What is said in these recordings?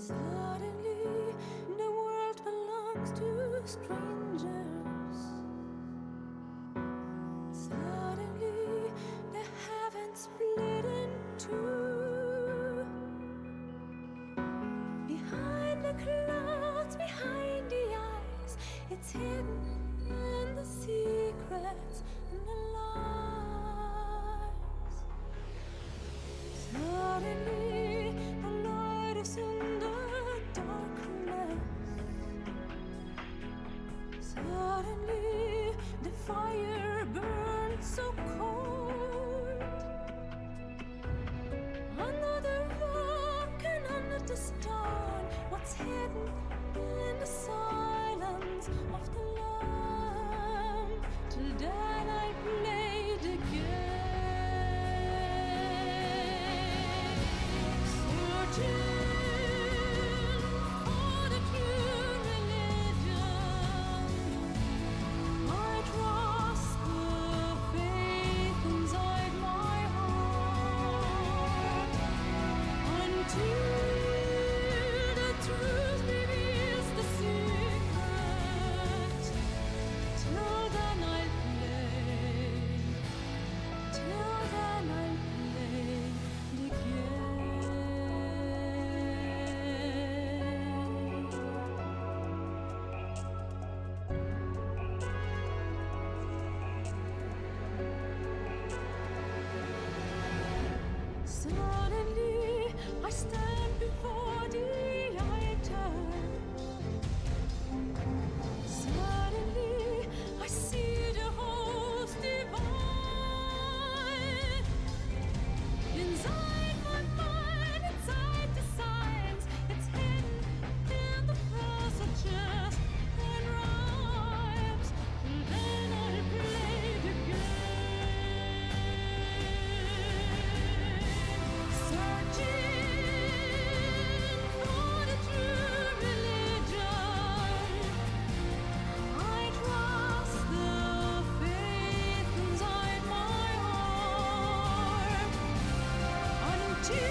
Suddenly, the world belongs to strangers. Suddenly, the heavens split in two. Behind the clouds, behind the eyes, it's hidden in the secrets and the lies. Suddenly, the light is in the darkness. Suddenly, the fire burns so cold. Under the rock and under the stone, what's hidden in the silence of the lamp? Till then I play the game. Searching for the true religion. I trust the faith inside my heart until the truth reveals the secret. Till then I'll play. Till then I'll play the game. Suddenly, I stand before the altar. Suddenly, I see the host divine. Inside my mind, inside the signs, it's hidden in the passages and rhymes. Then I'll play the game. Searching for the true religion. I trust the faith inside my heart until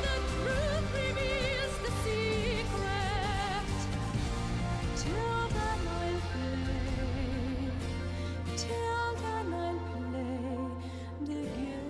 the truth reveals the secret. Till then I'll play. Till then I'll play the game.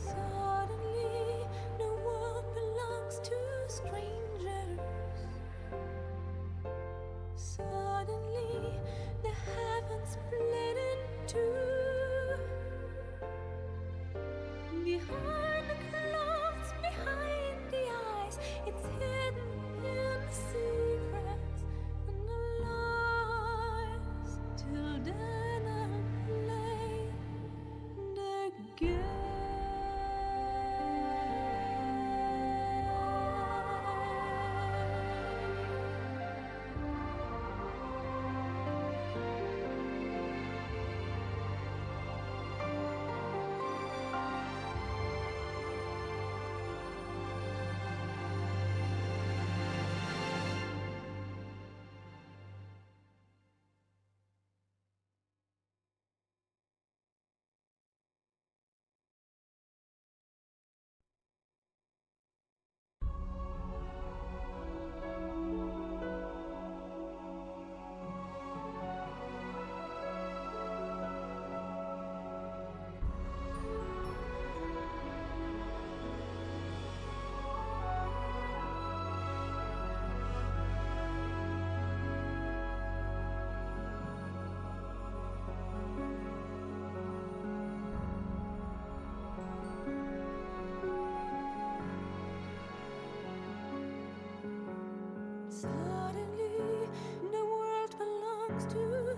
Suddenly, the world belongs to strangers. Suddenly, the heavens split in two. Behind the clouds, behind the eyes, it's hidden in the secrets and the lies. Till then, I'll play the game.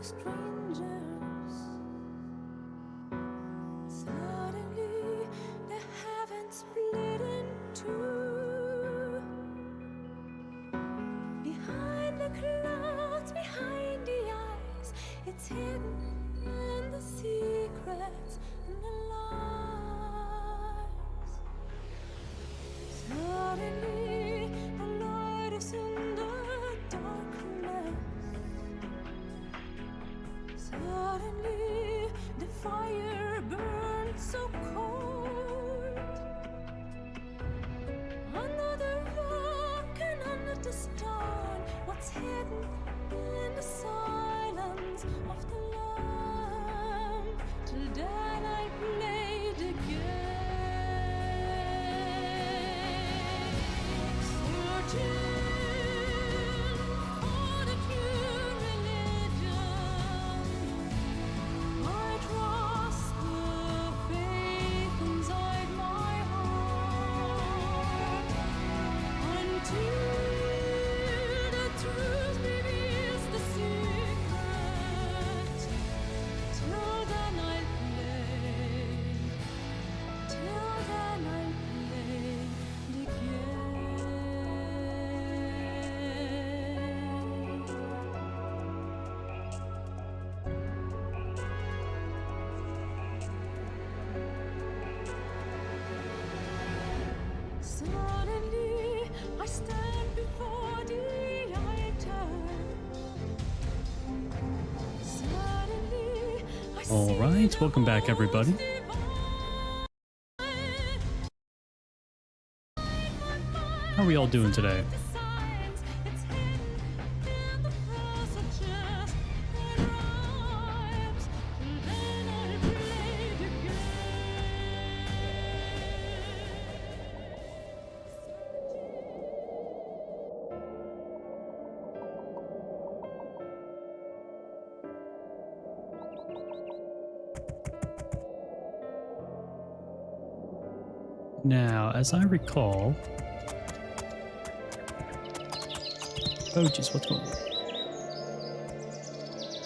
strangers. Suddenly fire burned so cold. Under the rock and under the stone, what's hidden in the silence of the lamb? Till then I played again, searching for the pure religion. I trust the faith inside my heart until the truth reveals the secret. Till then I played. Till then I played again. Suddenly, I stand before the altar. Suddenly, I see All right, the welcome back, everybody. walls divine. How are we all doing today? The signs, it's hidden in the passages and rhymes. And then I played again. Now, as I recall... Oh, jeez, what's going on?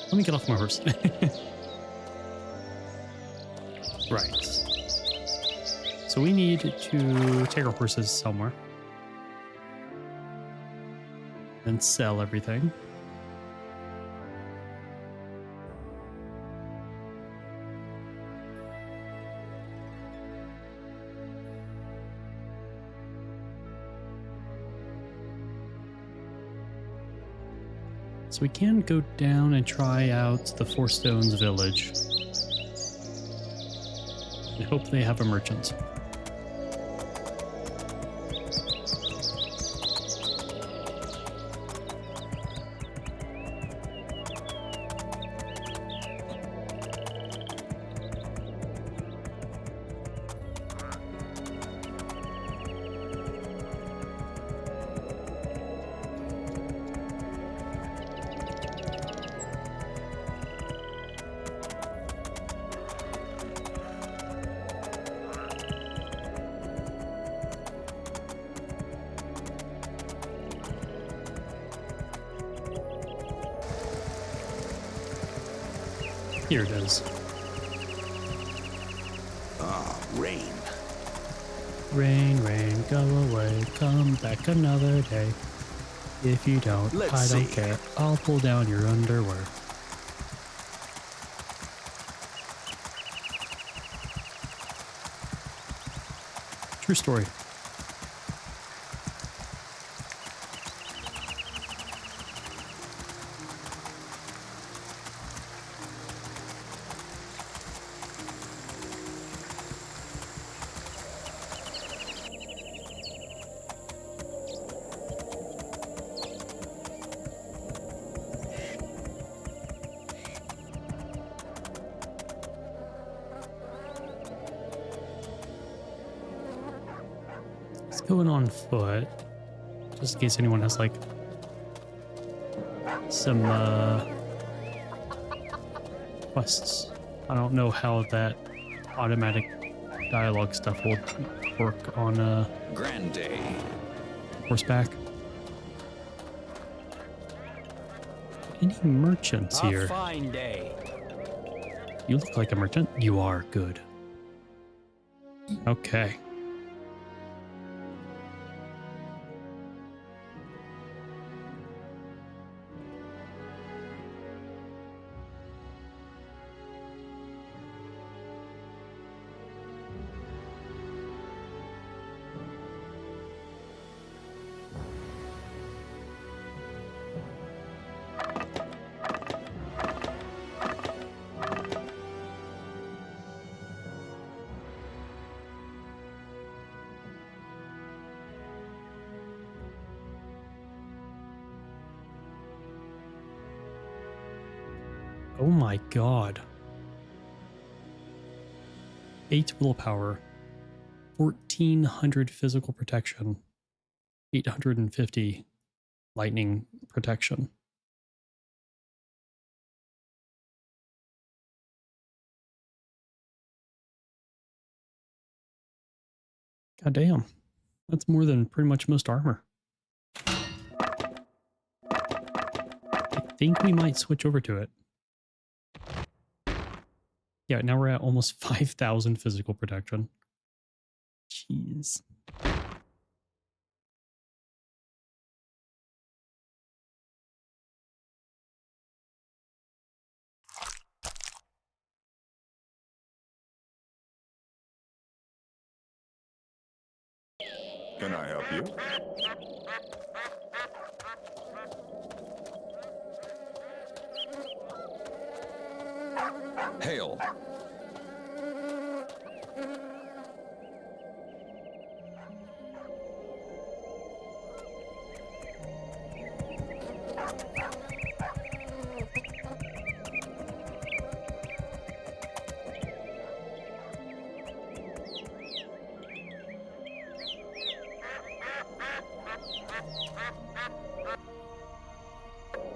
Let me get off my horse. Right. So we need to take our horses somewhere. And sell everything. So we can go down and try out the Four Stones village. I hope they have a merchant. Here it is. Ah, rain. Rain, rain, go away, come back another day. If you don't, Let's I don't see. care. I'll pull down your underwear. True story. Let's go in on foot, just in case anyone has like some quests. I don't know how that automatic dialogue stuff will work on Grand day. horseback. Any merchants here? A fine day. You look like a merchant. You are good. Okay. Oh my god. 8 willpower, 1400 physical protection, 850 lightning protection. God damn. That's more than pretty much most armor. I think we might switch over to it. Yeah, now we're at almost 5,000 physical protection. Jeez. Can I help you? Hail.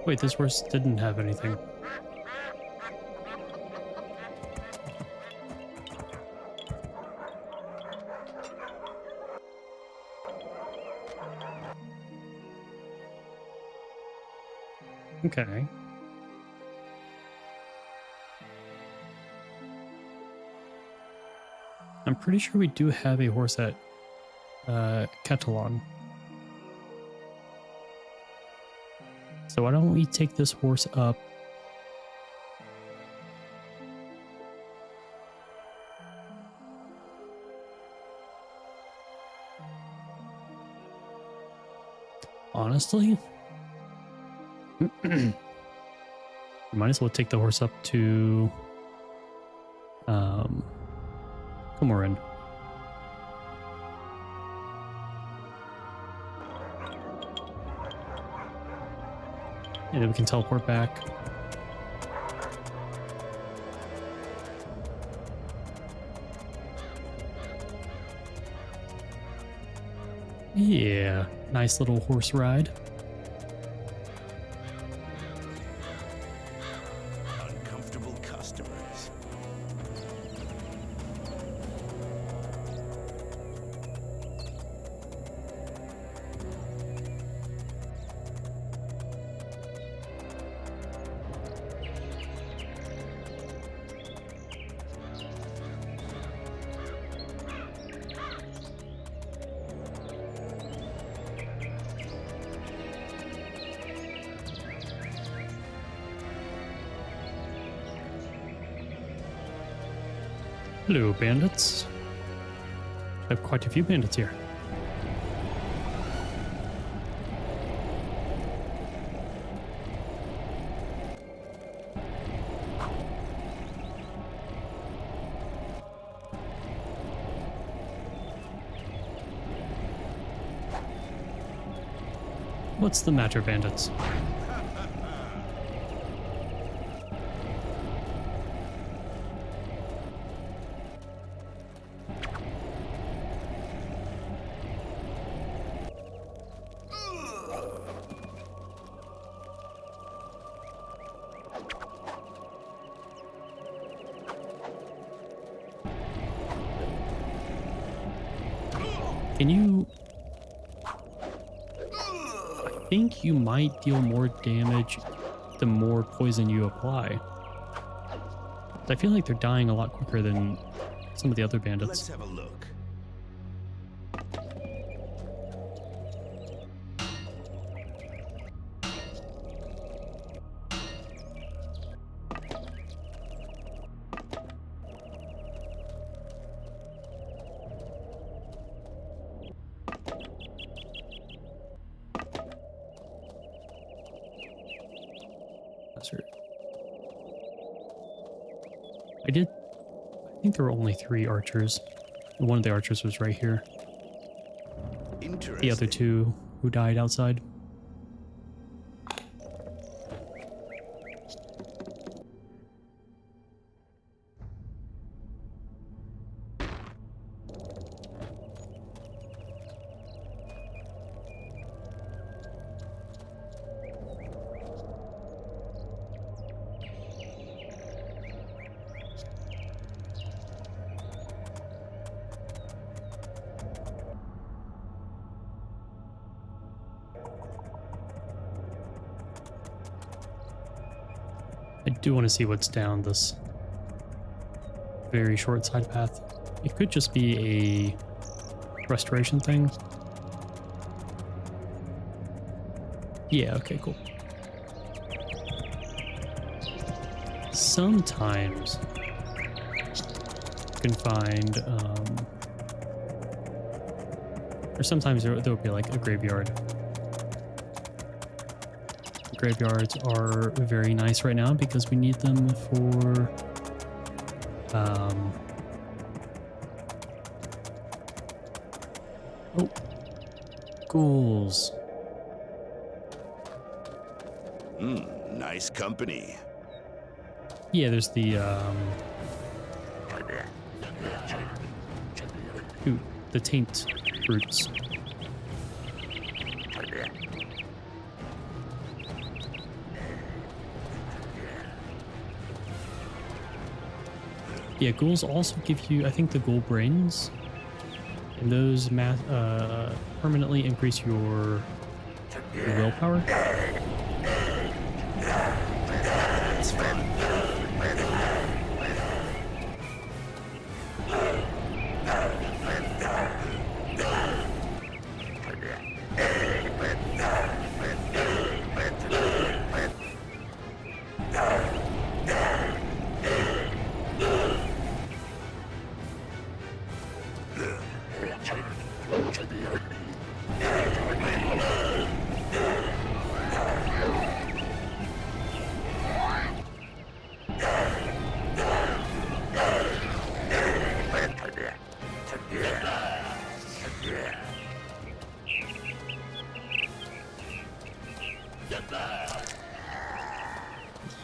Wait, this horse didn't have anything. Okay. I'm pretty sure we do have a horse at Catalan. So why don't we take this horse up? Honestly, we might as well take the horse up to Comorin. And then we can teleport back. Yeah, nice little horse ride. Uncomfortable customers. Hello, bandits. I have quite a few bandits here. What's the matter, bandits? Can you... I think you might deal more damage the more poison you apply. I feel like they're dying a lot quicker than some of the other bandits. Let's have a look. I think there were only 3 archers. One of the archers was right here. The other 2 who died outside. do want to see what's down this very short side path. It could just be a restoration thing. Yeah, okay, cool. Sometimes you can find, or sometimes there will be like a graveyard. Graveyards are very nice right now because we need them for, oh, ghouls. Nice company. Yeah, there's the, ooh, the taint fruits. Yeah, ghouls also give you, I think, the ghoul brains, and those permanently increase your willpower. That's fun.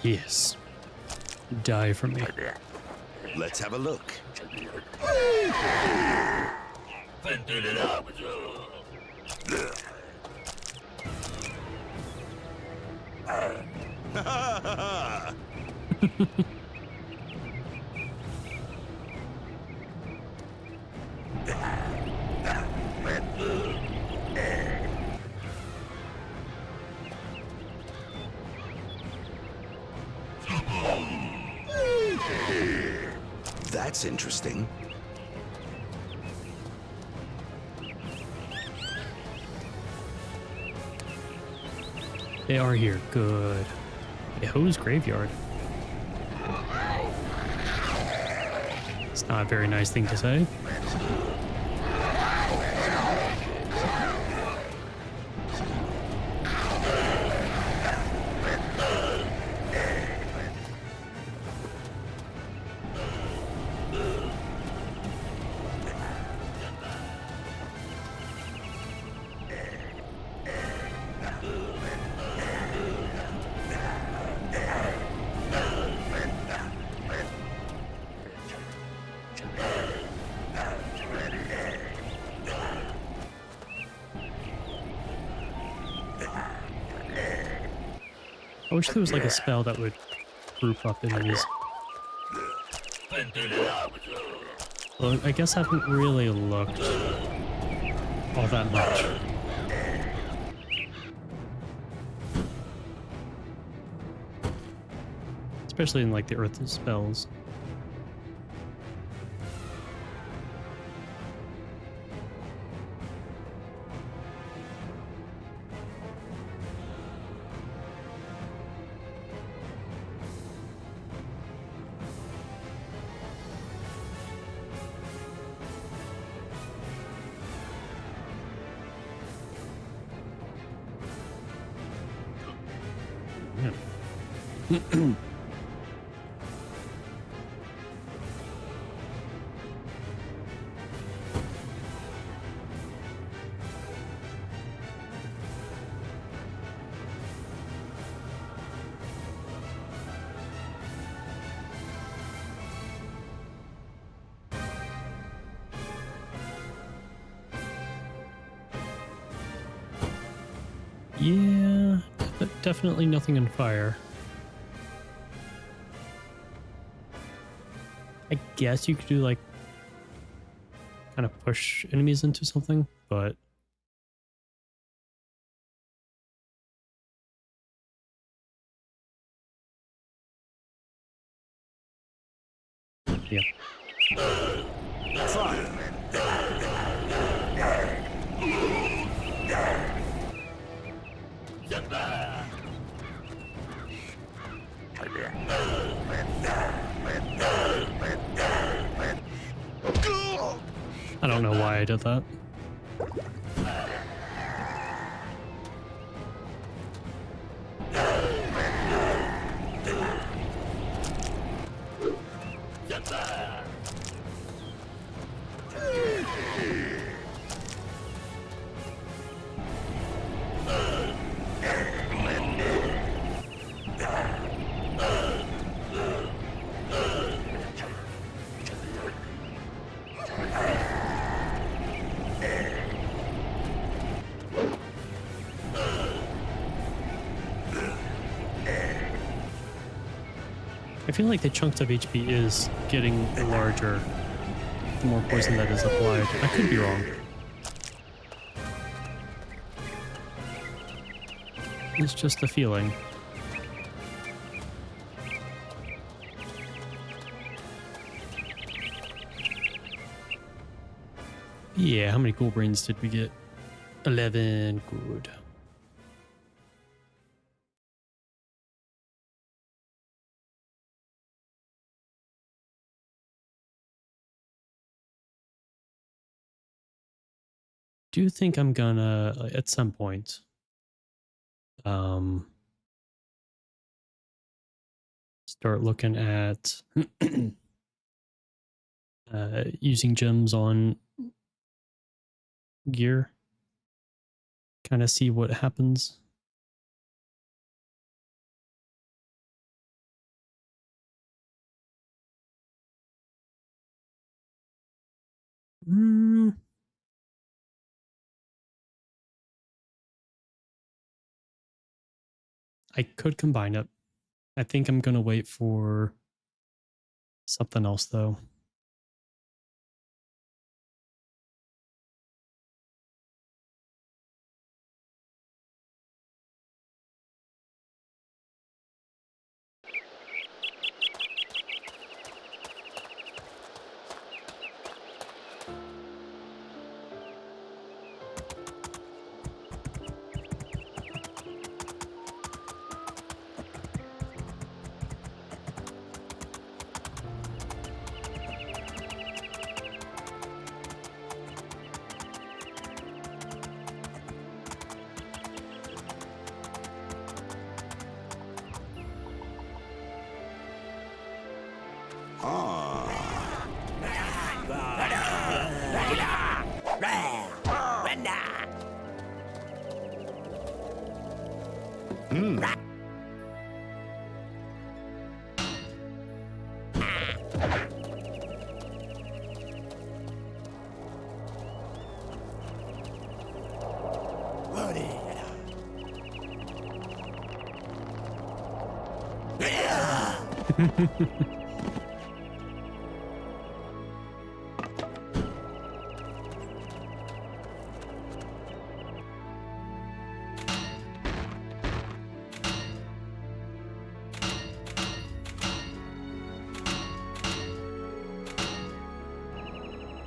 Yes. Die for me. Let's have a look. That's interesting. They are here. Good. A hose graveyard. It's not a very nice thing to say. I wish there was like a spell that would group up enemies. Well, I guess I haven't really looked all that much. Especially in like the earth spells. Yeah, but definitely nothing on fire. I guess you could do like kind of push enemies into something, but Yeah. Fine. I don't know why I did that. I feel like the chunks of HP is getting larger the more poison that is applied. I could be wrong. It's just a feeling. Yeah, how many cool brains did we get? 11. Good. Do think I'm gonna at some point start looking at using gems on gear, kind of see what happens. I could combine it. I think I'm gonna wait for something else though.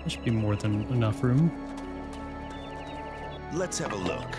There should be more than enough room. Let's have a look.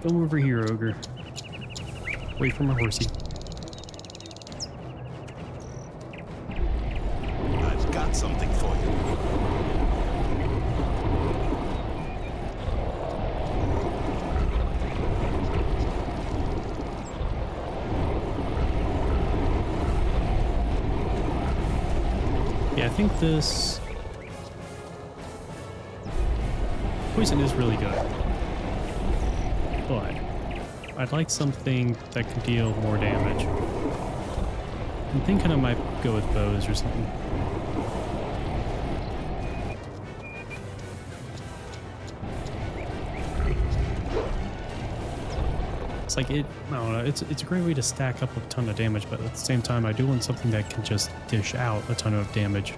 Come over here, ogre. Wait for my horsey. I've got something for you. Yeah, I think this poison is really good. But I'd like something that could deal more damage. I'm thinking I might go with bows or something. It's like I don't know, it's a great way to stack up a ton of damage, but at the same time, I do want something that can just dish out a ton of damage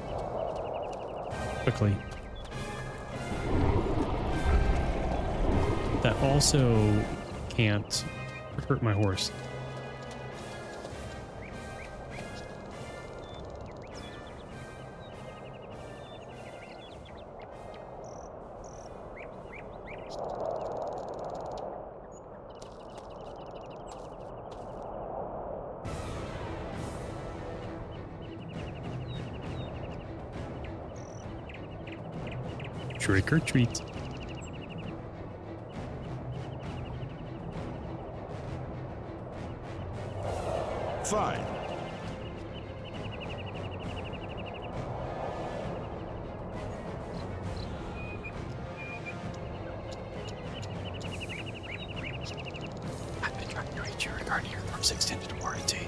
quickly. That also can't hurt my horse. Trick or treat. Fine. I've been trying to reach you regarding your corpse extended warranty.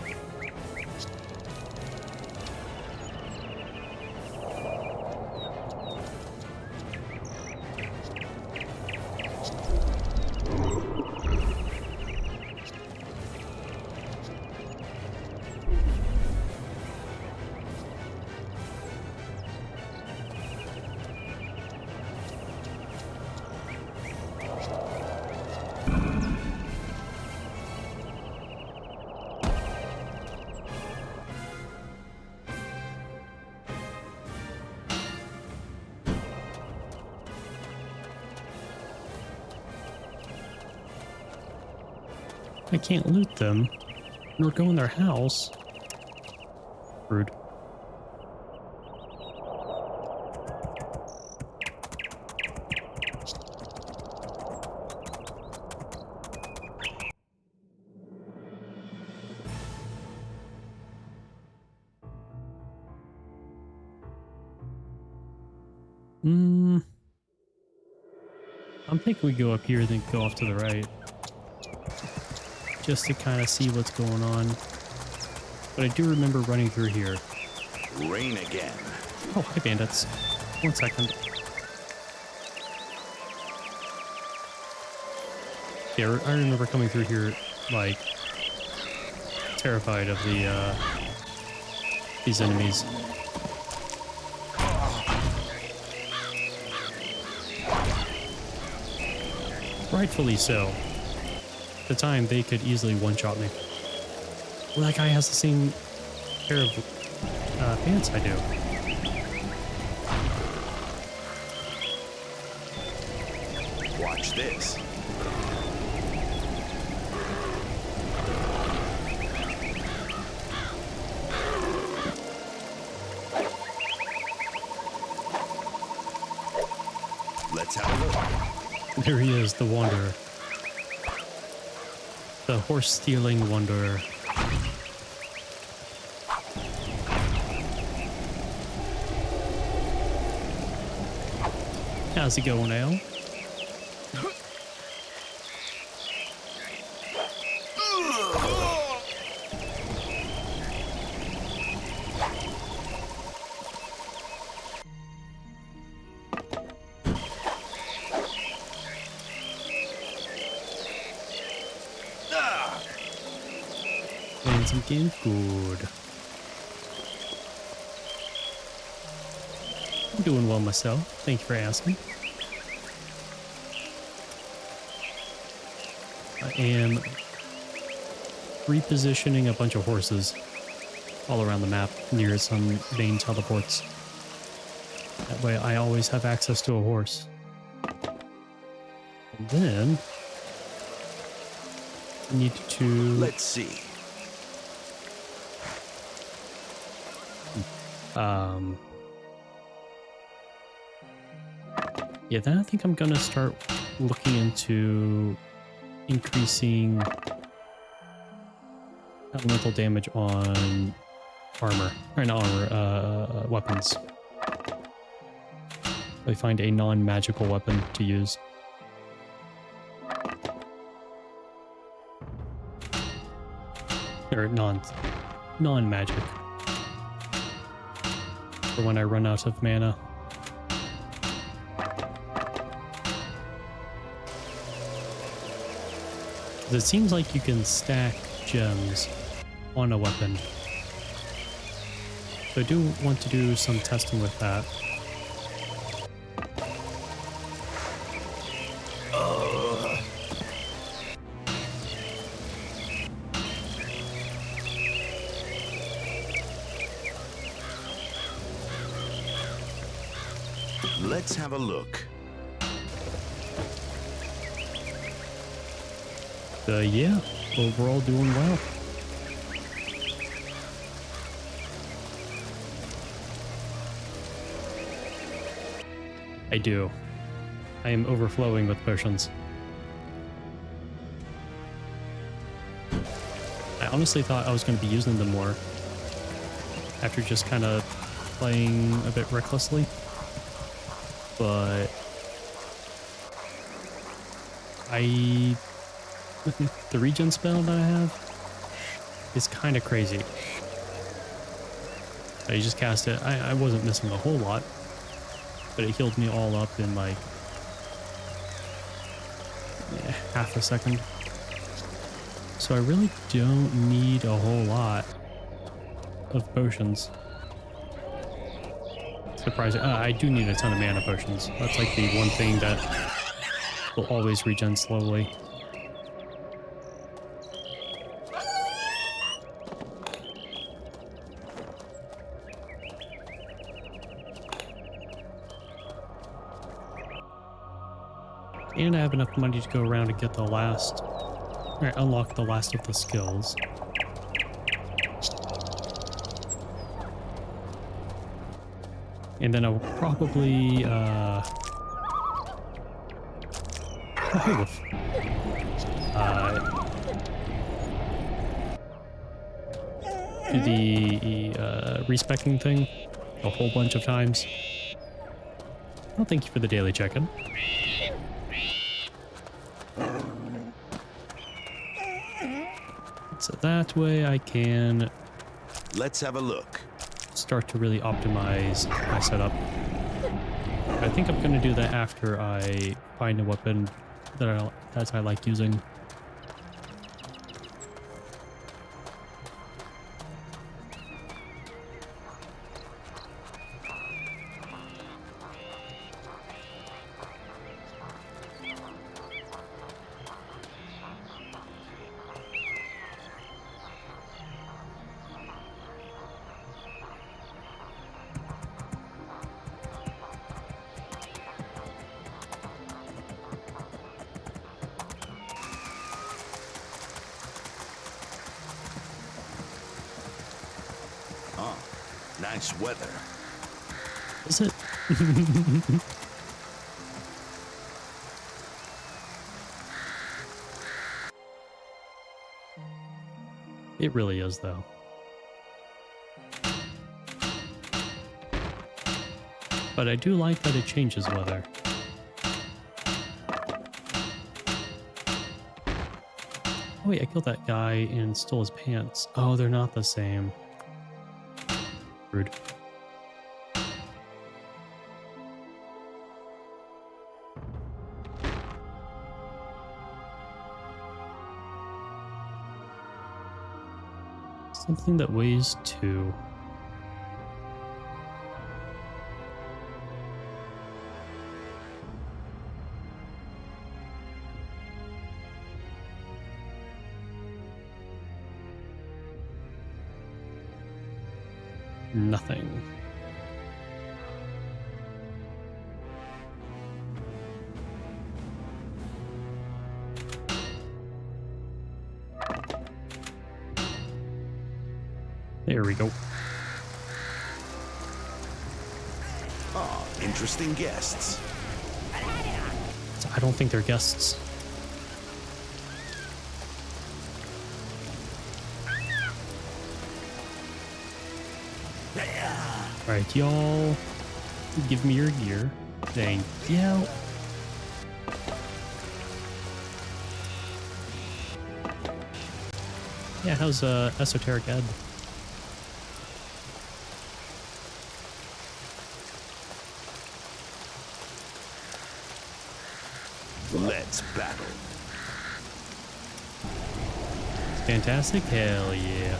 I can't loot them, nor go in their house. Rude. I'm thinking we go up here, then go off to the right. Just to kind of see what's going on. But I do remember running through here. Rain again. Oh, hi, bandits. 1 second. Yeah, I remember coming through here, like, terrified of these enemies. Rightfully so. At the time, they could easily one-shot me. Well, that guy has the same pair of pants I do. Watch this. Let's have a look. There he is, the Wanderer. The horse-stealing Wanderer. How's it going, Al? Playing some game? Good. I'm doing well myself. Thank you for asking. I am repositioning a bunch of horses all around the map near some main teleports. That way I always have access to a horse. And then I need to... Let's see. Yeah, then I think I'm gonna start looking into increasing elemental damage on armor. Or not armor, weapons. I find a non-magical weapon to use. Or non-magic. for when I run out of mana. It seems like you can stack gems on a weapon. So I do want to do some testing with that. Let's have a look. Yeah, overall doing well. I do. I am overflowing with potions. I honestly thought I was going to be using them more after just kind of playing a bit recklessly. But the regen spell that I have is kind of crazy. I just cast it. I wasn't missing a whole lot, but it healed me all up in like half a second. So I really don't need a whole lot of potions. Surprising. I do need a ton of mana potions. That's like the one thing that will always regen slowly. And I have enough money to go around and get the last, or unlock the last of the skills. And then I'll probably, do the respecking thing a whole bunch of times. Well, thank you for the daily check-in. So that way I can Let's have a look. start to really optimize my setup. I think I'm going to do that after I find a weapon that I like using. Oh, nice weather. Is it? It really is, though. But I do like that it changes weather. Oh wait, I killed that guy and stole his pants. Oh, they're not the same. Rude. Something that weighs 2. Nothing. There we go. Ah, interesting guests. I don't think they're guests. Alright, y'all. Give me your gear. Thank you. Yeah, how's Esoteric Ed? Let's battle. Fantastic? Hell yeah.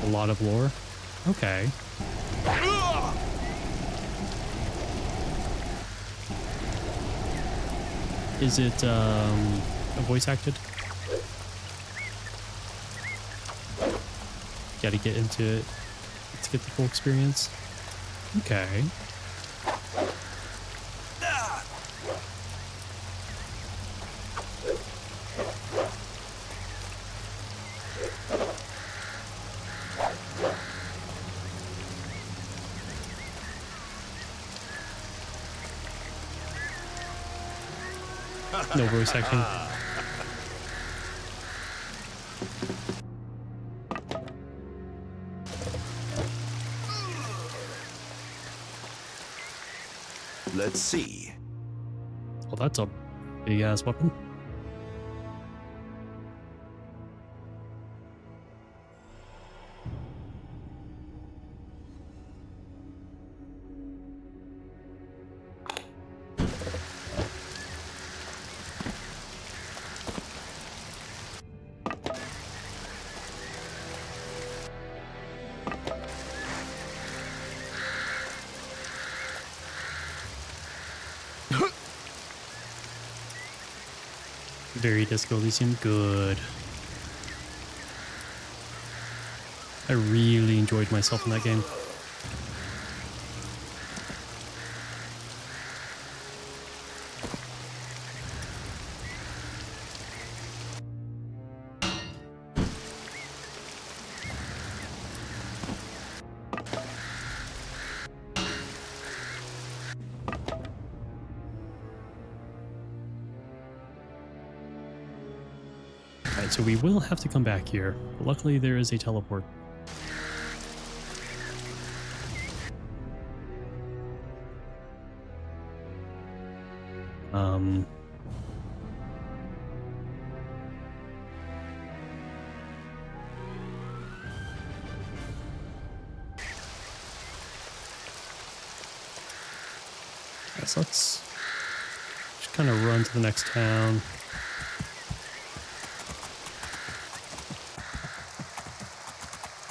A lot of lore. Okay. Is it voice acted? Gotta get into it to get the full experience. Okay. No voice acting. Let's see. Well, that's a big ass weapon. Very Disco Elysium. Good. I really enjoyed myself in that game. Alright, so we will have to come back here. But luckily there is a teleport. So let's just kind of run to the next town.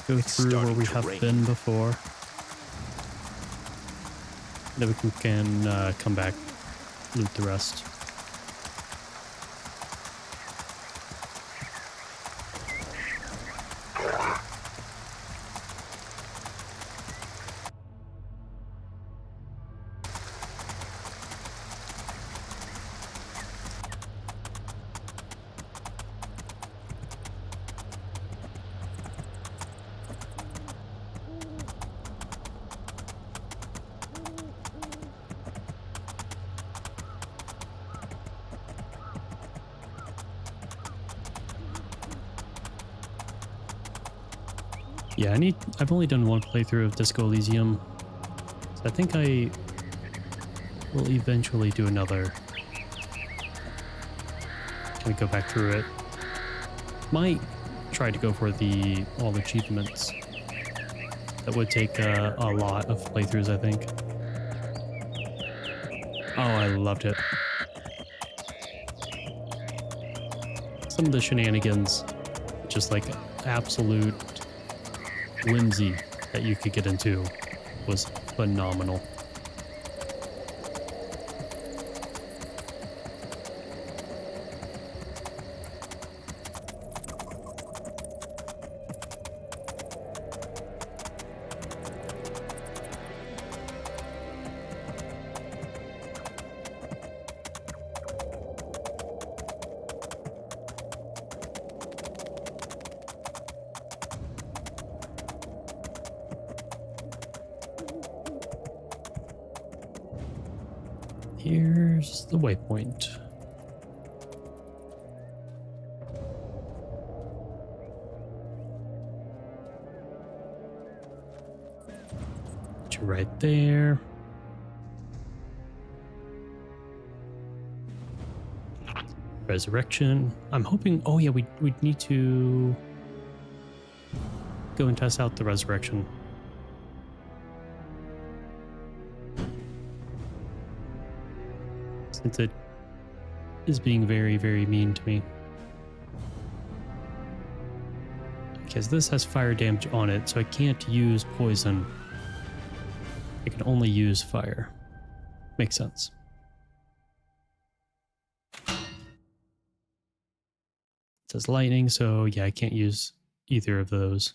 Go through where we have been before. Then we can come back, loot the rest. Yeah, I've only done one playthrough of Disco Elysium, so I think I will eventually do another. We go back through it. Might try to go for all the achievements. That would take a lot of playthroughs, I think. Oh, I loved it. Some of the shenanigans, just like absolute whimsy that you could get into, was phenomenal. Here's the waypoint. Put you right there. Resurrection. I'm hoping. Oh yeah, we need to. go and test out the resurrection. Since it is being very, very mean to me. Because this has fire damage on it, so I can't use poison. I can only use fire. Makes sense. It says lightning, so yeah, I can't use either of those.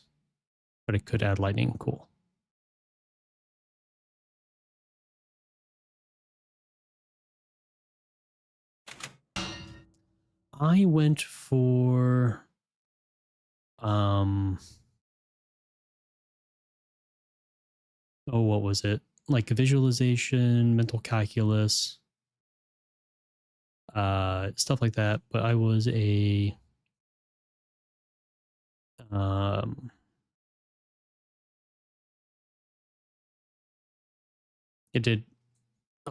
But it could add lightning. Cool. I went for oh, what was it? Like visualization, mental calculus, stuff like that. But I was a it did,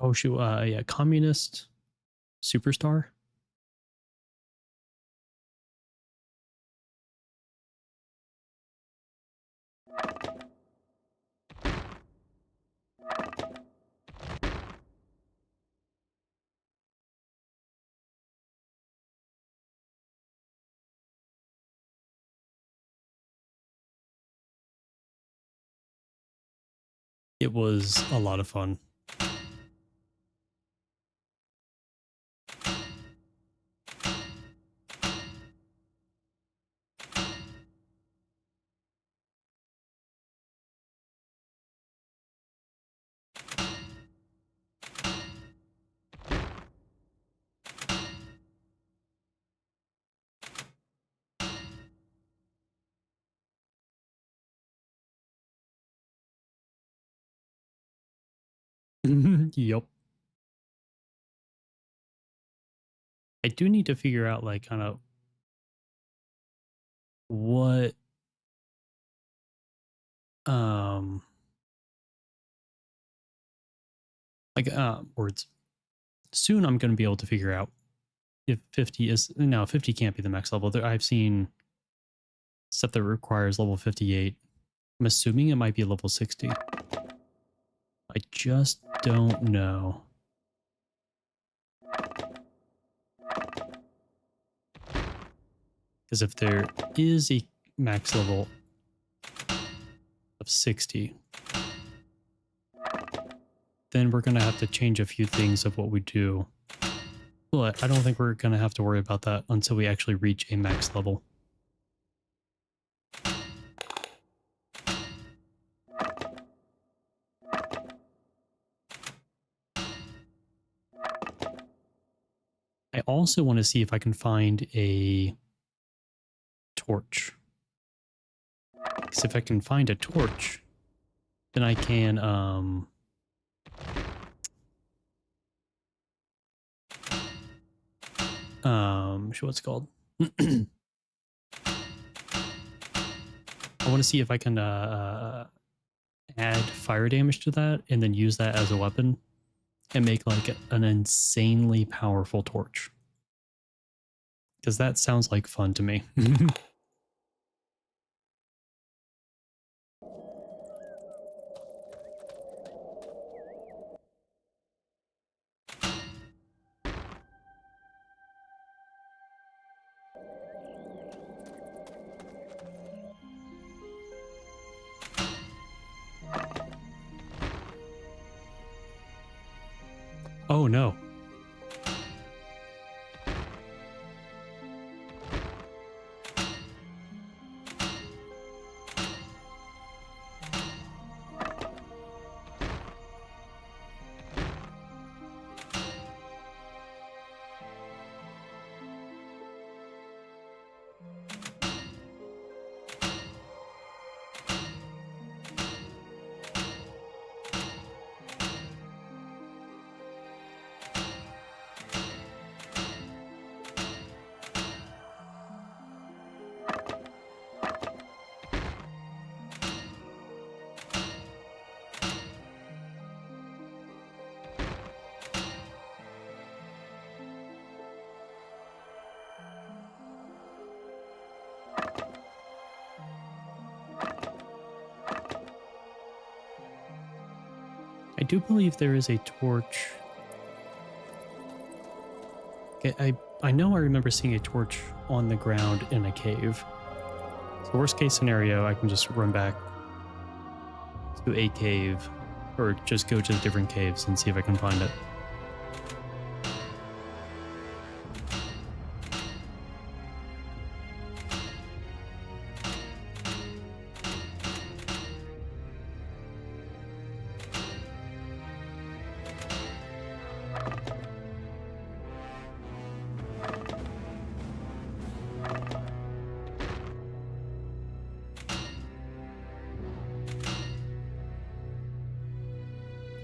oh shoot, yeah, communist superstar. It was a lot of fun. Yep. I do need to figure out like kind of what like words. Soon I'm going to be able to figure out if 50 is, no, 50 can't be the max level. I've seen stuff that requires level 58. I'm assuming it might be level 60. I just don't know. Because if there is a max level of 60, then we're going to have to change a few things of what we do. But I don't think we're going to have to worry about that until we actually reach a max level. I also want to see if I can find a torch. Because if I can find a torch, then I can what's it called? I want to see if I can add fire damage to that and then use that as a weapon and make like an insanely powerful torch. Because that sounds like fun to me. Oh no. do believe there is a torch. Okay, I know I remember seeing a torch on the ground in a cave. So worst case scenario, I can just run back to a cave or just go to the different caves and see if I can find it.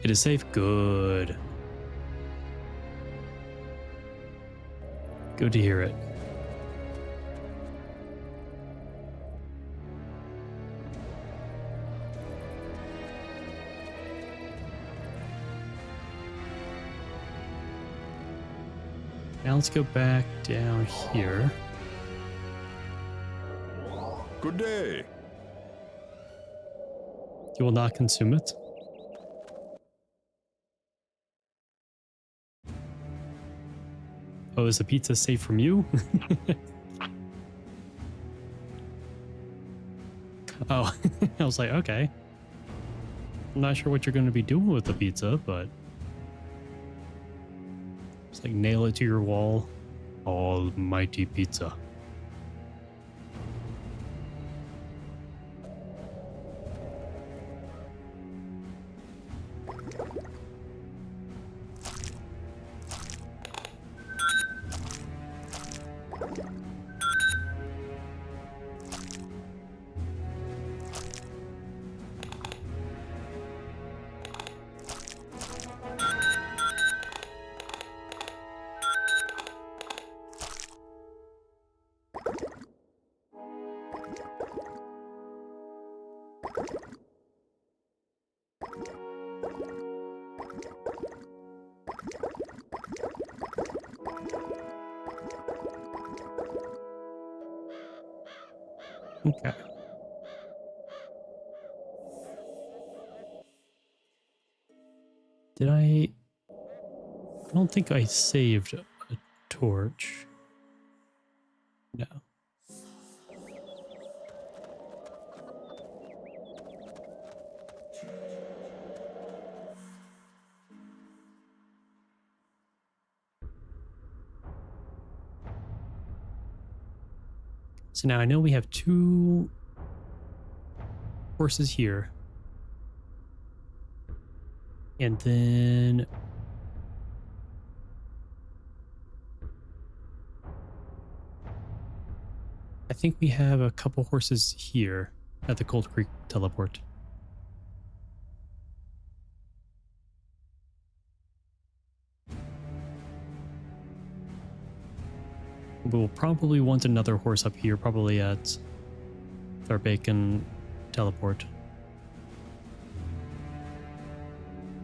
It is safe. Good. Good to hear it. Now let's go back down here. Good day. You will not consume it. Oh, is the pizza safe from you? Oh, I was like, okay. I'm not sure what you're going to be doing with the pizza, but it's like nail it to your wall. Almighty pizza. Okay. Did I don't think I saved a torch. No. So now I know we have 2 horses here. And then I think we have a couple horses here at the Cold Creek teleport. We'll probably want another horse up here, probably at our bacon teleport.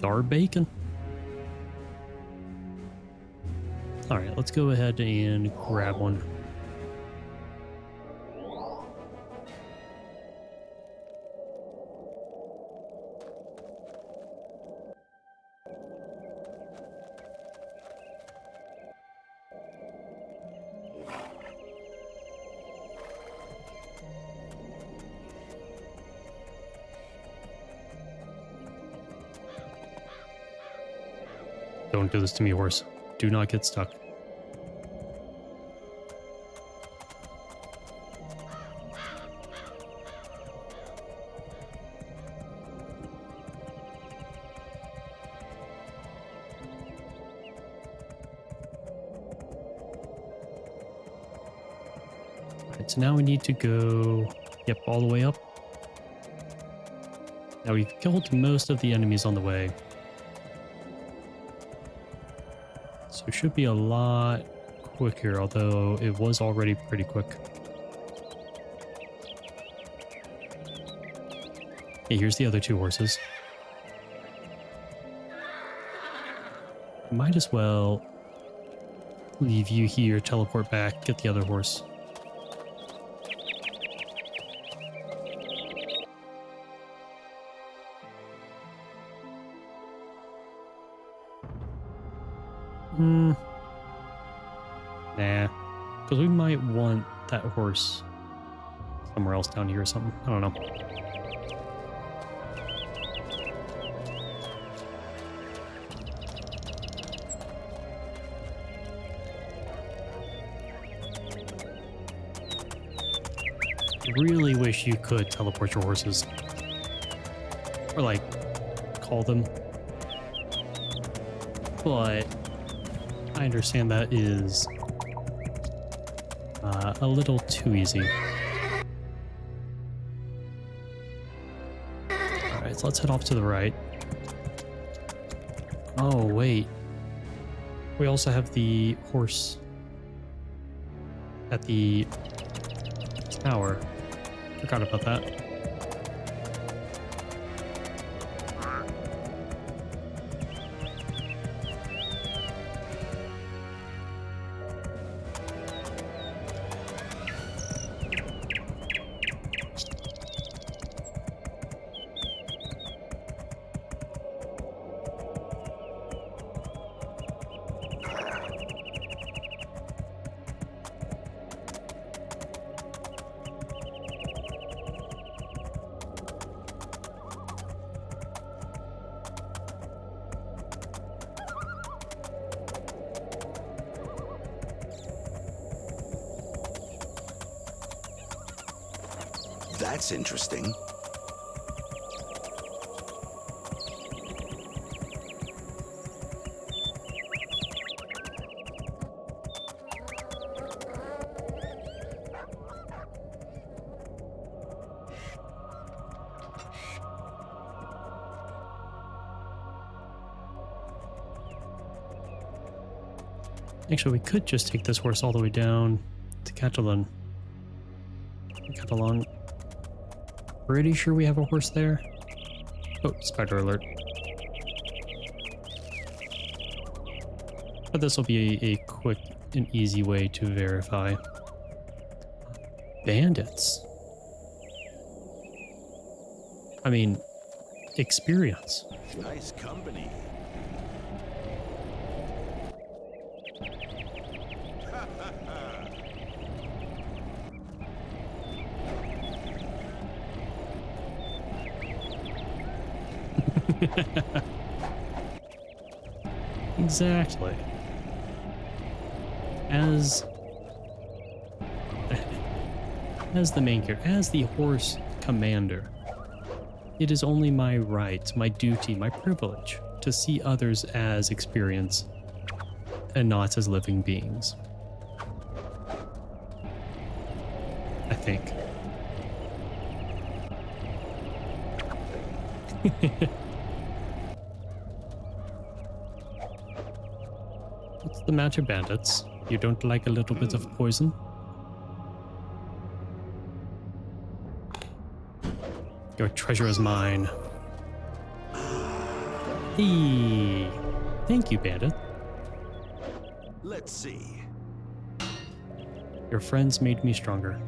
Our bacon? Alright, let's go ahead and grab one. Don't do this to me, horse. Do not get stuck. Alright, so now we need to go, yep, all the way up. Now we've killed most of the enemies on the way. So it should be a lot quicker, although it was already pretty quick. Okay, here's the other 2 horses. Might as well leave you here, teleport back, get the other horse. Nah. Because we might want that horse somewhere else down here or something. I don't know. Really wish you could teleport your horses. Or like, call them. But I understand that is a little too easy. Alright, so let's head off to the right. Oh, wait. We also have the horse at the tower. Forgot about that. That's interesting. Actually, we could just take this horse all the way down to Catalan. Pretty sure we have a horse there. Oh, spider alert. But this will be a quick and easy way to verify. Bandits. I mean, experience. Nice company. Exactly. As the main character, as the horse commander, it is only my right, my duty, my privilege to see others as experience and not as living beings. I think. What's the matter, bandits? You don't like a little bit of poison? Your treasure is mine. Hey, thank you, bandit. Let's see. Your friends made me stronger.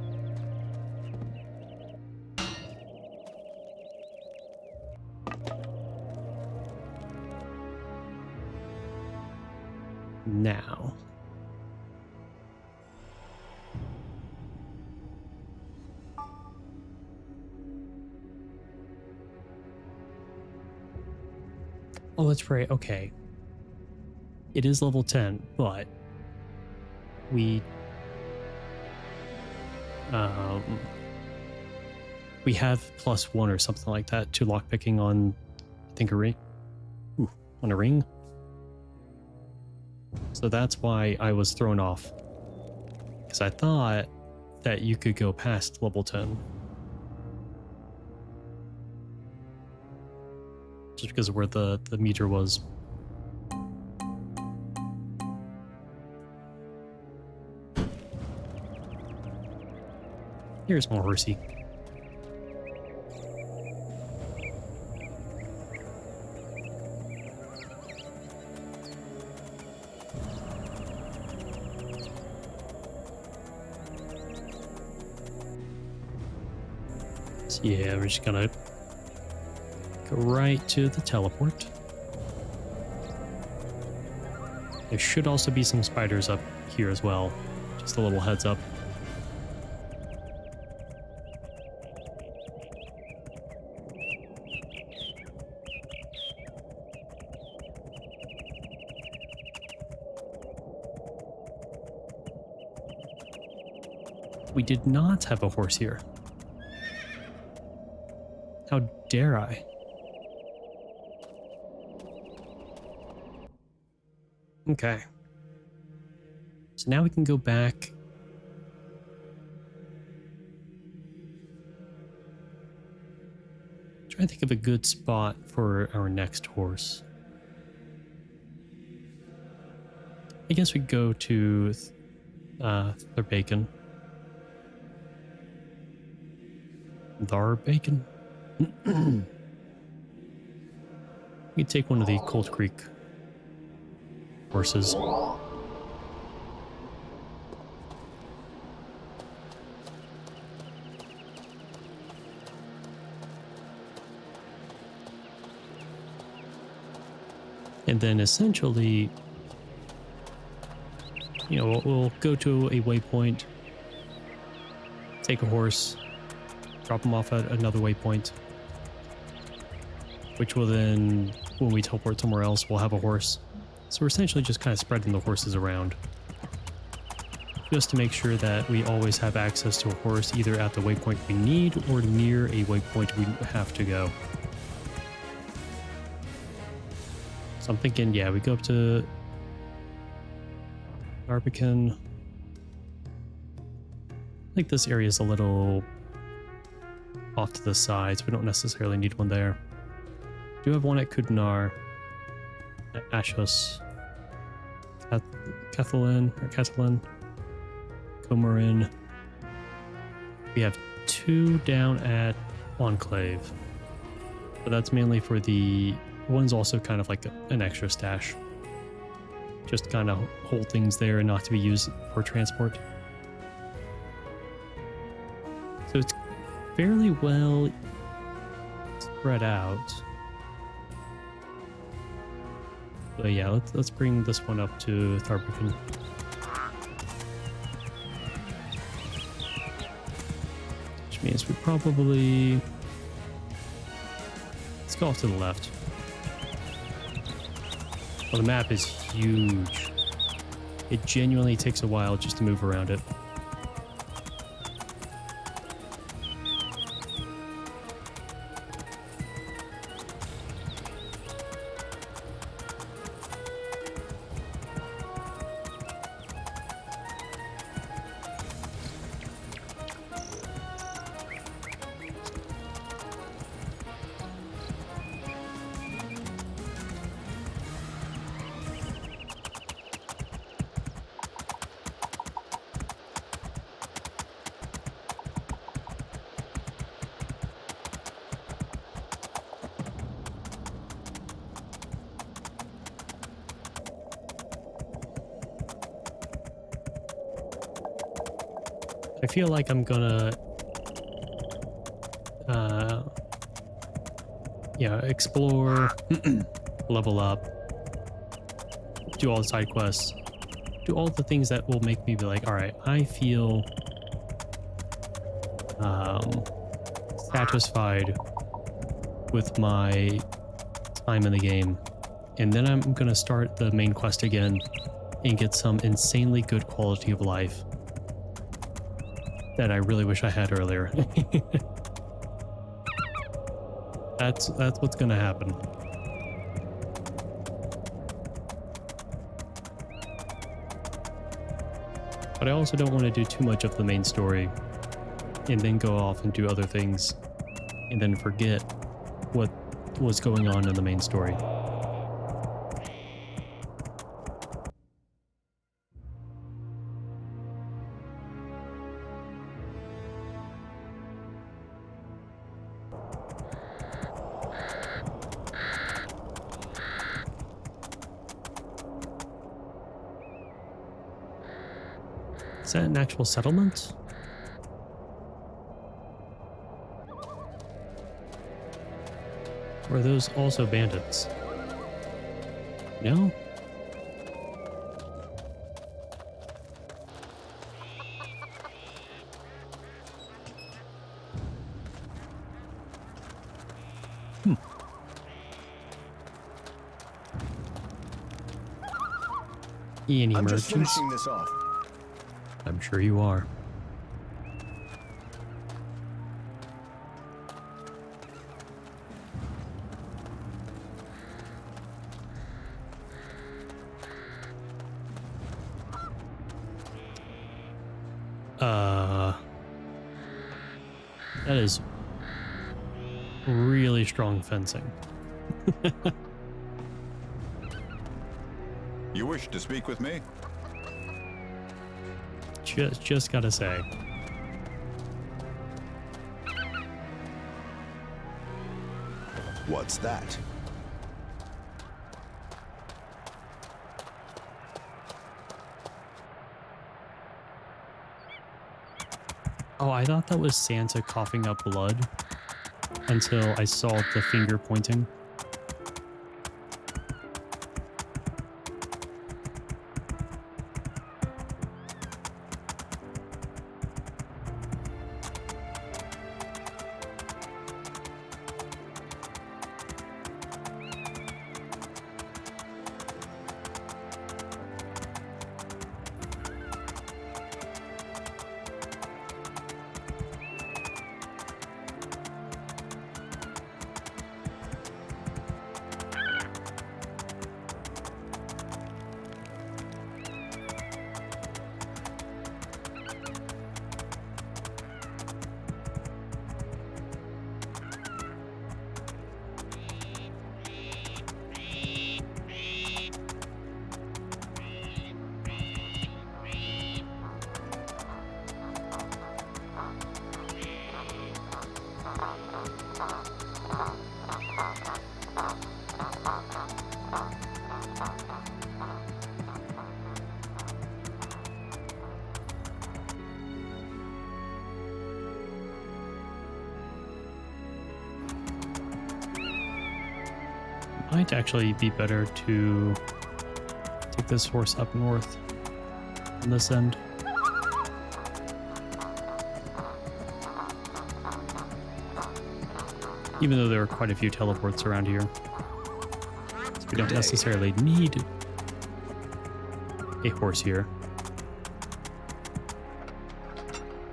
Now. Oh, that's right. Okay. It is level 10, but we have +1 or something like that to lockpicking on, I think, a ring. Ooh, on a ring. So that's why I was thrown off. Because I thought that you could go past level 10. Just because of where the meter was. Here's more horsey. So yeah, we're just gonna go right to the teleport. There should also be some spiders up here as well. Just a little heads up. We did not have a horse here. How dare I? Okay. So now we can go back. Try to think of a good spot for our next horse. I guess we go to their bacon. Thar bacon. We take one of the Cold Creek horses. And then essentially, you know, we'll go to a waypoint, take a horse, drop them off at another waypoint, which will then, when we teleport somewhere else, we'll have a horse. So we're essentially just kind of spreading the horses around, just to make sure that we always have access to a horse either at the waypoint we need or near a waypoint we have to go. So I'm thinking, yeah, we go up to Barbican. I think this area is a little off to the side, so we don't necessarily need one there. Do have one at Kudinar, at Ashos, Catalan, Comarin. We have 2 down at Enclave, but that's mainly for the one's also kind of like an extra stash. Just kind of hold things there and not to be used for transport. So it's fairly well spread out. But yeah, let's bring this one up to Tharbican. Which means we probably... Let's go off to the left. Well, the map is huge. It genuinely takes a while just to move around it. I feel like I'm gonna yeah, explore, level up, do all the side quests, do all the things that will make me be like, all right, I feel satisfied with my time in the game. And then I'm gonna start the main quest again and get some insanely good quality of life that I really wish I had earlier. That's what's gonna happen. But I also don't want to do too much of the main story and then go off and do other things and then forget what was going on in the main story. Is that an actual settlement? Or are those also bandits? No? Any I'm just merchants? finishing this off. I'm sure you are. That is really strong fencing. You wish to speak with me? Just gotta say. What's that? Oh, I thought that was Santa coughing up blood until I saw the finger pointing. Might actually be better to take this horse up north on this end. Even though there are quite a few teleports around here. So we don't necessarily need a horse here.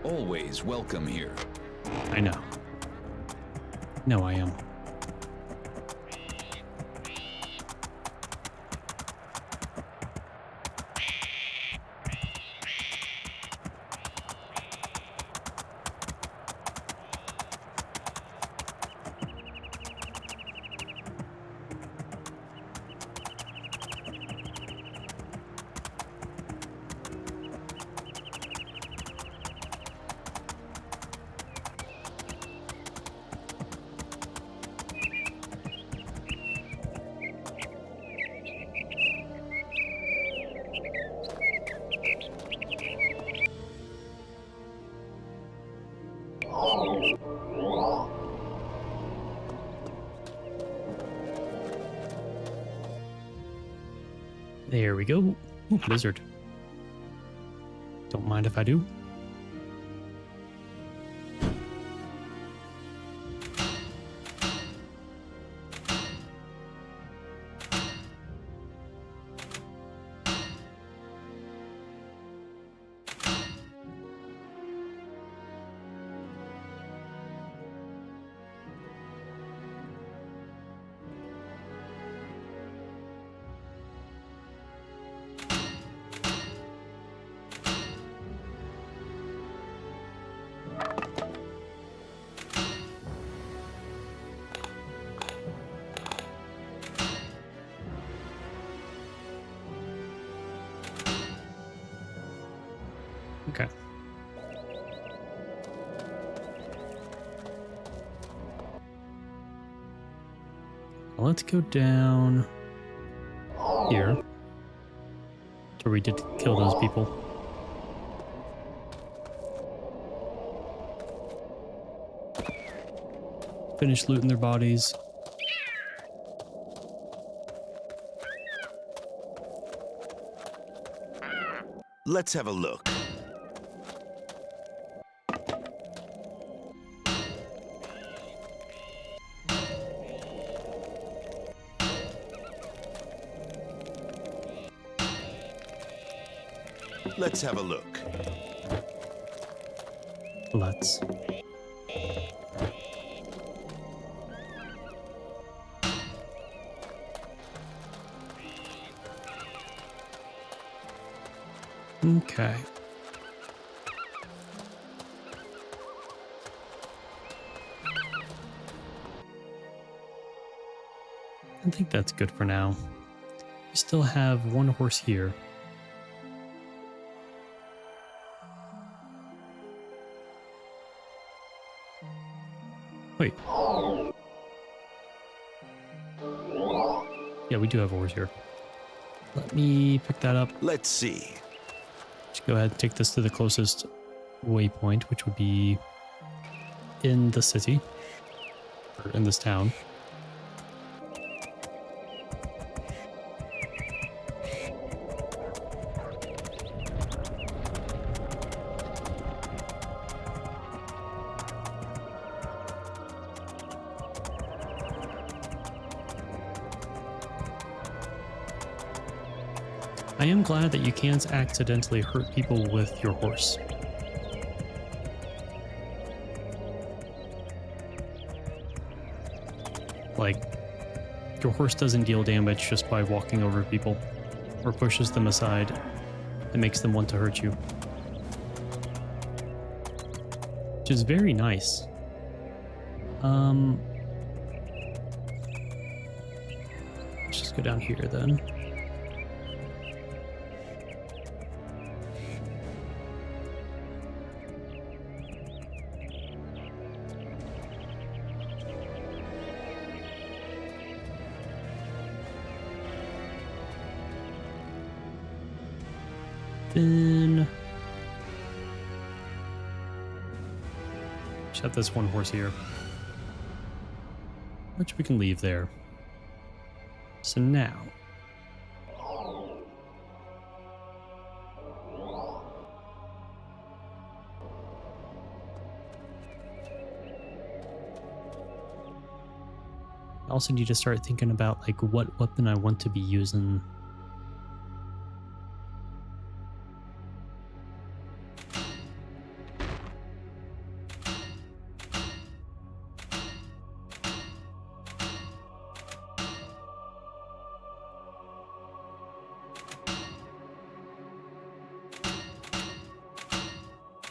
Always welcome here. I know. No, I am. There we go. Ooh, lizard. Don't mind if I do. Okay. Well, let's go down here. So we did kill those people. Finish looting their bodies. Let's have a look. Let's have a look. Let's. Okay. I think that's good for now. We still have one horse here. Wait. Yeah, we do have a horse here. Let me pick that up. Let's see. Just go ahead and take this to the closest waypoint, which would be in the city, or in this town. I am glad that you can't accidentally hurt people with your horse. Like, your horse doesn't deal damage just by walking over people, or pushes them aside and makes them want to hurt you. Which is very nice. Let's just go down here then. Then just have this one horse here, which we can leave there. So now I also need to start thinking about like what weapon I want to be using.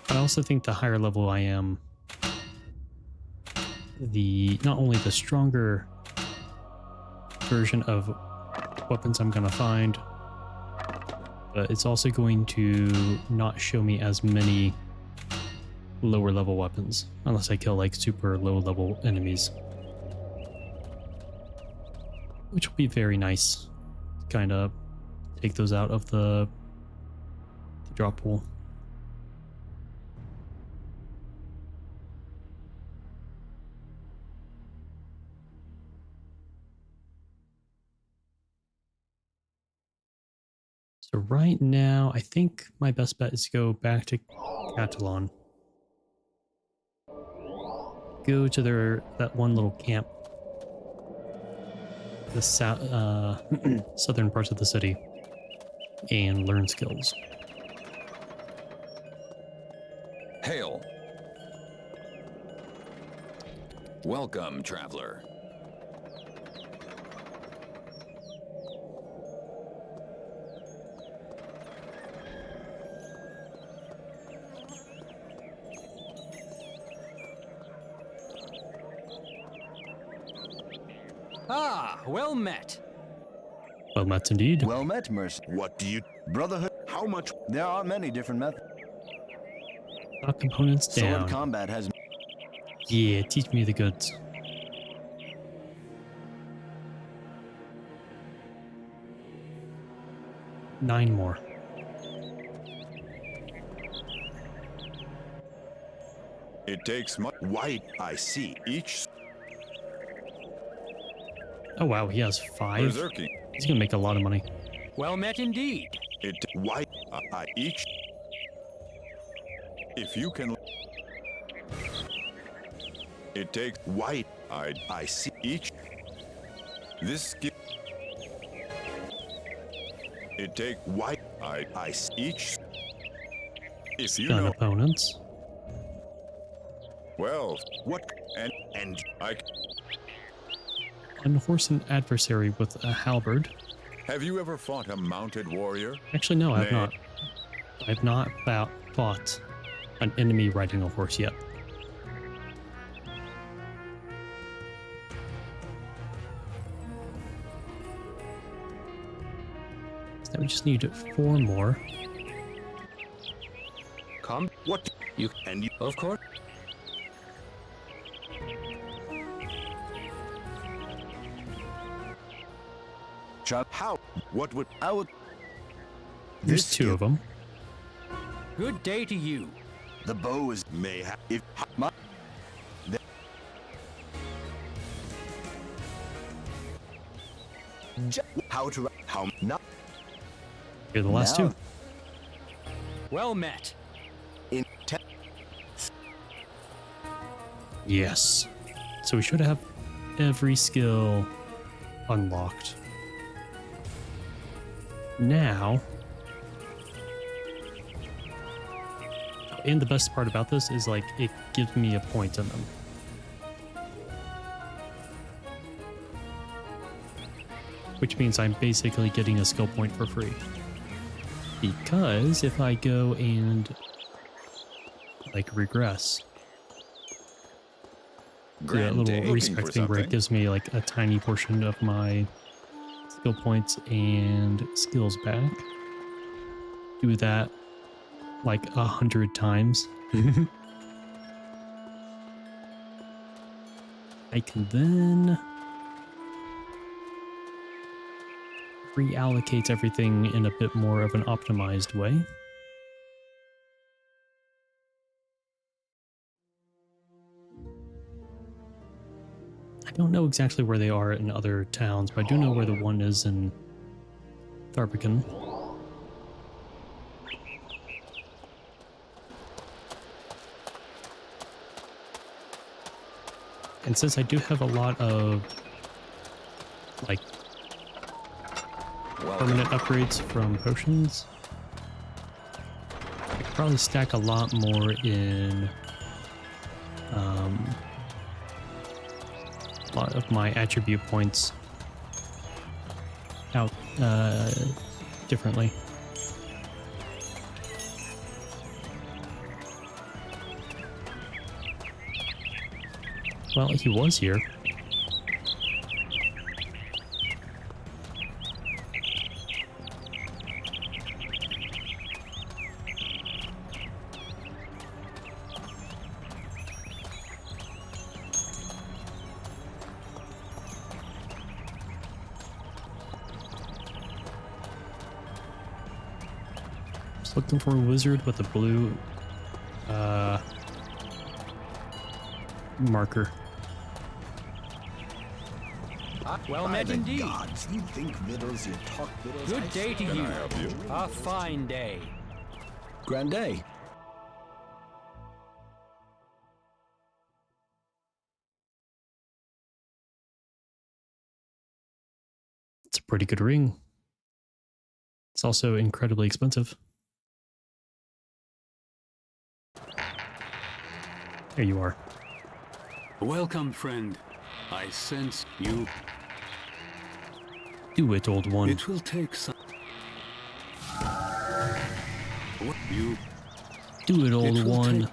I also think the higher level I am, not only the stronger version of weapons I'm gonna find, but it's also going to not show me as many lower level weapons unless I kill like super low level enemies, which will be very nice. Kind of take those out of the drop pool. So right now, I think my best bet is to go back to Catalan. Go to that one little camp. The southern parts of the city. And learn skills. Hail. Welcome, traveler. Ah, well met. Well met indeed. Well met, mercenary. What do you... Brotherhood. How much... There are many different methods. Knock components down. Sword combat has... Yeah, teach me the goods. Nine more. It takes much. White, I see. Each Oh wow, he has 5. berserking. He's gonna make a lot of money. Well met indeed. White, Each. If you can. It takes white, I see. each. This skill. It take White, I see. each. If you stun know. opponents. Well, What? and And Unhorse an adversary with a halberd. have you ever fought a mounted warrior? Actually, no, I have Nay. not. I have not fought an enemy riding a horse yet. So now we just need 4 more. Come. what? You. And you. Of course. How? What would? I would. There's This 2 of them. Good day to you. The bow is. May have. If My, how to? How not? You're the last now, 2. Well met. In Yes. So we should have every skill unlocked. Now, and the best part about this is like it gives me a point in them. Which means I'm basically getting a skill point for free. Because if I go and like regress, the Grand little day. Looking for respecting break something? gives me like a tiny portion of my skill points and skills back. Do that like 100 times. I can then reallocate everything in a bit more of an optimized way. I don't know exactly where they are in other towns, but I do know where the one is in Tharbican. And since I do have a lot of like permanent upgrades from potions, I could probably stack a lot more in a lot of my attribute points out differently. Well, he was here. Just looking for a wizard with a blue marker. Well met indeed. gods, you think vittles, you talk vittles. Good day to Can you. I help you? A fine day. Grand day. It's a pretty good ring. It's also incredibly expensive. There you are. Welcome, friend. I sense you. Do it, old one. It will take some. What you? Do it, old It will one.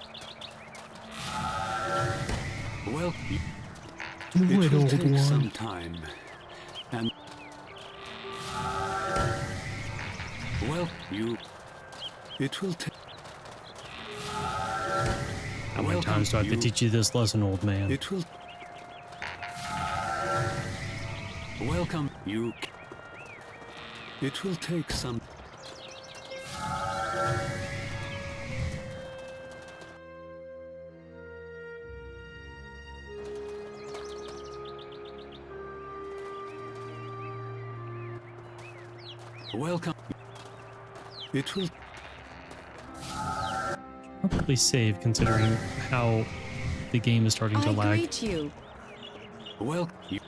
Well, Do it it, will old take some one. time. And well, you. It will take. How many times do I have to teach you this lesson, old man? It will. Welcome, you. It will take some. Welcome. It will. Probably save considering how the game is starting to I lag. greet you. Well, you.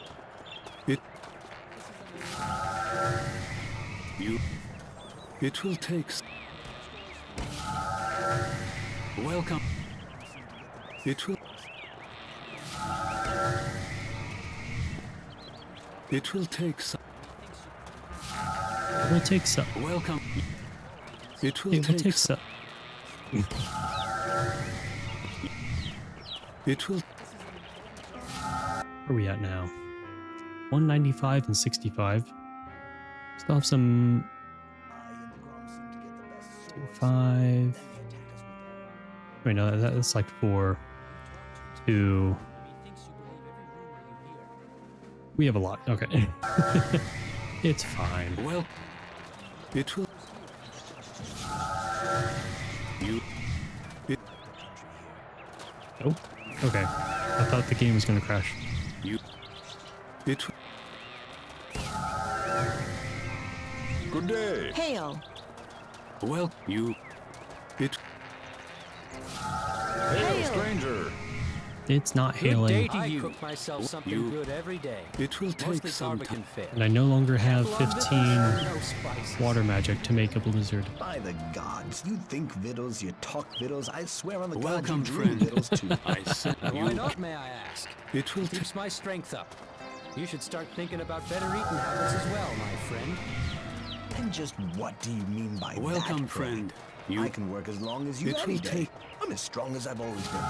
It. You. It will take. Welcome. It will. It will take some. It will take some. Welcome. It will It will take take some. some. It will. Where are we at now? 195 and 65. Still have some 5. Wait, no, that's like 4. 2. We have a lot. Okay. It's fine. Well. It will. You. It. Oh, okay. I thought the game was going to crash. You. It. Good day. Hail. Well. You. It. Hail, stranger. It's not Good day hailing, to you. I cook myself something You- good every day. It will take Mostly some barbecue time. fish. and I no longer have Apple on 15 this, no spices. water magic to make a blizzard. By the gods, you think vittles, you talk vittles. I swear on the Welcome, gods, you dream friend. vittles too. I sent Why you. not, may I ask? It will take. Keeps my strength up. You should start thinking about better eating habits as well, my friend. And just what do you mean by that? Welcome, Fred? friend. You. I can work as long as you It any will day. take- I'm as strong as I've always been.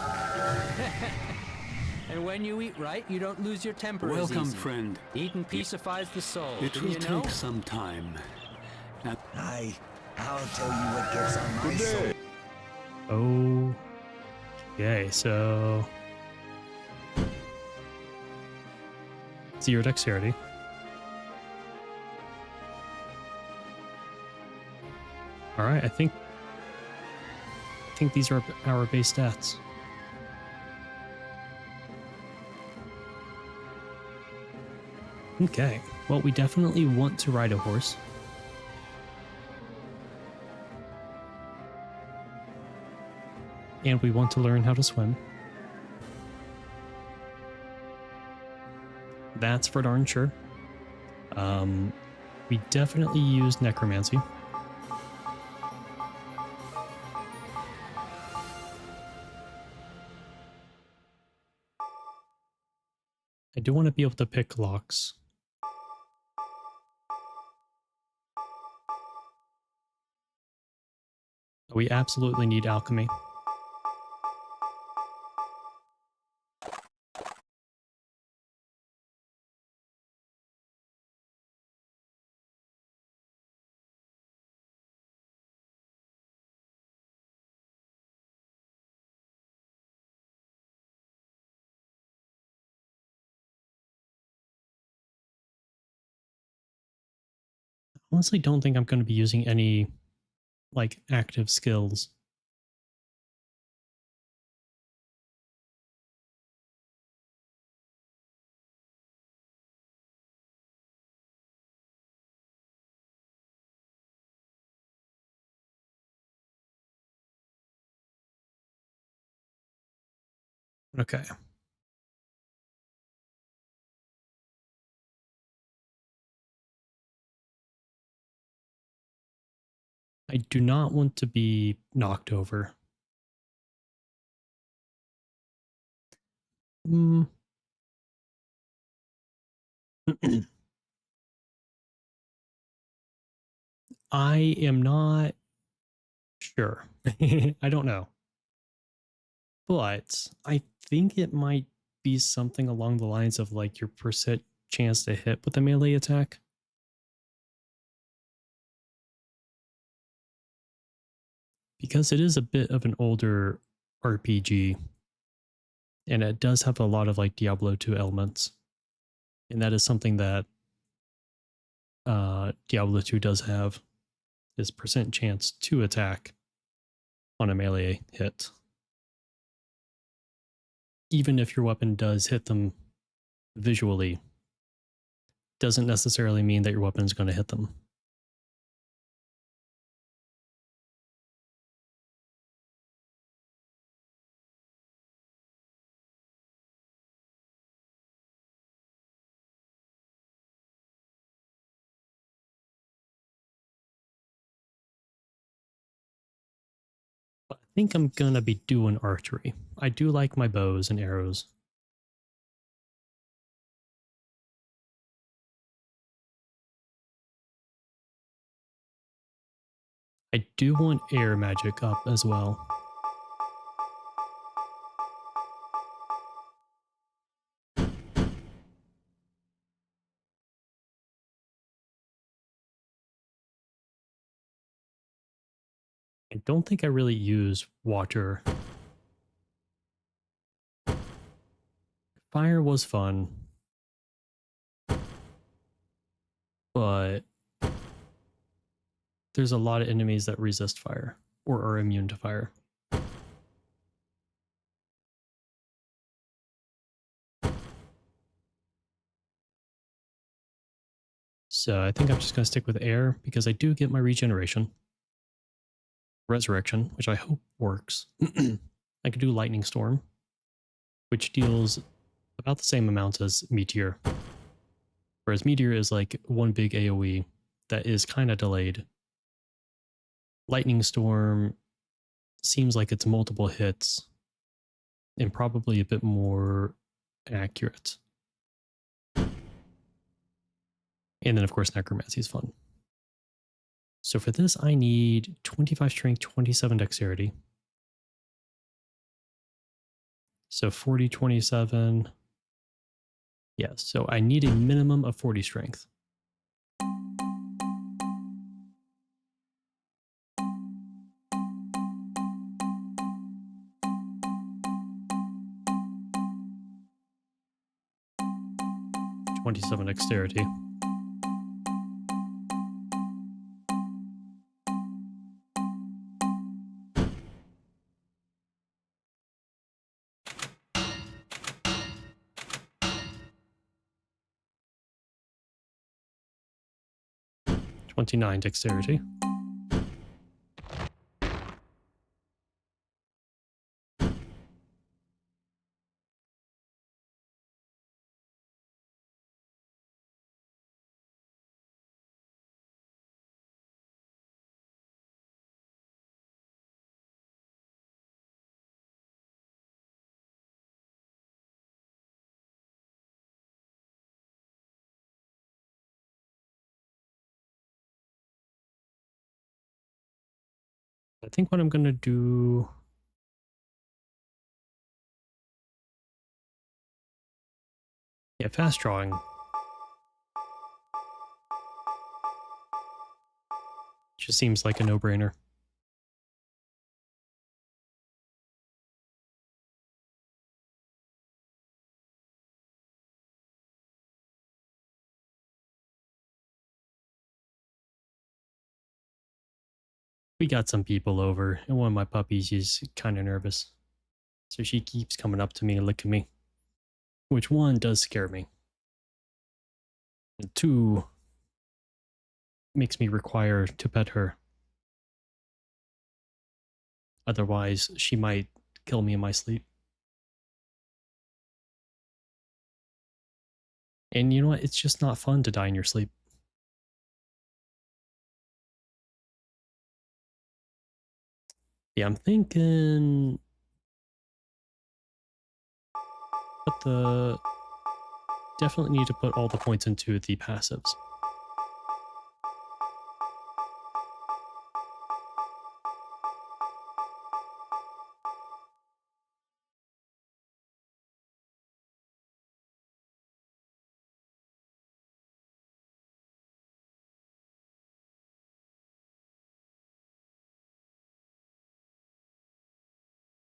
And when you eat right, you don't lose your temper as Welcome, easy. friend. Eating peacifies the soul. It do will you take know? some time. Now, I'll tell you what gets on my Good soul. day. Oh. Okay, so 0 dexterity. All right, I think these are our base stats. Okay, well, we definitely want to ride a horse. And we want to learn how to swim. That's for darn sure. We definitely use necromancy. I do want to be able to pick locks. We absolutely need alchemy. Honestly, don't think I'm going to be using any like active skills. Okay. I do not want to be knocked over. Hmm. I am not sure. I don't know. But I think it might be something along the lines of like your percent chance to hit with a melee attack. Because it is a bit of an older RPG. And it does have a lot of like Diablo 2 elements. And that is something that Diablo 2 does have, is percent chance to attack on a melee hit. Even if your weapon does hit them visually, doesn't necessarily mean that your weapon is going to hit them. But I think I'm gonna be doing archery. I do like my bows and arrows. I do want air magic up as well. I don't think I really use water. Fire was fun, but there's a lot of enemies that resist fire or are immune to fire. So I think I'm just going to stick with air because I do get my regeneration. Resurrection, which I hope works. I could do lightning storm, which deals about the same amount as meteor. Whereas meteor is like one big AoE that is kind of delayed. Lightning storm seems like it's multiple hits and probably a bit more accurate. And then, of course, necromancy is fun. So for this, I need 25 strength, 27 dexterity. So 40, 27. Yeah, so I need a minimum of 40 strength. $27 dexterity. $29 dexterity. I think what I'm going to do... Yeah, fast drawing. Just seems like a no-brainer. We got some people over, and one of my puppies is kind of nervous. So she keeps coming up to me and licking me. Which, one, does scare me. And two, makes me require to pet her. Otherwise, she might kill me in my sleep. And you know what? It's just not fun to die in your sleep. Yeah, I'm thinking... Definitely need to put all the points into the passives.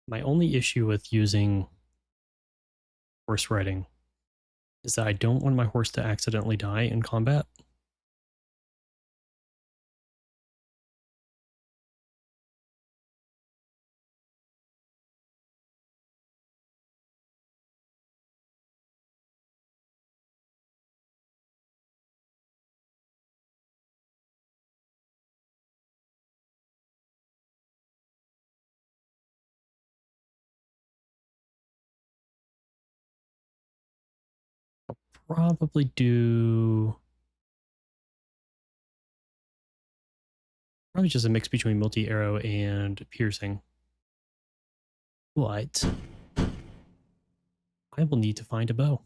My only issue with using horse riding is that I don't want my horse to accidentally die in combat. Probably do... Probably just a mix between multi-arrow and piercing. But I will need to find a bow.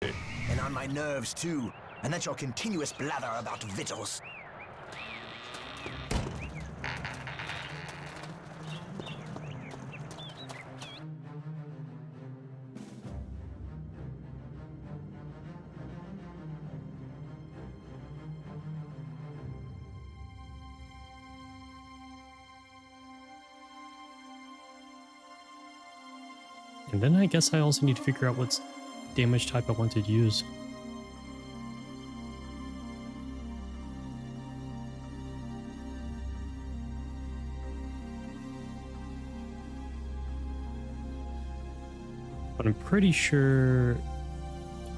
And on my nerves, too. And that's your continuous blather about victuals. And then I guess I also need to figure out what's damage type I want to use. But I'm pretty sure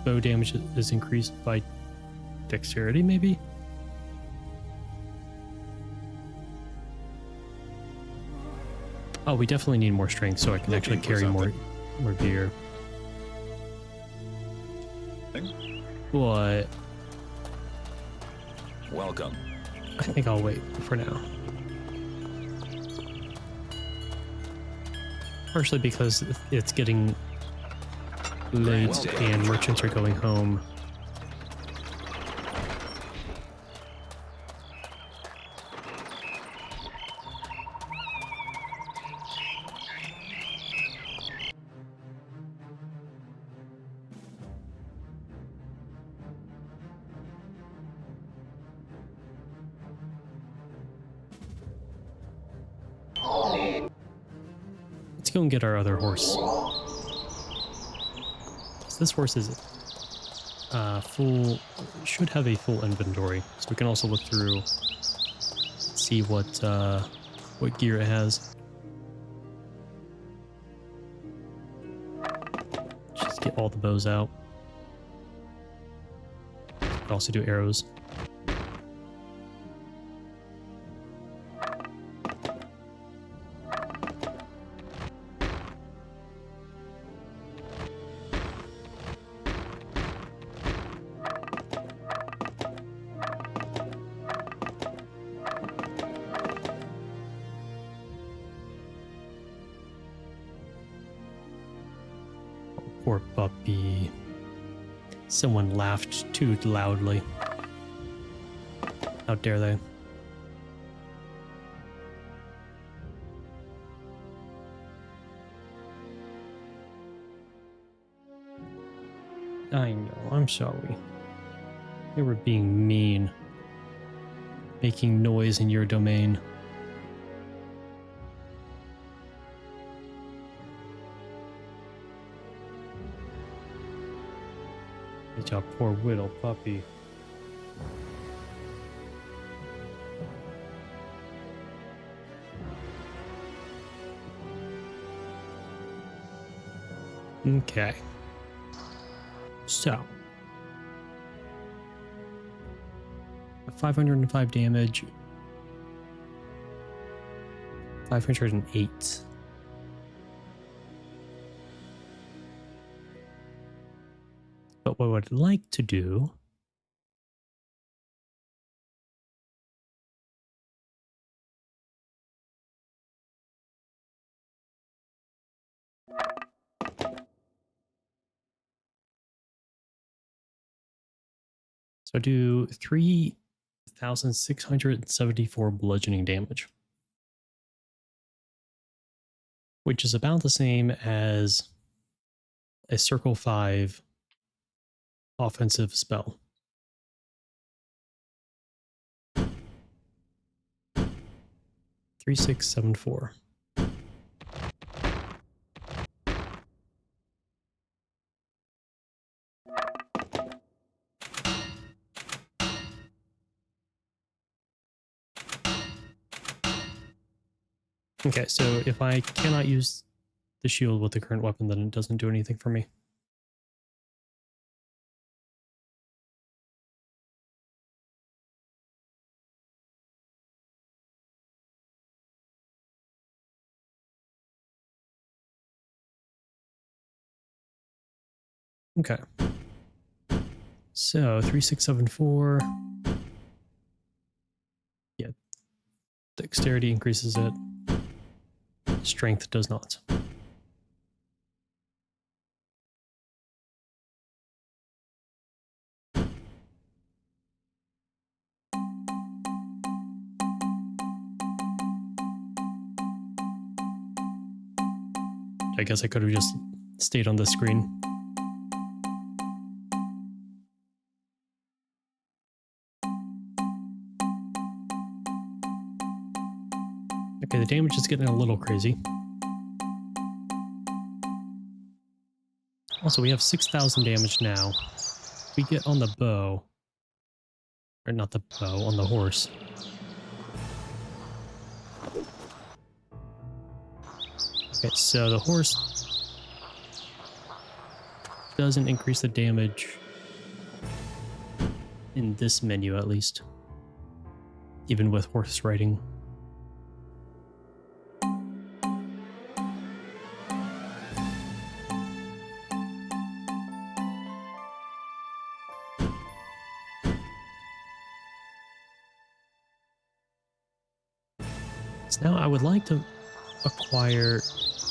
bow damage is increased by dexterity, maybe? Oh, we definitely need more strength so I can actually Looking for carry more something? gear. What? Welcome. I think I'll wait for now. Partially because it's getting late and merchants are going home. Let's go and get our other horse. This horse is full, should have a full inventory, so we can also look through, see what gear it has. Just get all the bows out. Also do arrows. Poor puppy. Someone laughed too loudly. How dare they? I know, I'm sorry. They were being mean. Making noise in your domain. Good job, poor little puppy. Okay. So. 505 damage. 508. But what I would like to do so do 3,674 bludgeoning damage, which is about the same as a circle 5 offensive spell. Three, 6, 7, 4. Okay, so if I cannot use the shield with the current weapon, then it doesn't do anything for me. Okay. So 3, 6, 7, 4. Yeah. Dexterity increases it. Strength does not. I guess I could have just stayed on the screen. Okay, the damage is getting a little crazy. Also, we have 6,000 damage now. We get on the bow. Or not the bow, on the horse. Okay, so the horse doesn't increase the damage in this menu, at least. Even with horse riding. So now I would like to acquire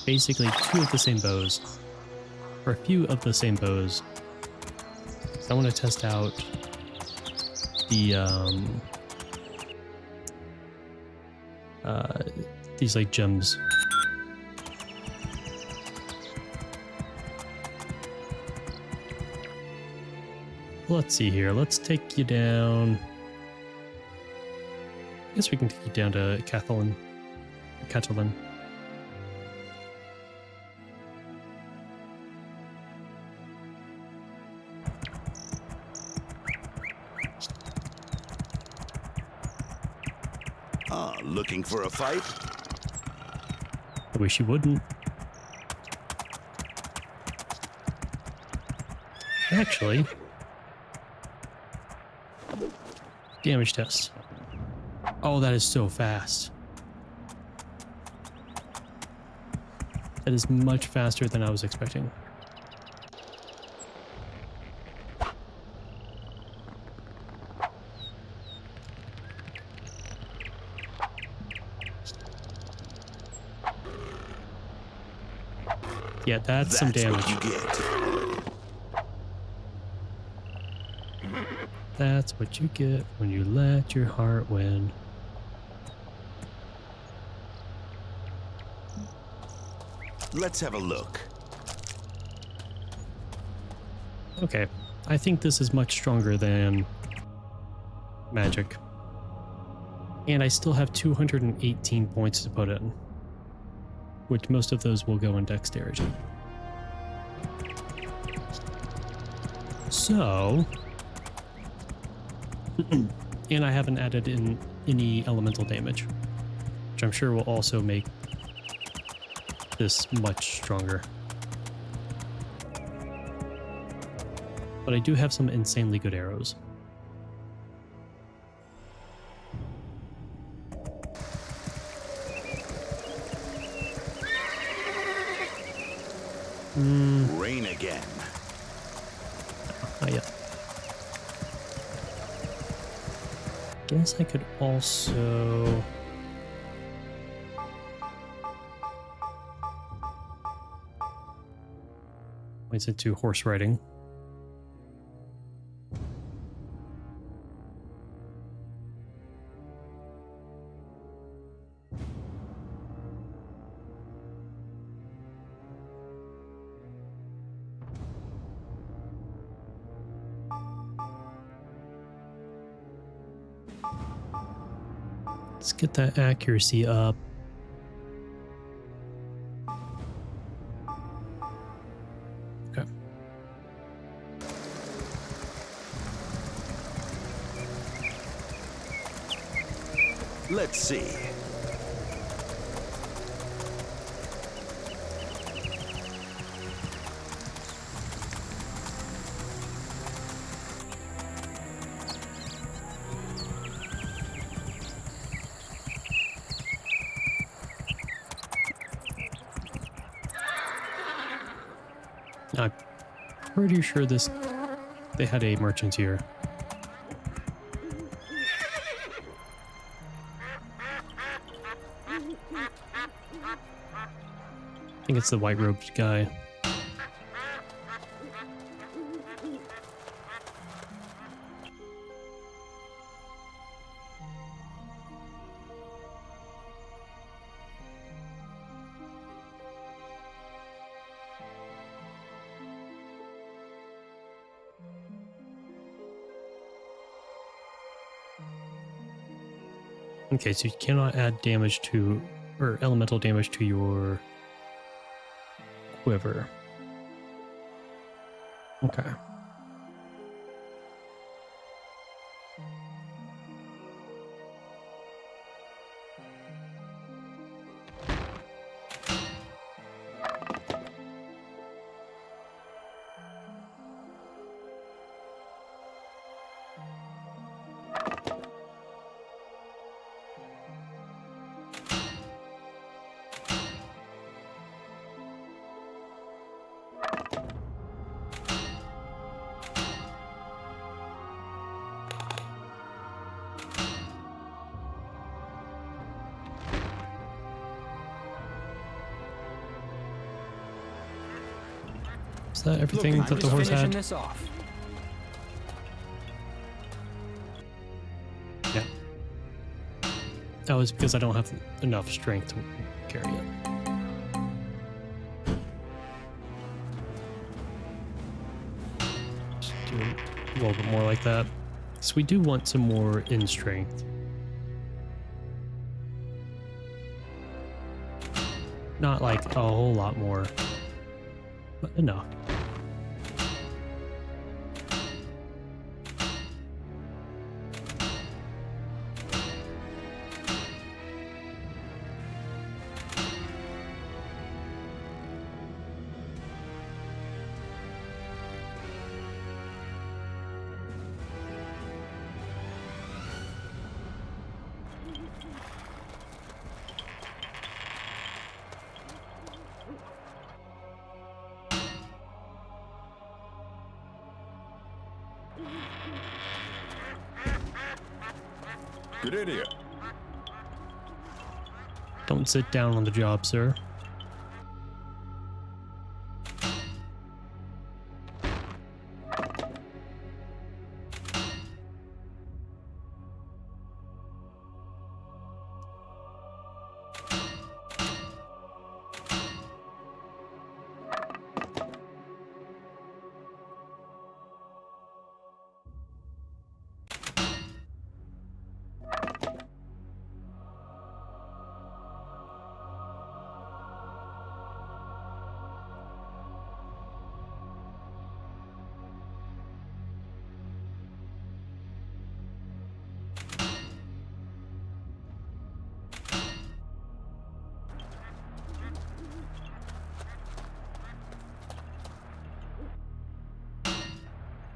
basically 2 of the same bows, or a few of the same bows. I want to test out the these like gems. Let's see here. Let's take you down. I guess we can take you down to Catalan. Looking for a fight? I wish you wouldn't. Actually, damage test. Oh, that is so fast. That is much faster than I was expecting. Yeah, that's some damage. What you get. That's what you get when you let your heart win. Let's have a look. Okay, I think this is much stronger than magic. And I still have 218 points to put in, which most of those will go in dexterity. So, and I haven't added in any elemental damage, which I'm sure will also make this much stronger. But I do have some insanely good arrows. Rain again. Not yet. Guess I could also... points into horse riding. Let's get that accuracy up. Okay. Let's see. I'm pretty sure they had a merchant here. I think it's the white robed guy. Okay, so you cannot add damage to, or elemental damage to your quiver. Okay. Is that everything Looking that the Just horse finishing had? this off. Yeah. Oh, it's because I don't have enough strength to carry it. Just do a little bit more like that. So we do want some more in strength. Not like a whole lot more, but enough. Good idea. Don't sit down on the job, sir.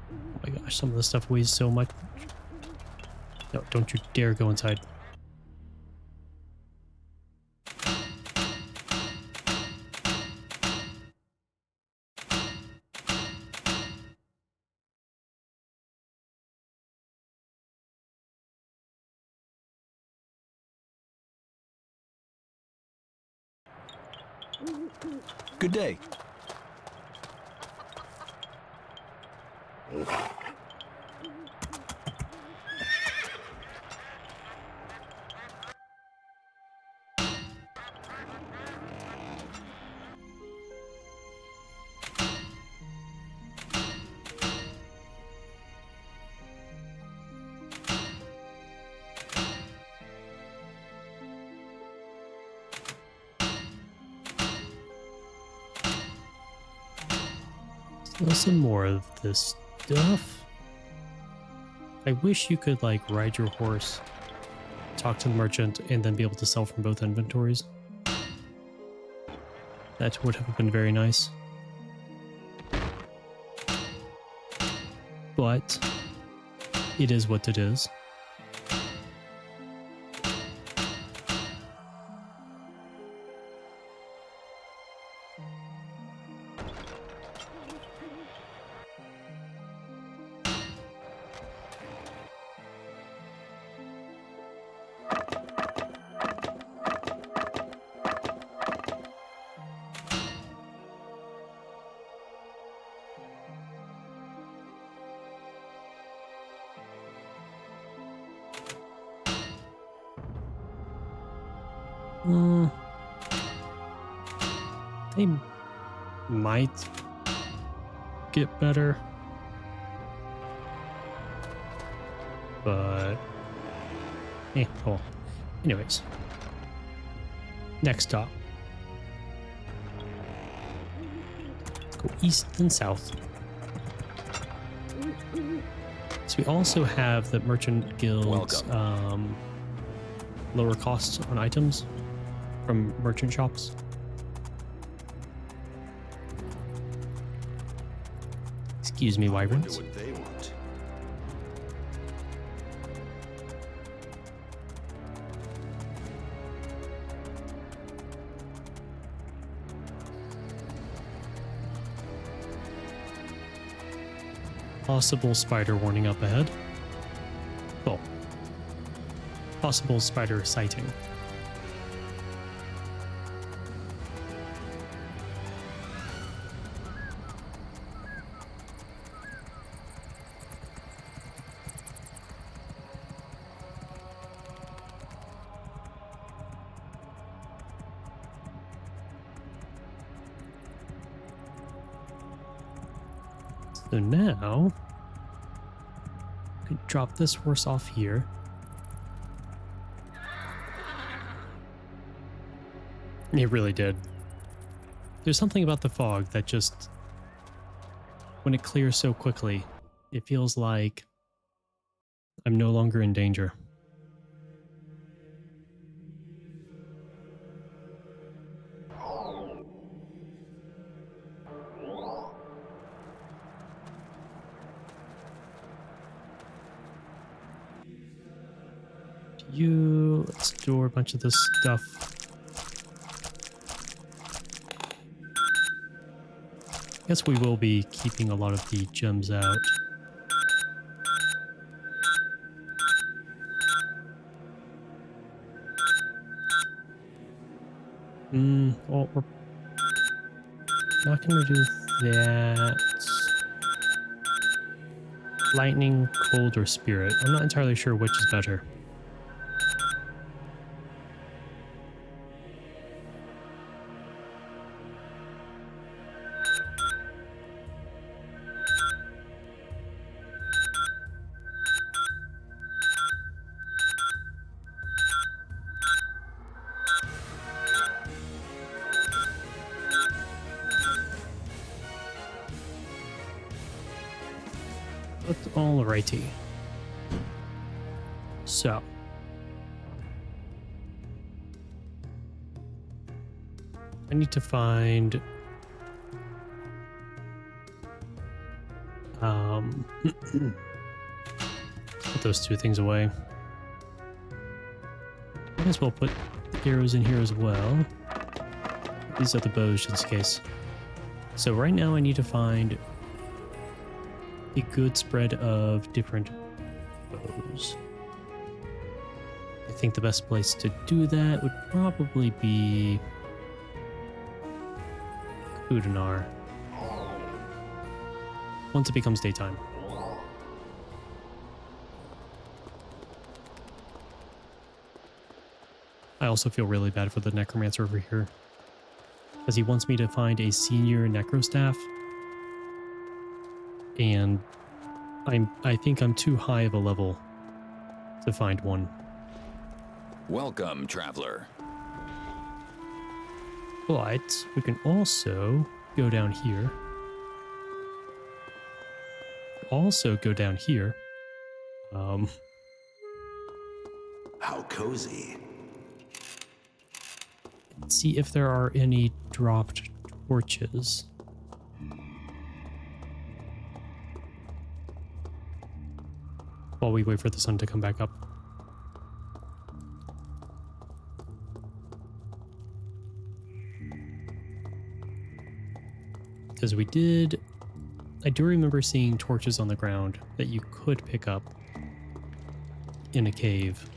Oh my gosh, some of this stuff weighs so much. No, don't you dare go inside. Good day. Still some more of this stuff. I wish you could like ride your horse, talk to the merchant, and then be able to sell from both inventories. That would have been very nice. But it is what it is. They might get better. But cool. Anyways. Next stop. Let's go east and south. So we also have the Merchant Guild's lower costs on items from merchant shops. Excuse me, Wonder wyverns. what they want. Possible spider warning up ahead. Well, possible spider sighting. So now, I could drop this horse off here. It really did. There's something about the fog that just, when it clears so quickly, it feels like I'm no longer in danger. Let's store a bunch of this stuff. I guess we will be keeping a lot of the gems out. Well, we're not going to do that. Lightning, cold, or spirit. I'm not entirely sure which is better. Alrighty. So. I need to find put those two things away. Might as well put the arrows in here as well. These are the bows just in case. So right now I need to find a good spread of different bows. I think the best place to do that would probably be Udanar. Once it becomes daytime. I also feel really bad for the necromancer over here, because he wants me to find a senior necrostaff, and I think I'm too high of a level to find one. Welcome, traveler. But we can also go down here. Also go down here. How cozy. See if there are any dropped torches. While we wait for the sun to come back up. Because I do remember seeing torches on the ground that you could pick up in a cave,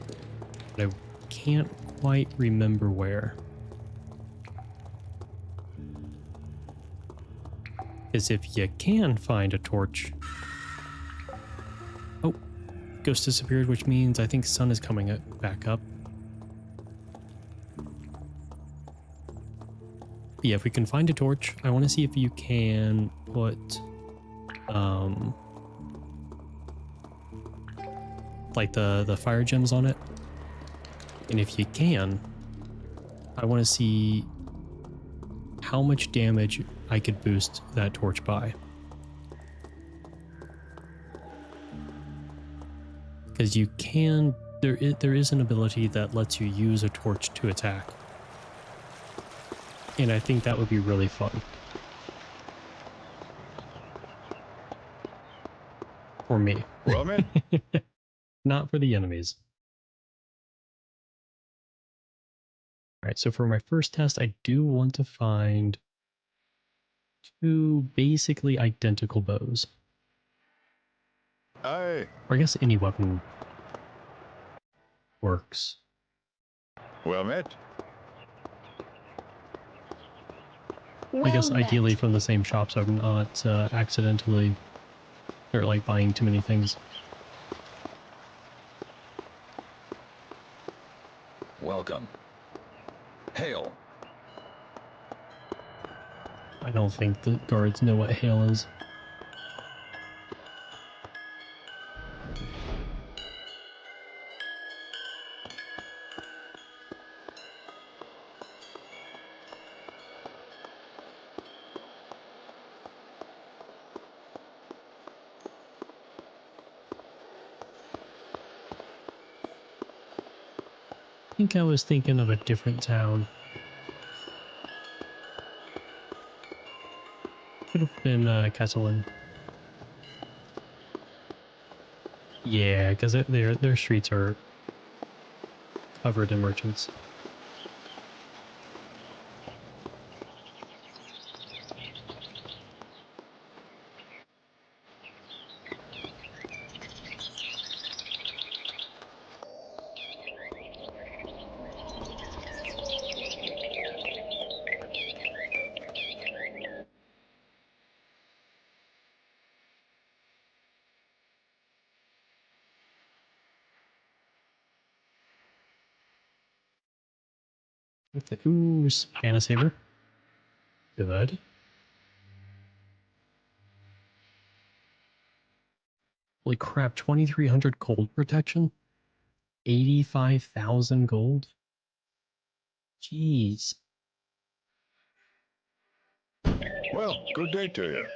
but I can't quite remember where. Because if you can find a torch... Oh, ghost disappeared, which means I think sun is coming back up. Yeah, if we can find a torch, I want to see if you can put like the fire gems on it. And if you can, I want to see how much damage I could boost that torch by. Because you can, there is an ability that lets you use a torch to attack. And I think that would be really fun. For me. Well met. Not for the enemies. Alright, so for my first test, I do want to find 2 basically identical bows. Aye. Or I guess any weapon works. Well met. I guess ideally from the same shop, so I'm not accidentally or like buying too many things. Welcome. Hail. I don't think the guards know what hail is. I think I was thinking of a different town. Could have been Catalan. Yeah, because their streets are covered in merchants. Ooh, Spana Saber. Good. Holy crap, 2,300 gold protection? 85,000 gold? Jeez. Well, good day to you.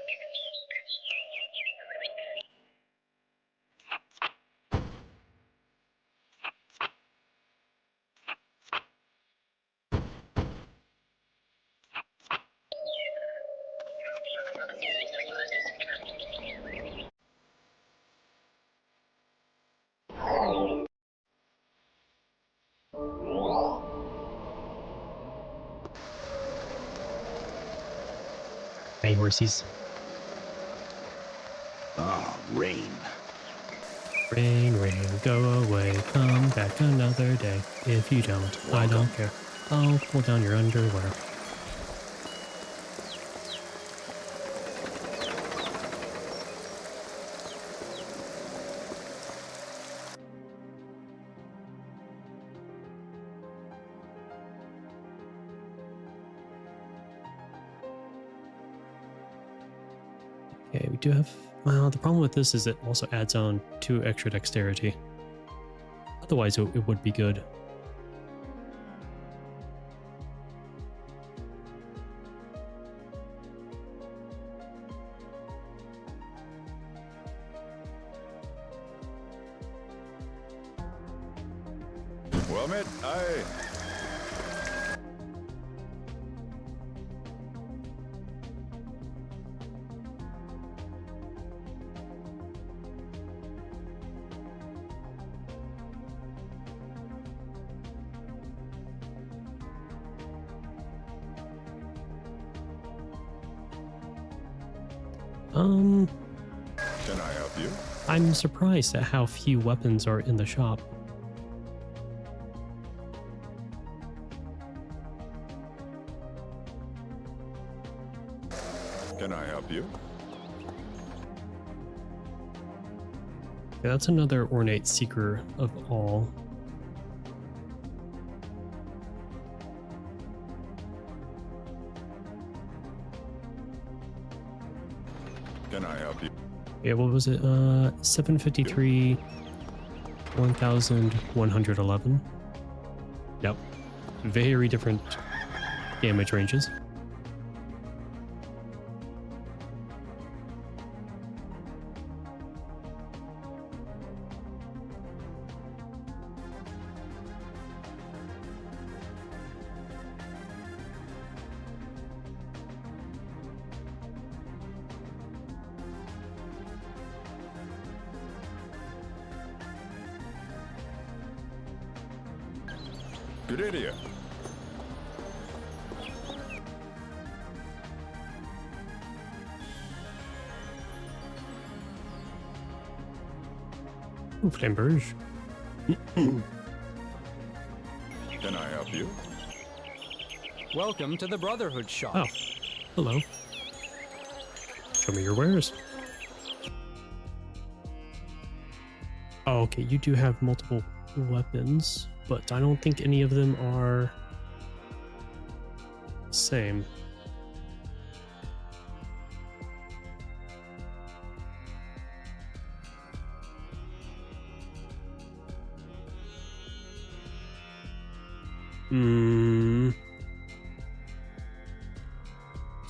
Hey, horsies. Ah, rain. Rain, rain, go away, come back another day. If you don't, I don't care. I'll pull down your underwear. Okay, we do have... Well, the problem with this is it also adds on 2 extra dexterity. Otherwise, it would be good. Well met. Aye. Can I help you? I'm surprised at how few weapons are in the shop. Can I help you? Yeah, that's another ornate seeker of all. Can I help you? Yeah, what was it? 753, 1111. Yep. Very different damage ranges. Good idea. Ooh, Flamberge. Can I help you? Welcome to the Brotherhood shop. Oh, hello. Show me your wares. Oh, okay, you do have multiple weapons, but I don't think any of them are the same.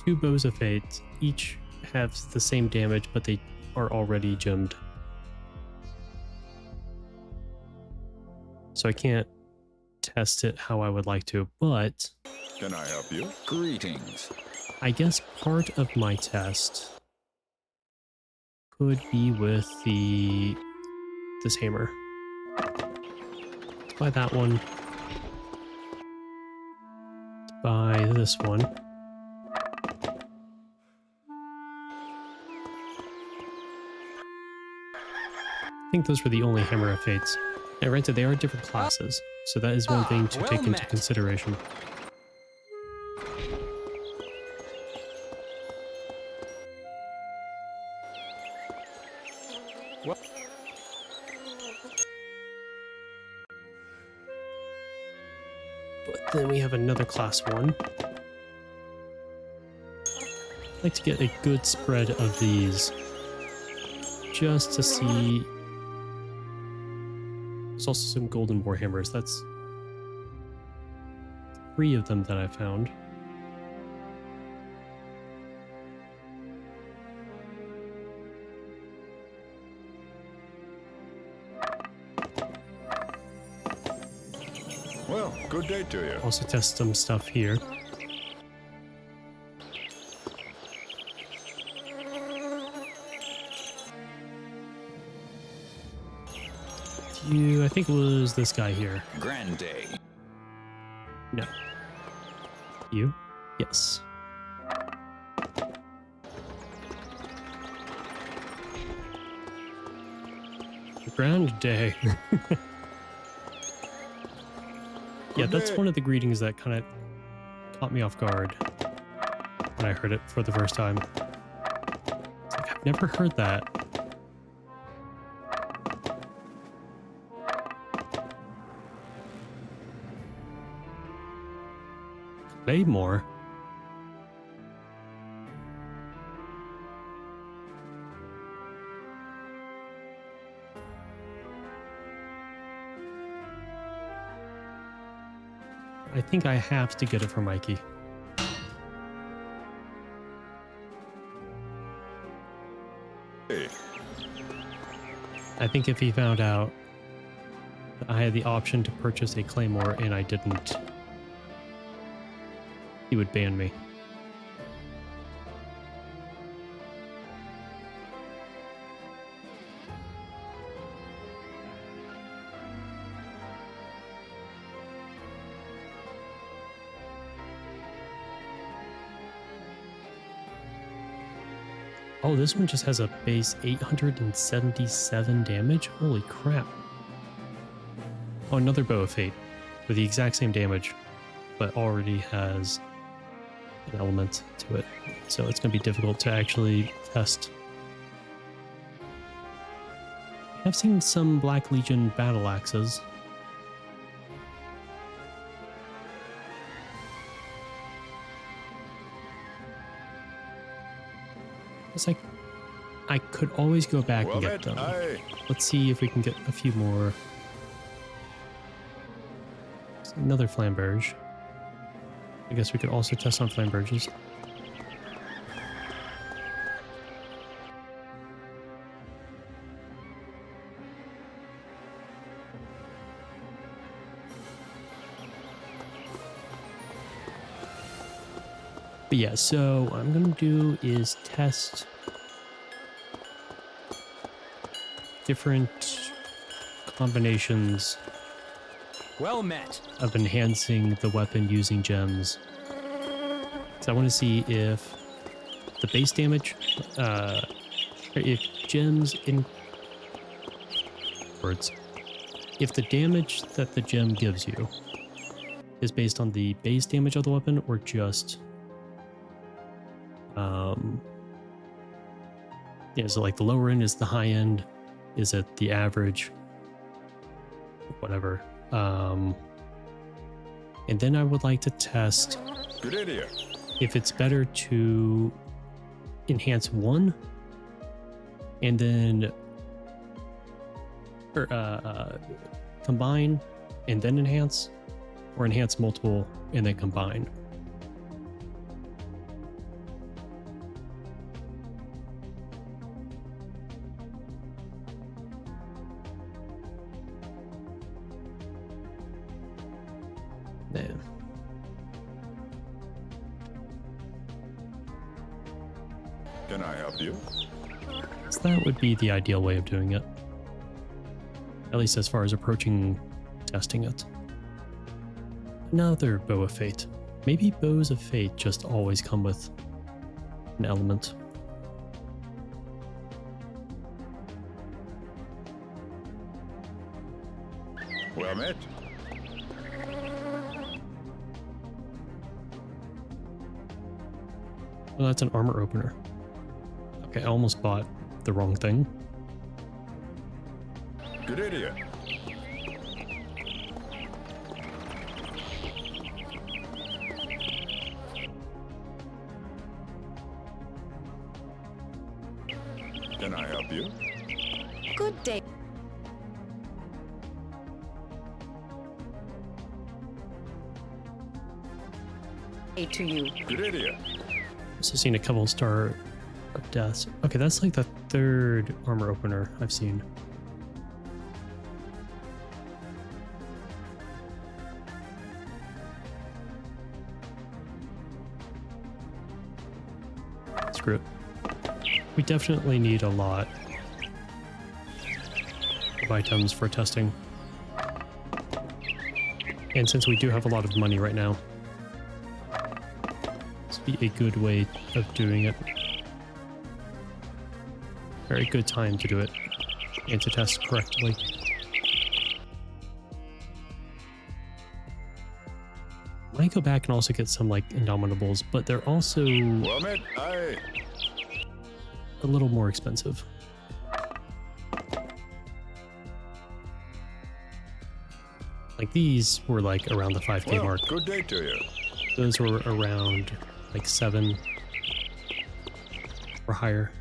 Two bows of fate, each have the same damage, but they are already gemmed. So I can't test it how I would like to, but Can I help you? Greetings. I guess part of my test could be with this hammer. Let's buy that one. Let's buy this one. I think those were the only hammer of fates. And granted, they are different classes, so that is one thing to well take into met. consideration. Well, But then we have another class one. I'd like to get a good spread of these, just to see. There's also some golden warhammers. That's 3 of them that I found. Well, good day to you. Also test some stuff here. I think it was this guy here. Grand day. No. You? Yes. Grand day. Yeah, that's one of the greetings that kind of caught me off guard when I heard it for the first time. It's like, I've never heard that. Claymore? I think I have to get it for Mikey. Hey, I think if he found out that I had the option to purchase a Claymore and I didn't, he would ban me. Oh, this one just has a base 877 damage? Holy crap. Oh, another Bow of Fate with the exact same damage, but already has an element to it. So it's going to be difficult to actually test. I've seen some Black Legion battle axes. It's like I could always go back Well and get met, them. aye. Let's see if we can get a few more. Another flamberge. I guess we could also test on flamberges. But yeah, so what I'm going to do is test different combinations Well met. of enhancing the weapon using gems. So I want to see if the base damage, if gems in words, if the damage that the gem gives you is based on the base damage of the weapon or just, yeah, so like the lower end is the high end, is it the average, whatever. And then I would like to test Good idea. if it's better to enhance one and then combine and then enhance, or enhance multiple and then combine. Yeah. Can I help you? So that would be the ideal way of doing it. At least as far as approaching testing it. Another bow of fate. Maybe bows of fate just always come with an element. Well met. Oh, that's an armor opener. Okay, I almost bought the wrong thing. Good idea. Can I help you? Good day. To you. Good idea. Also seen a couple star of deaths. Okay, that's like the third armor opener I've seen. Screw it. We definitely need a lot of items for testing. And since we do have a lot of money right now, this would be a good way of doing it. Very good time to do it and to test correctly. Might go back and also get some like Indomitables, but they're also Well met, aye. a little more expensive. Like these were like around the 5K Well, mark. good day to you. Those were around like 7 or higher.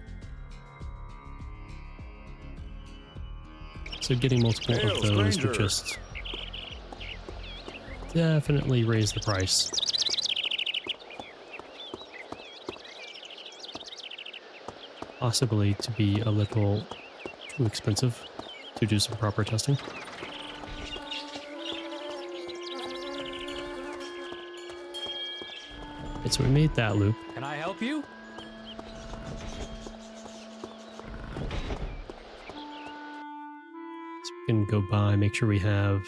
So getting multiple Hail, of those stranger. would just definitely raise the price. Possibly to be a little too expensive to do some proper testing. Okay, so we made that loop. Can I help you? So we can go by, make sure we have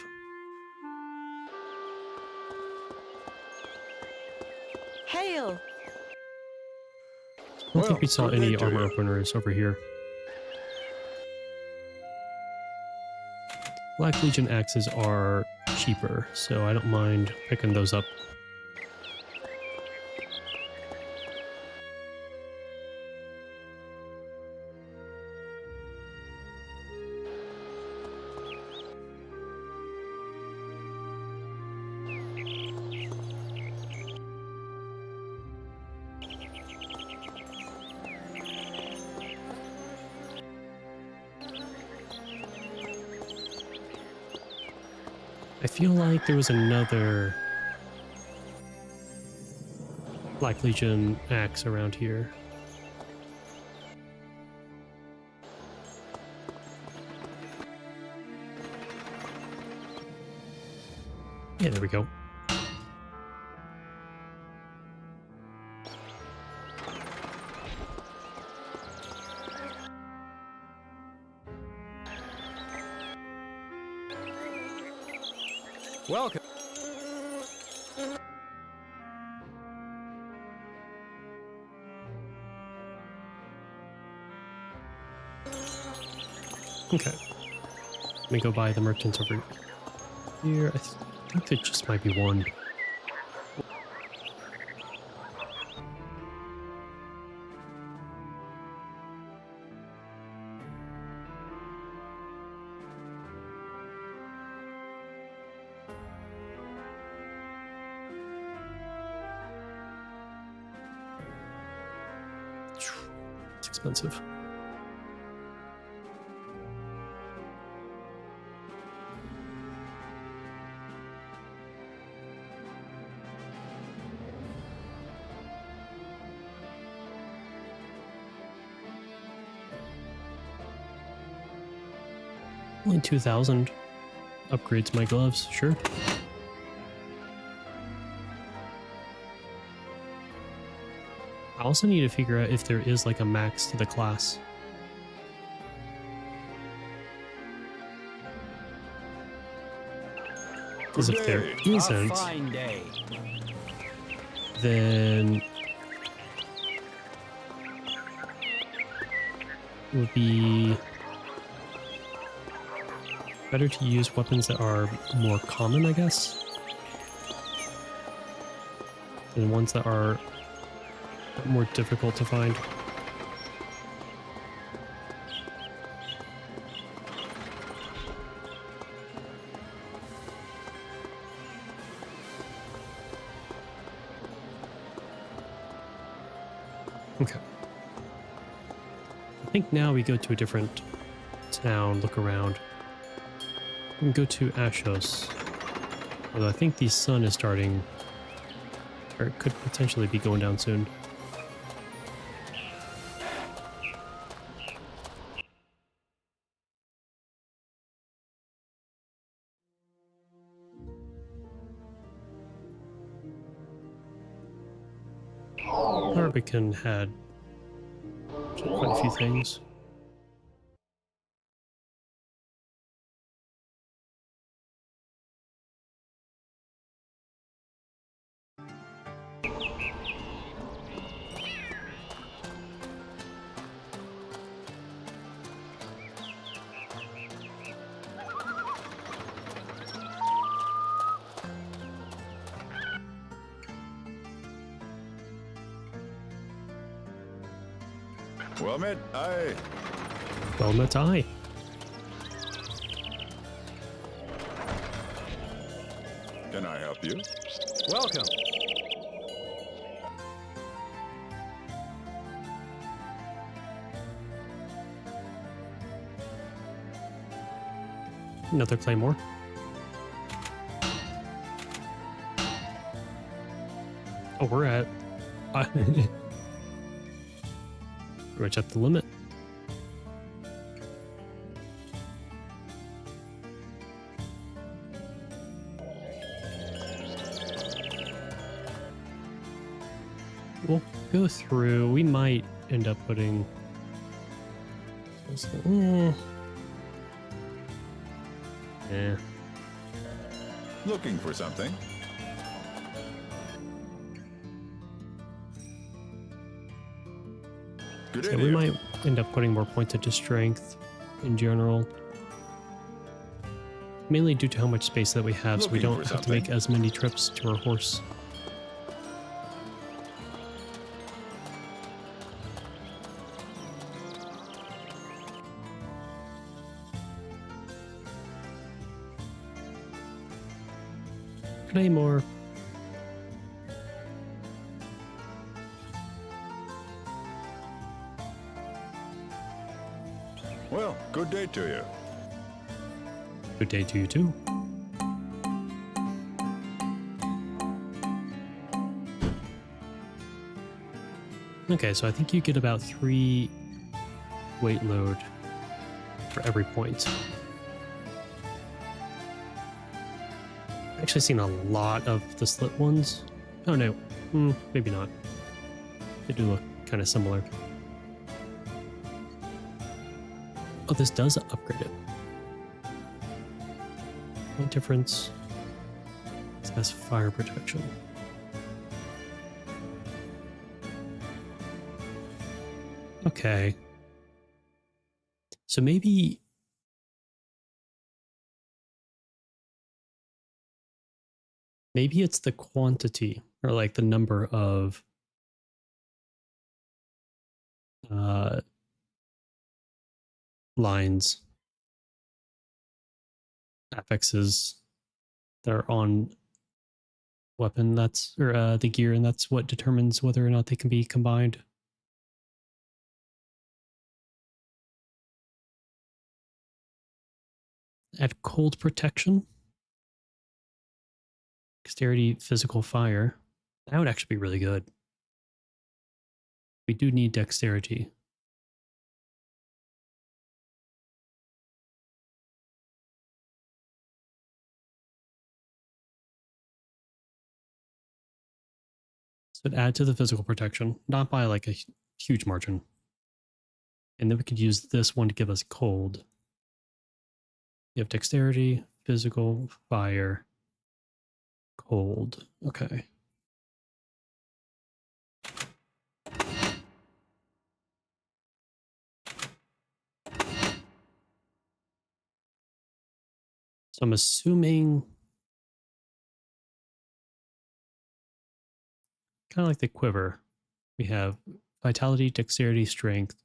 Hail. I don't think we saw good day any to armor you. openers over here. Black Legion axes are cheaper, so I don't mind picking those up. I feel like there was another Black Legion axe around here. Yeah, there we go. Welcome. Okay. Let me go buy the merchants over here. I think there just might be one. It's expensive. Only 2,000 upgrades my gloves, sure. I also need to figure out if there is like a max to the class. Because if there Good A isn't, fine day. then it would be better to use weapons that are more common, I guess, than ones that are more difficult to find. Okay. I think now we go to a different town, look around. We can go to Ashos. Although I think the sun is starting, or it could potentially be going down soon. Barbican had quite a few things. Well met, aye. Well met, aye. Can I help you? Welcome. Another claymore. Oh, we're at pretty much at the limit. We'll go through. We might end up putting. Yeah. Looking for something? Good So idea. we might end up putting more points into strength in general. Mainly due to how much space that we have, so we Looking don't for have to make something? as many trips to our horse. Claymore. Well, good day to you. Good day to you too. Okay, so I think you get about 3 weight load for every point. I've actually seen a lot of the slit ones. Oh no, maybe not. They do look kind of similar. Oh, this does upgrade it. One difference. This has fire protection. Okay. So maybe it's the quantity or like the number of lines, affixes that are on weapon, that's or the gear, and that's what determines whether or not they can be combined. Add cold protection, dexterity, physical fire. That would actually be really good. We do need dexterity. So it'd add to the physical protection, not by like a huge margin. And then we could use this one to give us cold. You have dexterity, physical, fire, cold. Okay. So I'm assuming kind of like the quiver. We have vitality, dexterity, strength,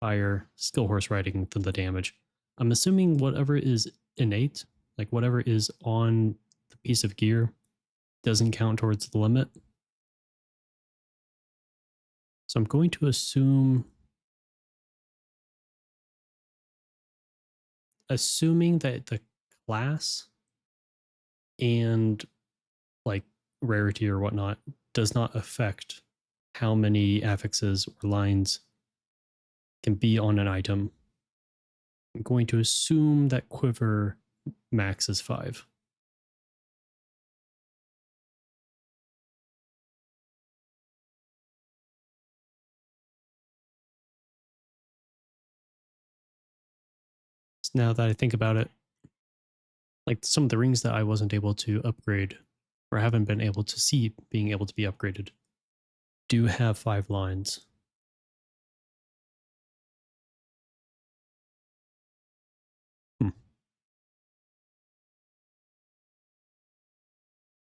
fire, skill horse riding, then the damage. I'm assuming whatever is innate, like whatever is on the piece of gear, doesn't count towards the limit. So I'm going to assuming that the class and like rarity or whatnot does not affect how many affixes or lines can be on an item. I'm going to assume that quiver max is 5. Now that I think about it, like some of the rings that I wasn't able to upgrade or haven't been able to see being able to be upgraded do have 5 lines.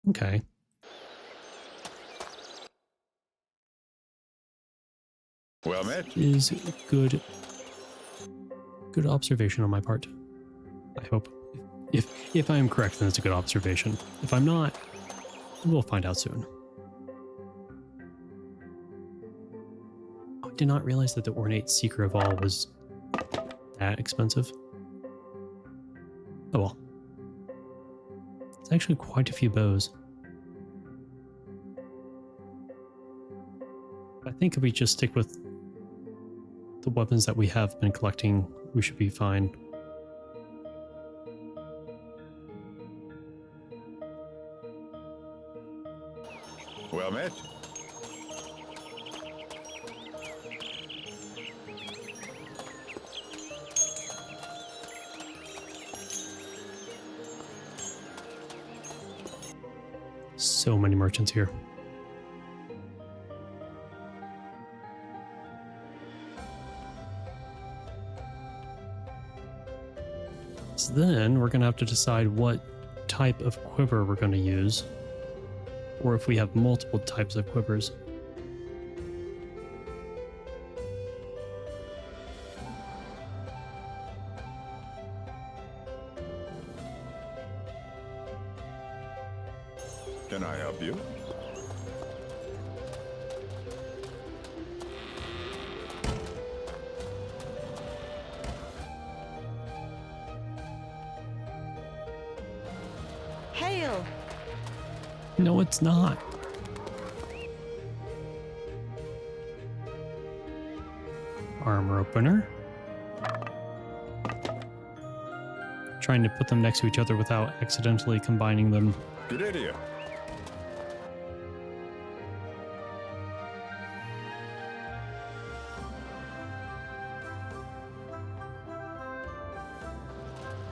Okay. Well met. Is good observation on my part. I hope. If I am correct, then it's a good observation. If I'm not, we'll find out soon. I did not realize that the ornate seeker of all was that expensive. Oh well. It's actually quite a few bows. I think if we just stick with the weapons that we have been collecting, we should be fine. Well met. So many merchants here. So then we're going to have to decide what type of quiver we're going to use, or if we have multiple types of quivers. Can I help you? Hail! No, it's not. armor opener. Trying to put them next to each other without accidentally combining them. Good idea.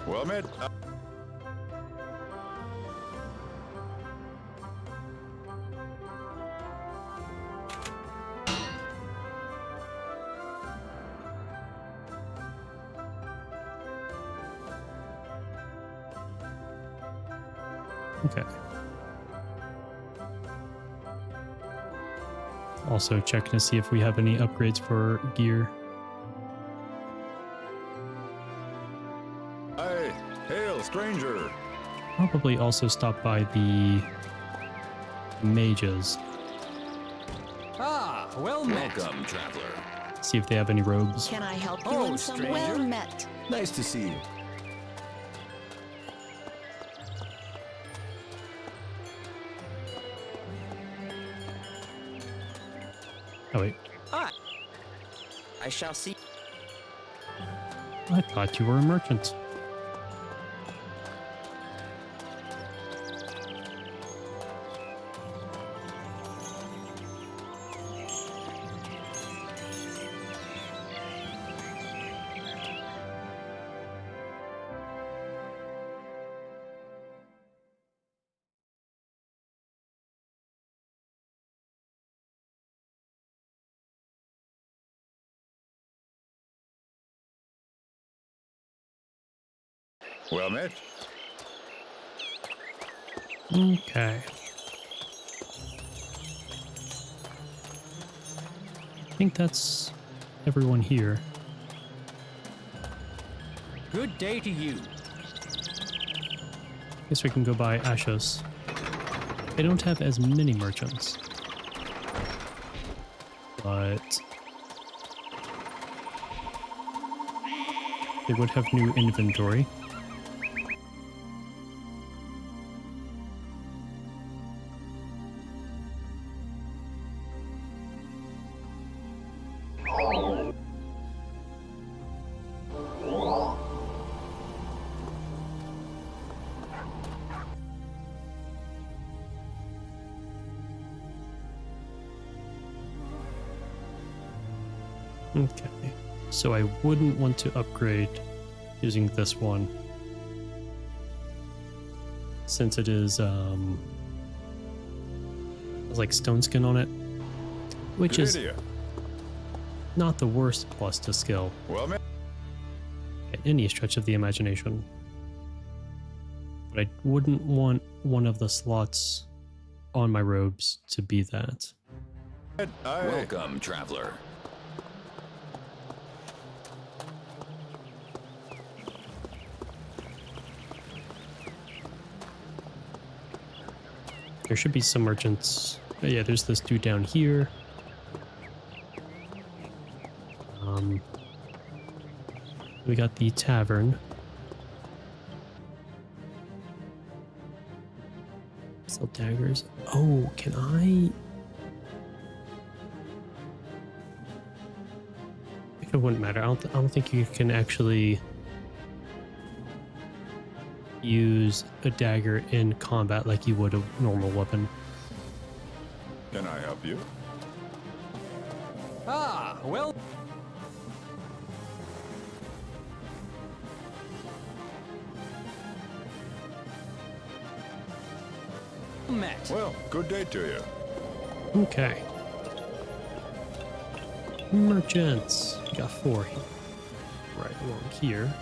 Well met. Okay. Also checking to see if we have any upgrades for gear. Aye, hail, stranger. Probably also stop by the mages. Ah, well met. Welcome, traveler. See if they have any robes. Can I help you Oh, in some stranger. well met? Nice to see you. Oh wait, Ah, I shall see. I thought you were a merchant. Well met. Okay. I think that's everyone here. Good day to you. Guess we can go buy Ashos. They don't have as many merchants. But they would have new inventory. Okay, so I wouldn't want to upgrade using this one since it is has like stone skin on it, which Good is idea. not the worst plus to skill Well met. by any stretch of the imagination. But I wouldn't want one of the slots on my robes to be that. Aye. Welcome, traveler. There should be some merchants. Oh, yeah, there's this dude down here. We got the tavern. Sell daggers. Oh, can I? I think it wouldn't matter. I don't think you can actually use a dagger in combat like you would a normal weapon. Can I help you? Ah, well. Met. Well, good day to you. Okay. Merchants. We got 4 here. Right along here.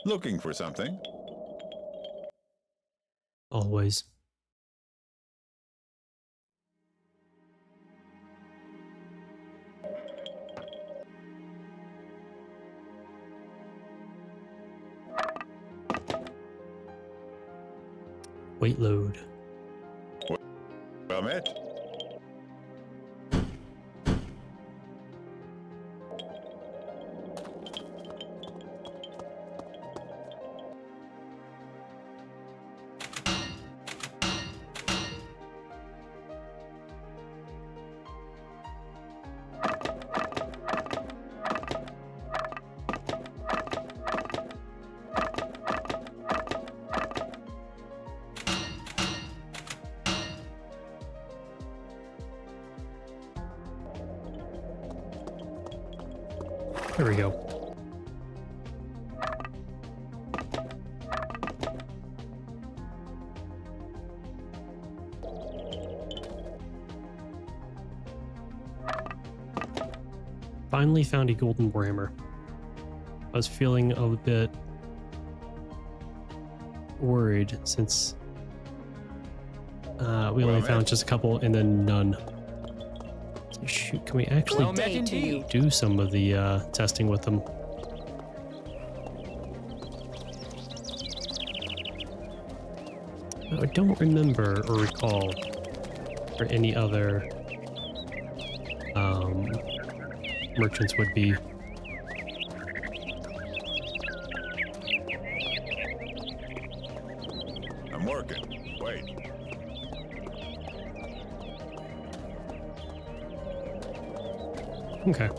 Looking for something? Always. Weight load. Well met. There we go. Finally found a golden warhammer. I was feeling a bit worried since we only found just a couple and then none. So shoot, can we actually Well met indeed. do some of the testing with them? I don't remember or recall where any other merchants would be. I'm working. Wait. Okay.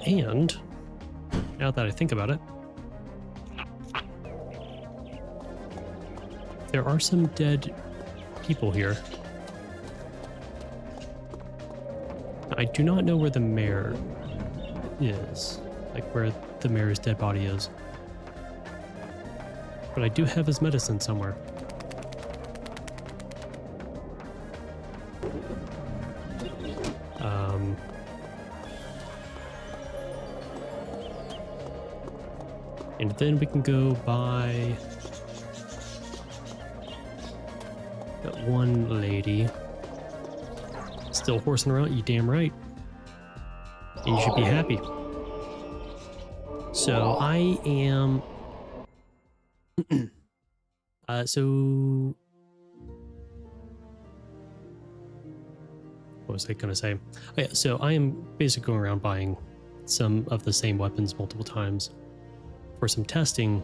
And now that I think about it, there are some dead people here. I do not know where the mayor is, like where the mayor's dead body is. But I do have his medicine somewhere. And then we can go by that one lady. Still horsing around, you damn right. And you should be happy. So I am... so... What was I going to say? Oh, yeah, so I am basically going around buying some of the same weapons multiple times for some testing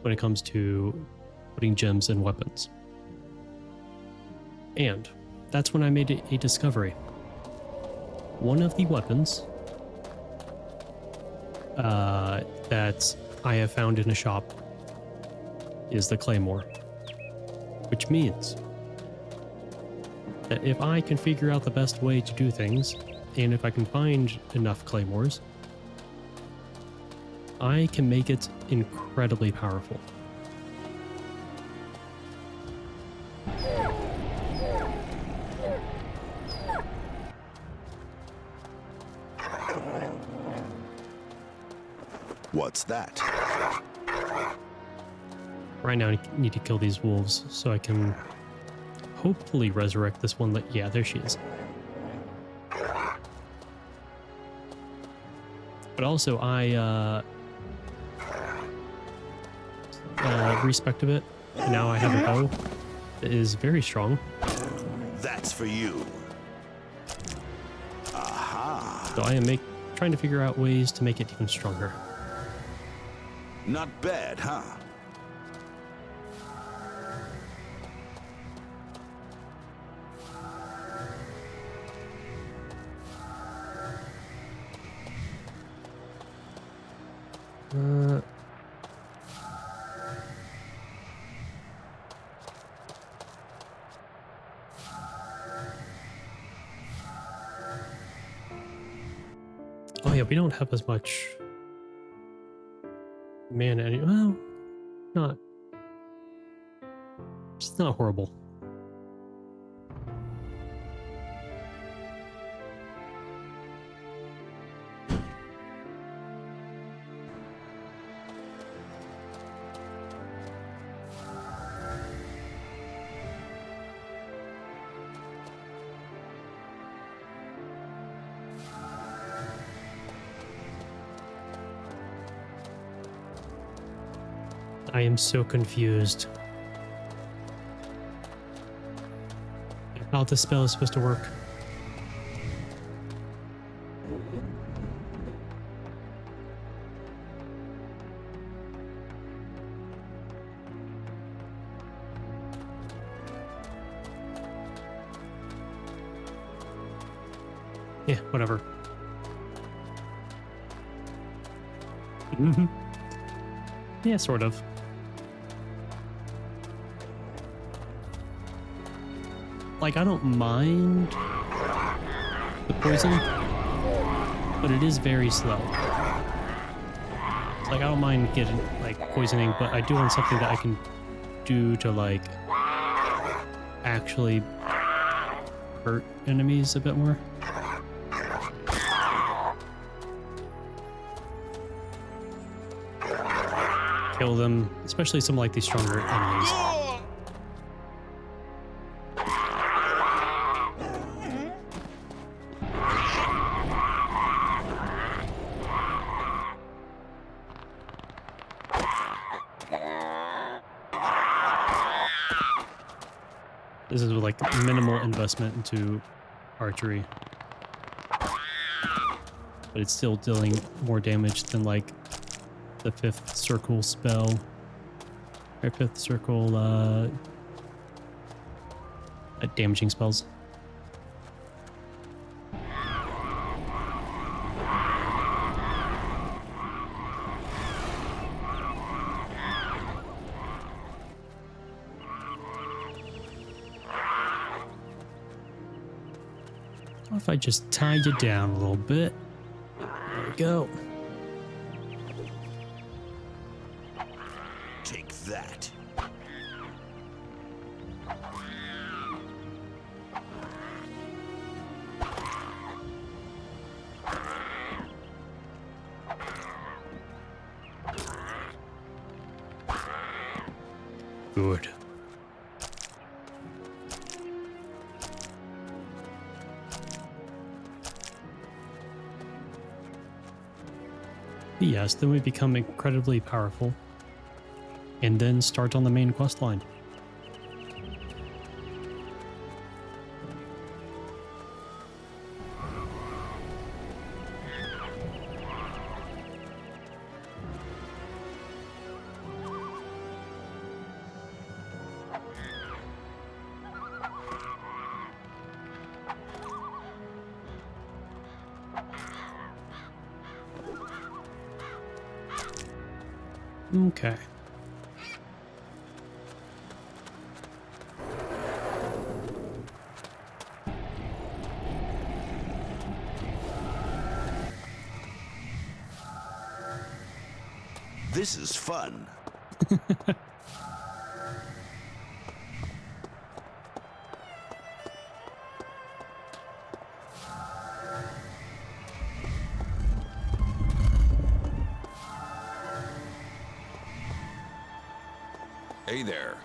when it comes to putting gems in weapons. And that's when I made a discovery. One of the weapons that I have found in a shop is the claymore, which means that if I can figure out the best way to do things, and if I can find enough claymores, I can make it incredibly powerful. What's that? Right now I need to kill these wolves so I can hopefully resurrect this one. Yeah, there she is. But also I respect a bit. And now I have a bow that is very strong. That's for you. Aha. So I am trying to figure out ways to make it even stronger. Not bad, huh? Oh yeah, we don't have as much mana well, it's not horrible. I am so confused. How this spell is supposed to work. Yeah, whatever. Yeah, sort of. like, I don't mind the poison, but it is very slow. It's like, I don't mind getting, like, poisoning, but I do want something that I can do to, like, actually hurt enemies a bit more. Kill them, especially some like these stronger enemies. This is with like minimal investment into archery, but it's still dealing more damage than like the 5th circle spell, or 5th circle damaging spells. What if I just tie you down a little bit? There we go. Take that. Good. Yes, then we become incredibly powerful, and then start on the main quest line. Okay. This is fun. Hey there.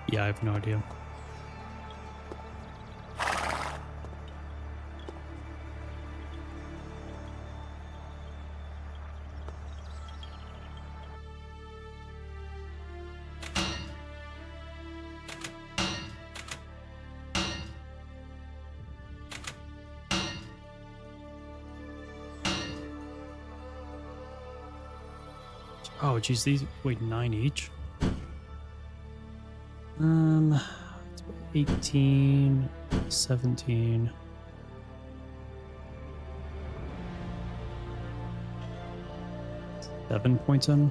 Yeah, I have no idea. Oh, geez, these weigh 9 each. It's 18, 17. Seven points in.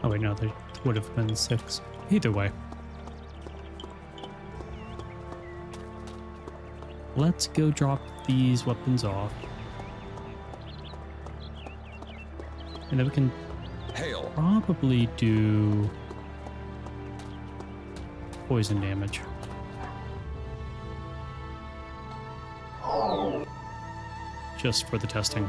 Oh wait, no, there would have been 6. Either way. Let's go drop these weapons off. And then we can Hail. probably do poison damage. Just for the testing.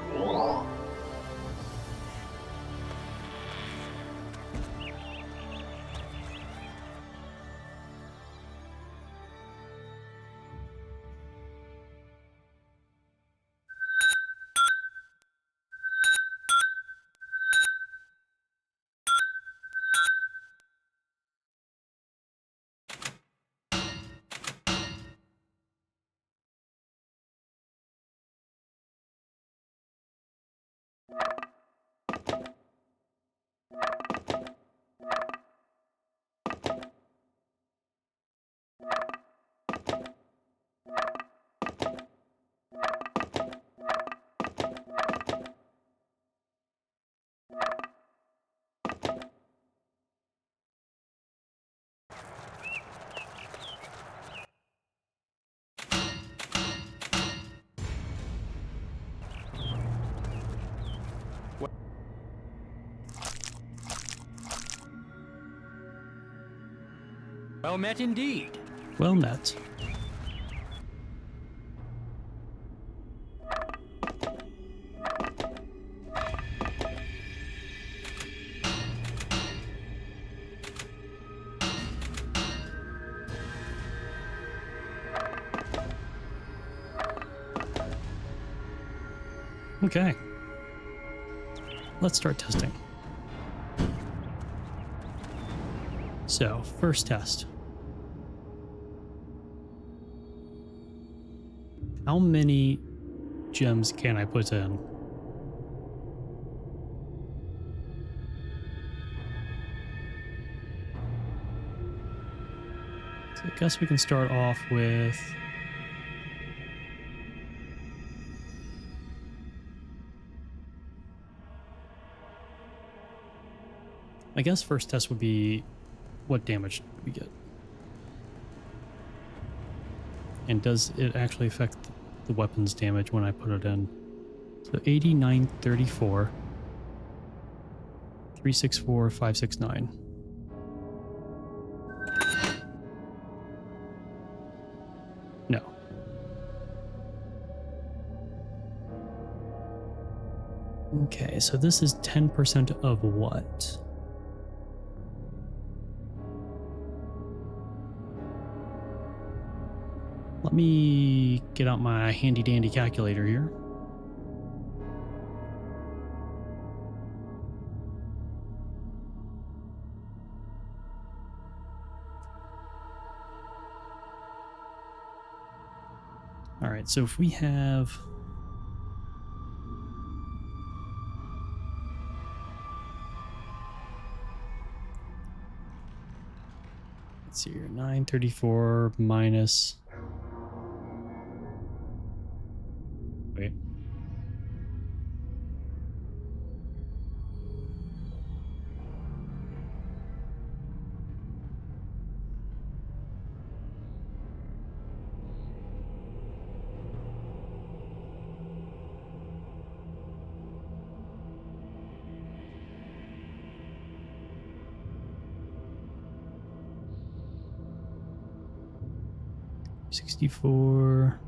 Well met indeed. Well met. Okay. Let's start testing. So, first test. How many gems can I put in? So I guess we can start off with... I guess first test would be what damage do we get? And does it actually affect the weapon's damage when I put it in? So 89, 34, 364, 569. No. Okay, so this is 10% of what? Let me get out my handy dandy calculator here. All right, so if we have... Let's see here, 934 minus... Wait. $64.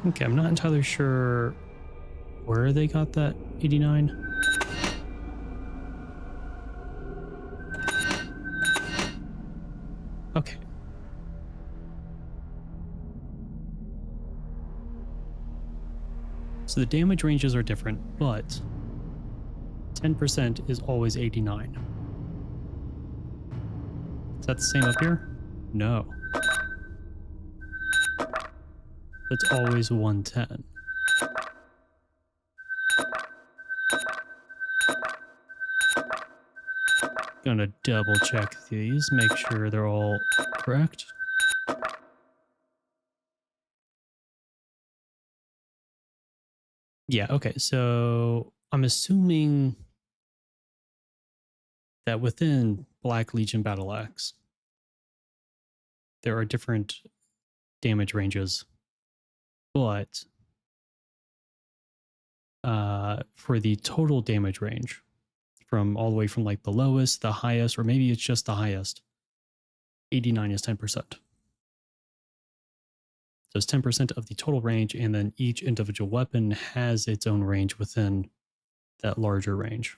Okay, I'm not entirely sure where they got that 89. Okay. So the damage ranges are different, but 10% is always 89. Is that the same up here? No. That's always 110. Gonna double check these, make sure they're all correct. Yeah, okay, so I'm assuming that within Black Legion Battle Axe, there are different damage ranges, but for the total damage range, from all the way from like the lowest, the highest, or maybe it's just the highest, 89 is 10%. So it's 10% of the total range, and then each individual weapon has its own range within that larger range.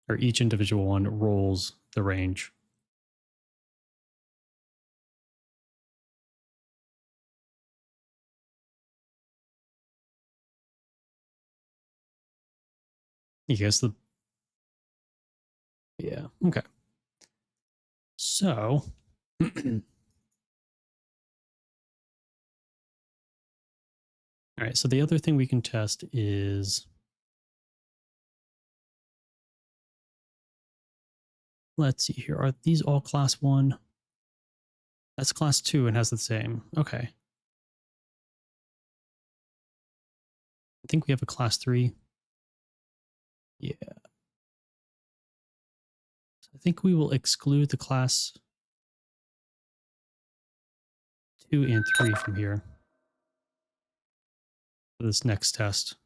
Or each individual one rolls the range. Yes, yeah, okay. So all right, so the other thing we can test is, let's see here, are these all class 1? That's class 2 and has the same. Okay. I think we have a class 3. Yeah. So I think we will exclude the class 2 and 3 from here for this next test.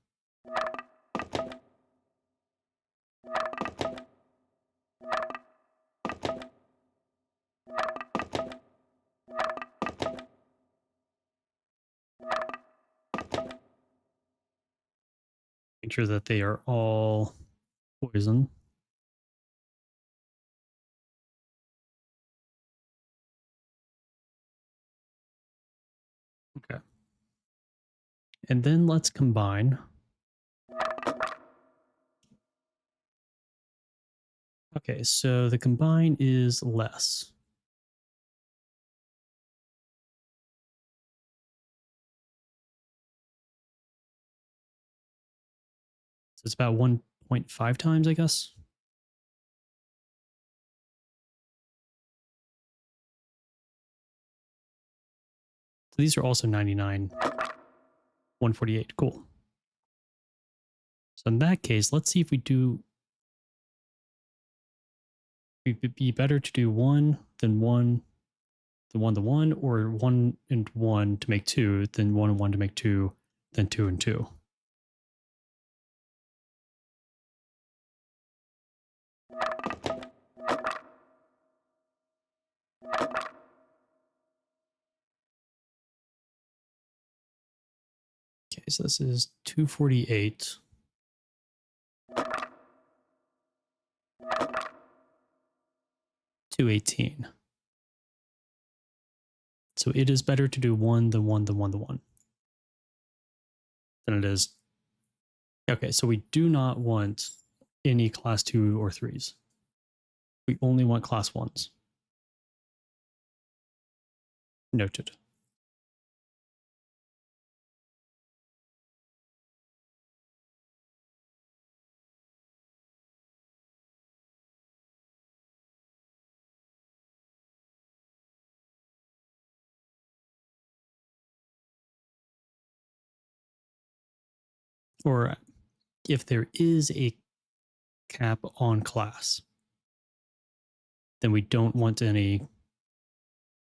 Make sure that they are all poison. Okay. And then let's combine. Okay, so the combine is less. So it's about 1.5 times, I guess. So these are also 99. 148. Cool. So in that case, let's see if we do. It'd be better to do 1 than 1, then 1 to 1, or 1 and 1 to make 2, then 1 and 1 to make 2, then 2 and 2. Okay, so this is 248. $218. So it is better to do 1 than 1 than 1 than 1 than it is. Okay, so we do not want any class 2 or 3s. We only want class 1s. Noted. Or if there is a cap on class, then we don't want any,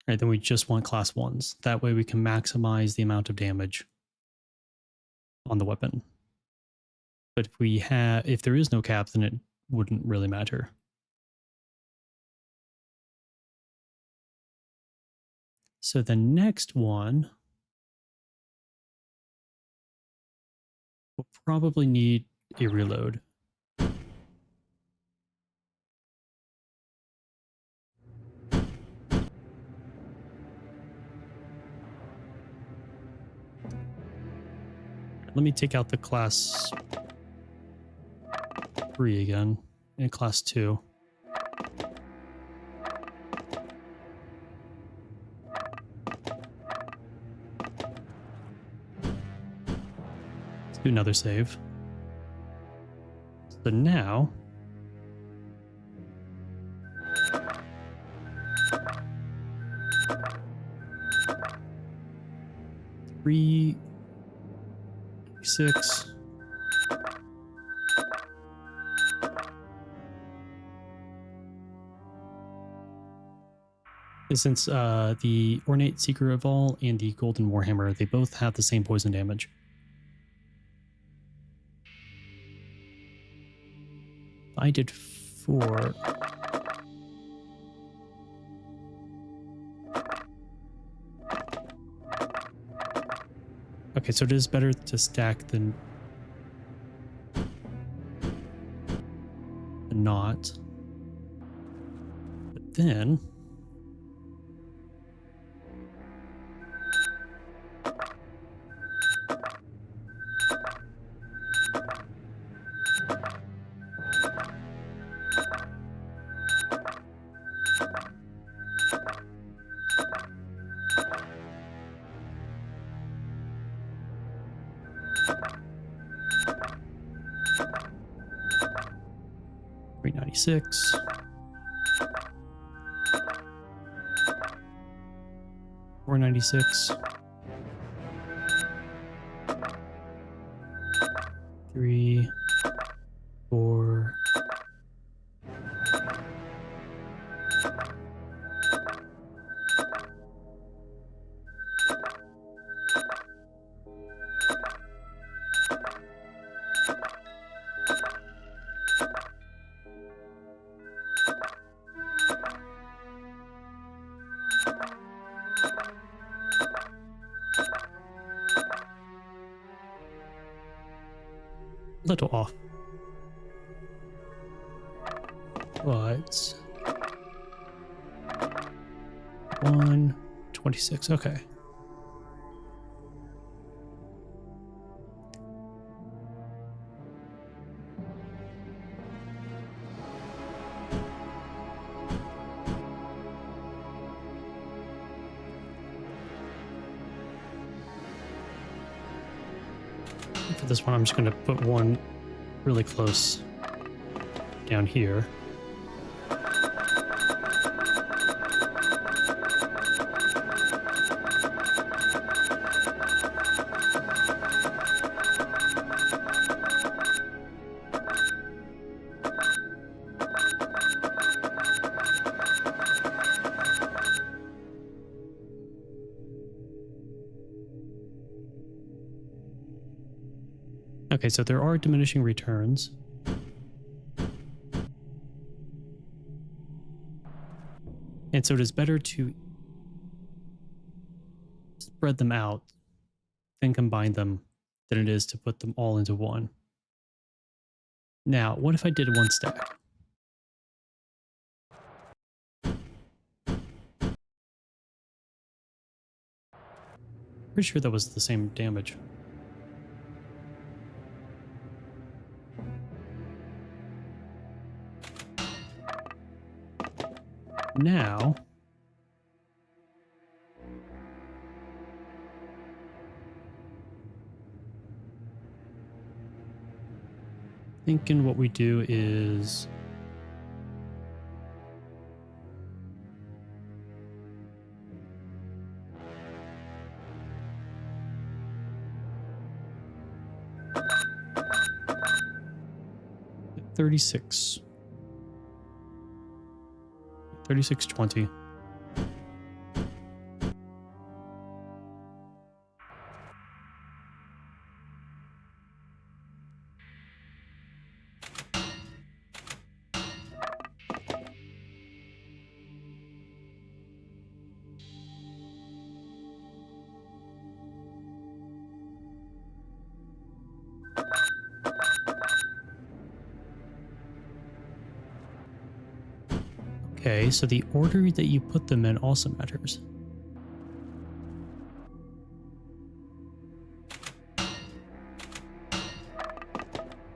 right? Then we just want class 1s. That way we can maximize the amount of damage on the weapon. But if there is no cap, then it wouldn't really matter. So the next one will probably need a reload. Let me take out the class 3 again and class 2. Let's do another save. So now three, 6. Since the Ornate Seeker of All and the Golden Warhammer, they both have the same poison damage. I did 4. Okay, so it is better to stack than not. But then $396. $496. 3, 4. little off. But 126, okay. For this one, I'm just going to put one really close down here. Okay, so there are diminishing returns. And so it is better to spread them out and combine them than it is to put them all into one. Now, what if I did one stack? Pretty sure that was the same damage. Now, thinking what we do is $36. $36.20. Okay, so the order that you put them in also matters.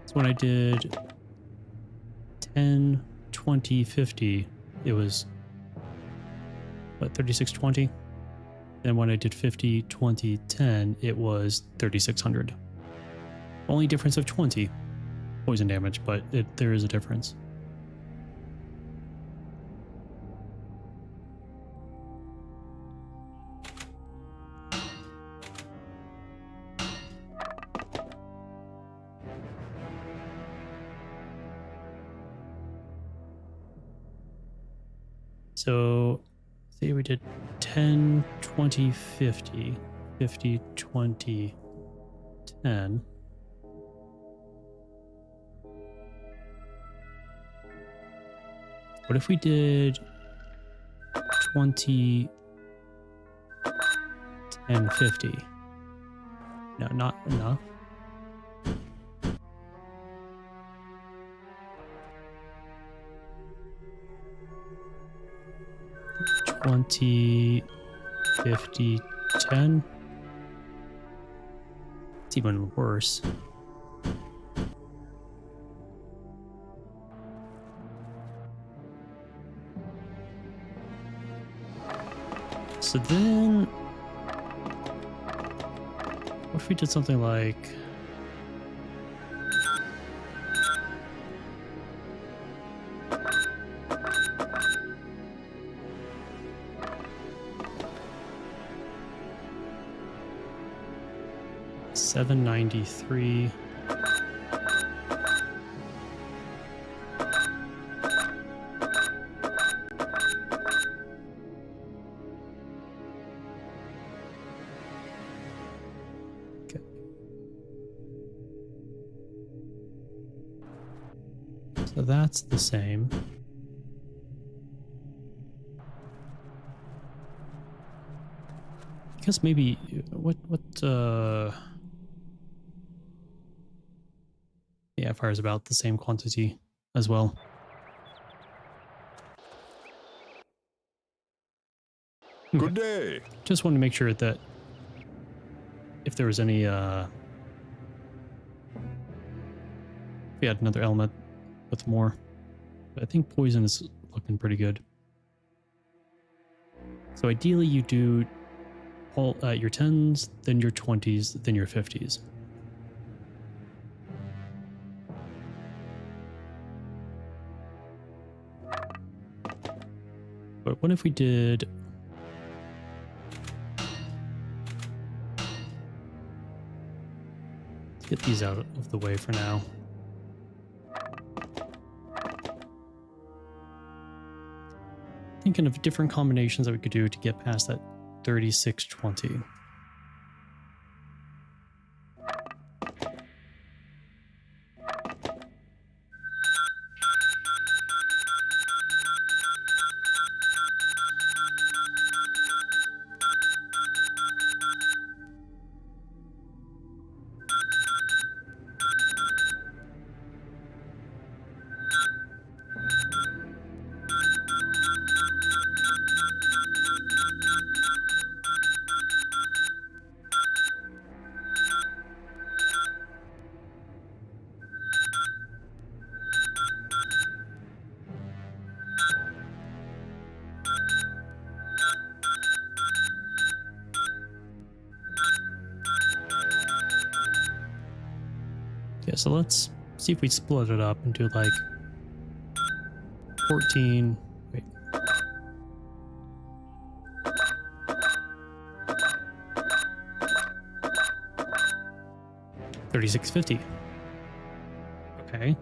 So when I did 10, 20, 50, it was, what, 3620? Then when I did 50, 20, 10, it was 3600. Only difference of 20 poison damage, but there is a difference. So, say we did 10, 20, 50, 50, 20, 10. What if we did 20, 10, 50? No, not enough. $20, 50, 10. It's even worse. So then, what if we did something like $793? So that's the same. I guess maybe what Yeah, it fires about the same quantity as well. Good day. Just wanted to make sure that if there was any, if we had another element with more. But I think poison is looking pretty good. So ideally you do all your 10s, then your 20s, then your 50s. But what if we did... Let's get these out of the way for now. Thinking of different combinations that we could do to get past that 3620. Yeah, so let's see if we split it up and do like 14. Wait. $36.50. Okay.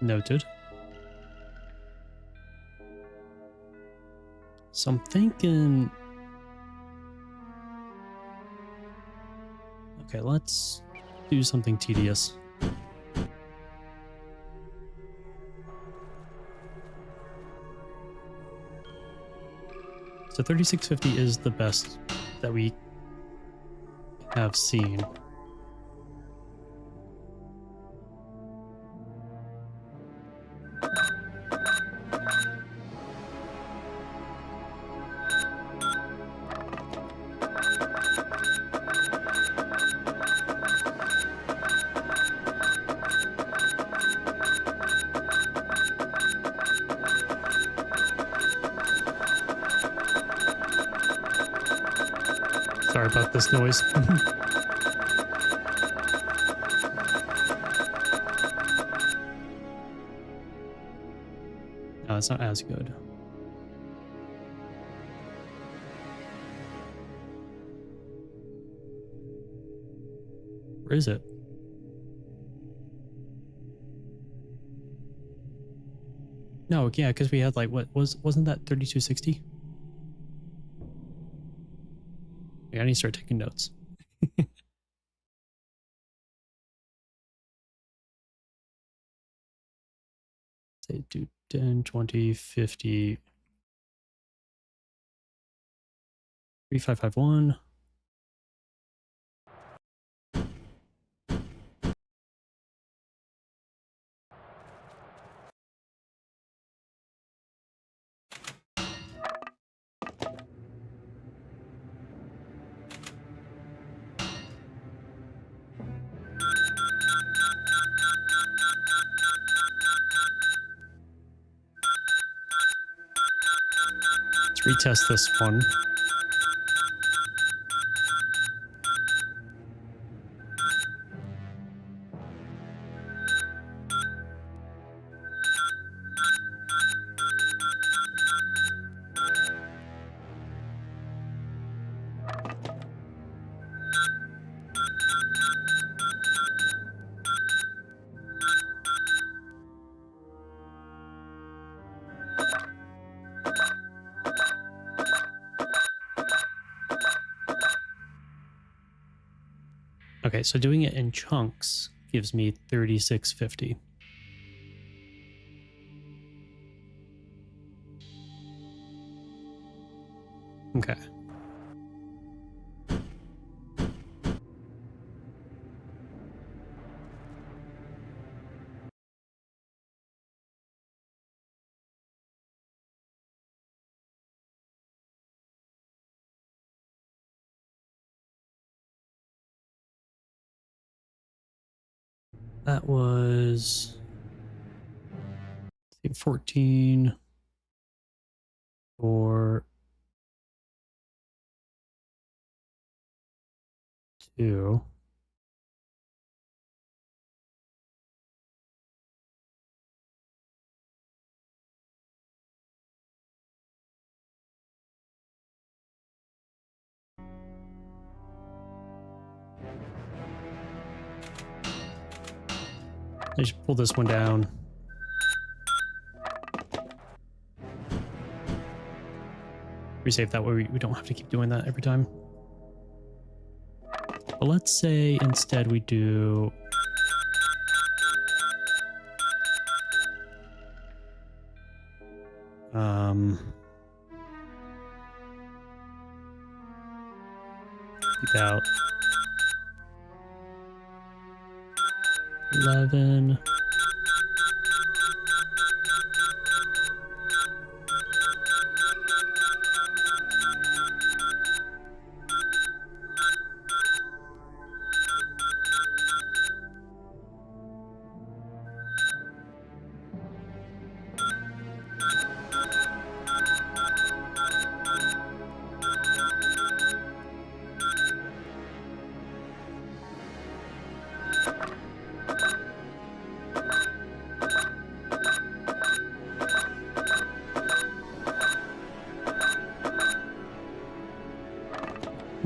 Noted. So I'm thinking... Okay, let's do something tedious. So 3650 is the best that we have seen. Sorry about this noise. No, it's not as good. Where is it? No, yeah, because we had like wasn't that 3260? Yeah, I need to start taking notes. Say do 10, 20, 50, 3551. Let's retest this one. Okay, so doing it in chunks gives me 3650. Okay. That was 14 for 2. I just pull this one down. Resave that way we don't have to keep doing that every time. But let's say instead we do about 11.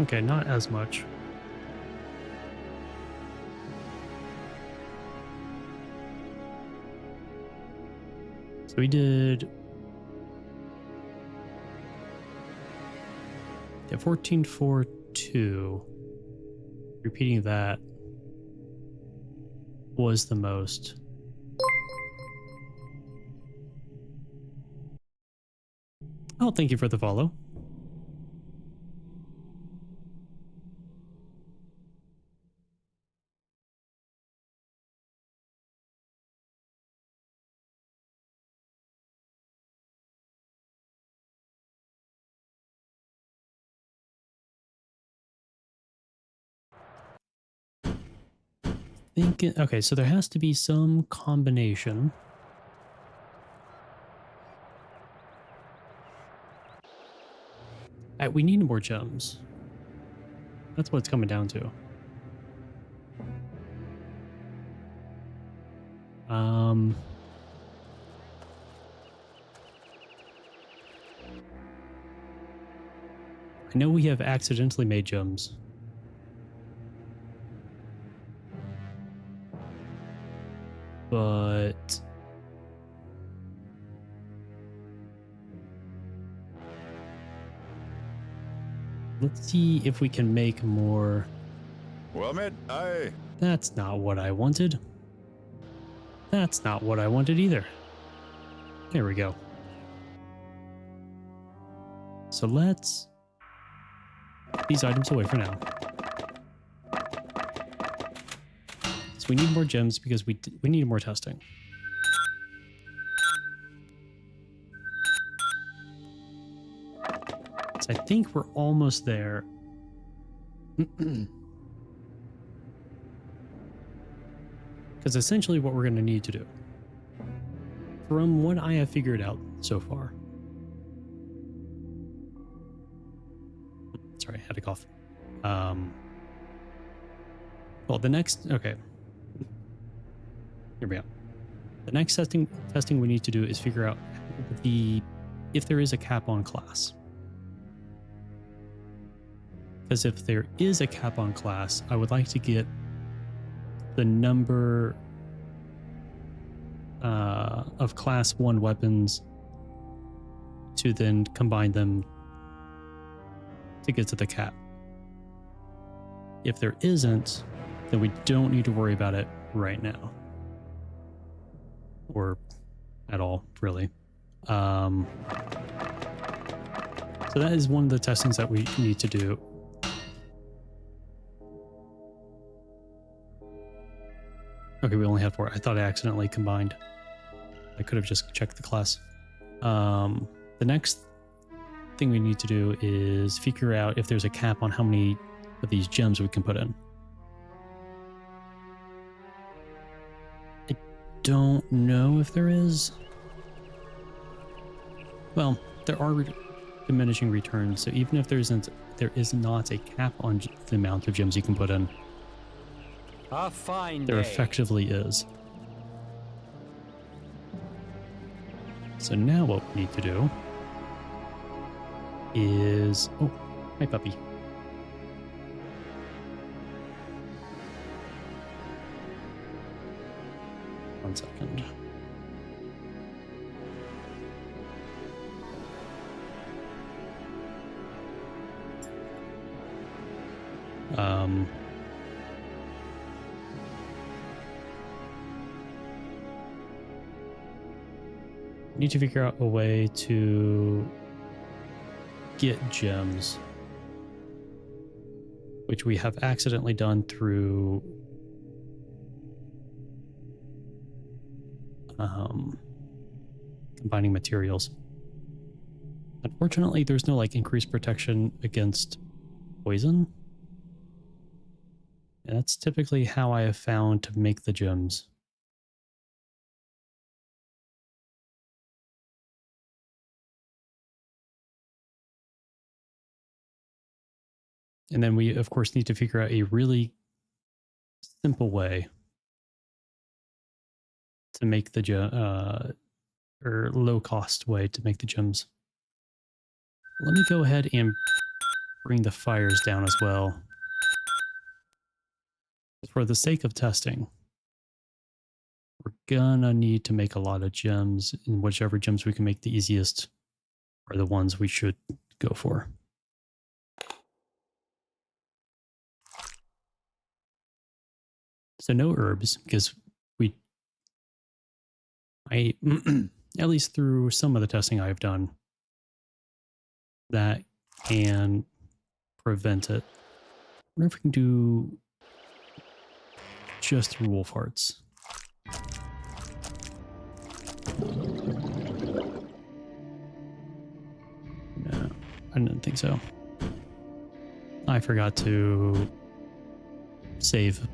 Okay, not as much. So we did 14 for 2. Repeating that was the most. Oh, thank you for the follow. Okay, so there has to be some combination. We need more gems. That's what it's coming down to. I know we have accidentally made gems. But let's see if we can make more. Well met, aye. That's not what I wanted. That's not what I wanted either. There we go. So let's put these items away for now. So we need more gems because we need more testing. So I think we're almost there. Because essentially what we're going to need to do, from what I have figured out so far. Sorry, I had to cough. Well, the next, okay. Here we go. The next testing we need to do is figure out if there is a cap on class. Because if there is a cap on class, I would like to get the number of class 1 weapons to then combine them to get to the cap. If there isn't, then we don't need to worry about it right now. Or at all, really. So that is one of the testings that we need to do. Okay, we only had 4. I thought I accidentally combined. I could have just checked the class. The next thing we need to do is figure out if there's a cap on how many of these gems we can put in. I don't know if there is. Well, there are diminishing returns, so even if there is not a cap on the amount of gems you can put in, A fine there day. effectively is. So now what we need to do is... Oh, hi puppy. One second. Need to figure out a way to get gems, which we have accidentally done through combining materials. Unfortunately, there's no like increased protection against poison. And that's typically how I have found to make the gems. And then we, of course, need to figure out a really simple way to make the or low-cost way to make the gems. Let me go ahead and bring the fires down as well. For the sake of testing, we're gonna need to make a lot of gems, and whichever gems we can make the easiest are the ones we should go for. So no herbs, because I at least through some of the testing I've done, that can prevent it. I wonder if we can do just through wolf hearts. No, I didn't think so. I forgot to save.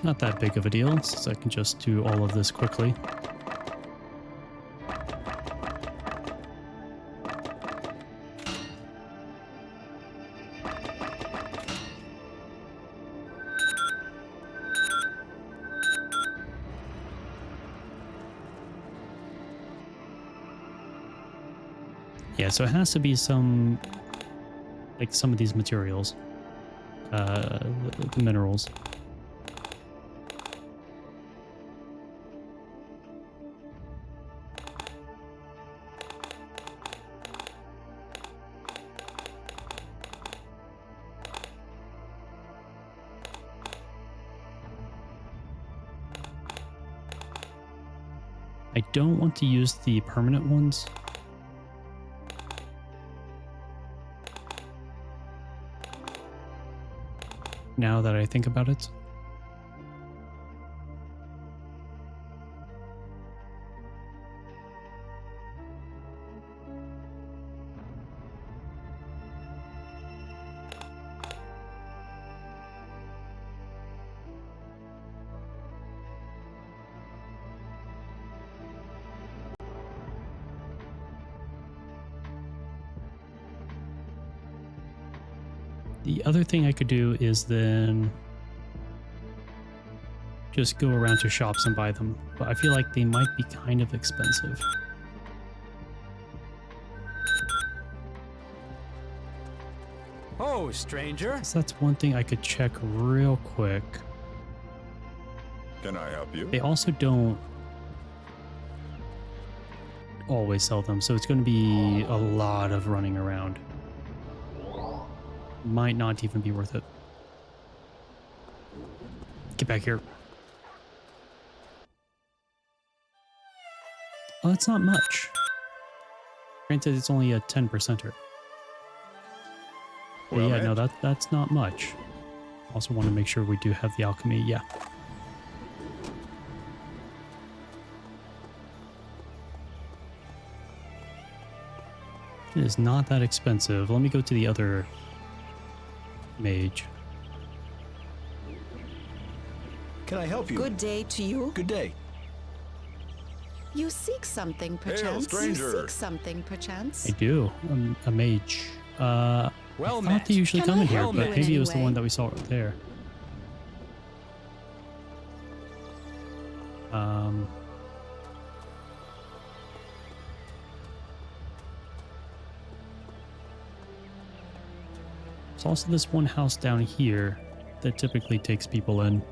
Not that big of a deal, since I can just do all of this quickly. Yeah, so it has to be some, like some of these materials, the minerals. I don't want to use the permanent ones. Now that I think about it. The other thing I could do is then just go around to shops and buy them, but I feel like they might be kind of expensive. Oh, stranger. So that's one thing I could check real quick. Can I help you? They also don't always sell them, so it's going to be a lot of running around. Might not even be worth it. Get back here. Oh, that's not much. Granted, it's only a 10%er. But Well, yeah, no, met. that's not much. Also want to make sure we do have the alchemy. Yeah. It is not that expensive. Let me go to the other mage. Can I help you? Good day to you. Good day. You seek something, perchance. stranger. You seek something, perchance. I do. A mage. Well I thought met. they usually Can come I in here, help but you in maybe it any was the way? one that we saw right there. There's also this one house down here that typically takes people in.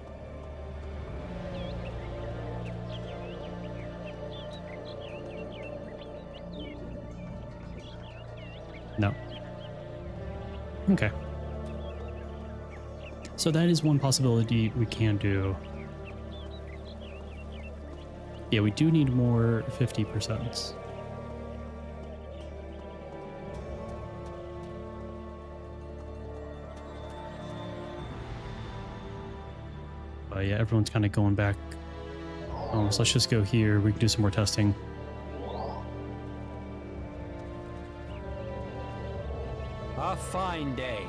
No. Okay. So that is one possibility we can do. Yeah, we do need more 50%. But yeah, everyone's kind of going back. So let's just go here. We can do some more testing. A fine day.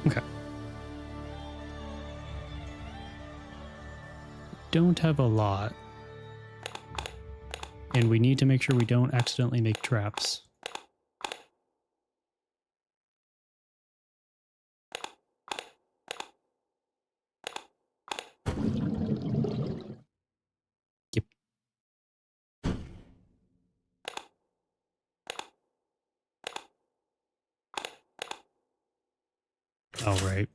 Okay. Don't have a lot. And we need to make sure we don't accidentally make traps. Yep. All right.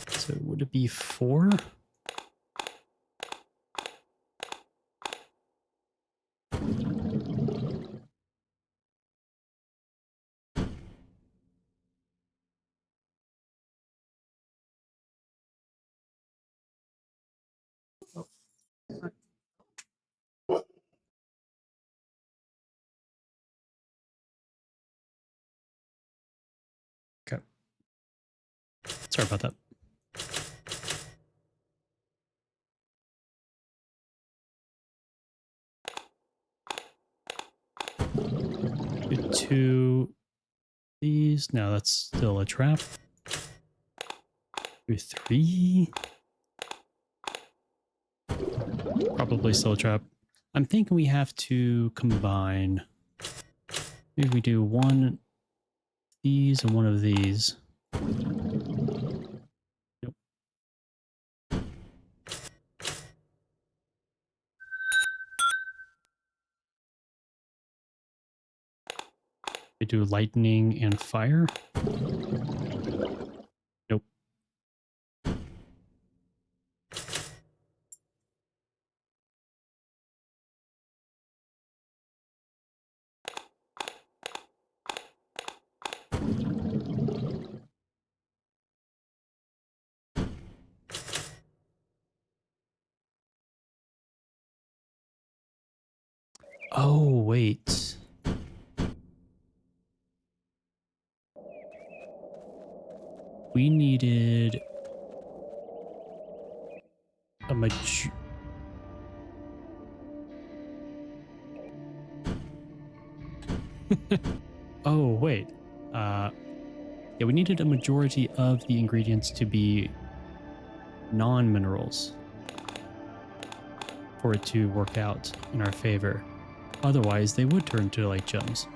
So would it be 4? Okay. Sorry about that. Do 2 these. No, that's still a trap. Do 3. Probably still a trap. I'm thinking we have to combine. Maybe we do one of these and one of these. Nope. We do lightning and fire. Nope. Oh, wait. We needed a Oh, wait. Yeah, we needed a majority of the ingredients to be non-minerals for it to work out in our favor. Otherwise, they would turn to like gems.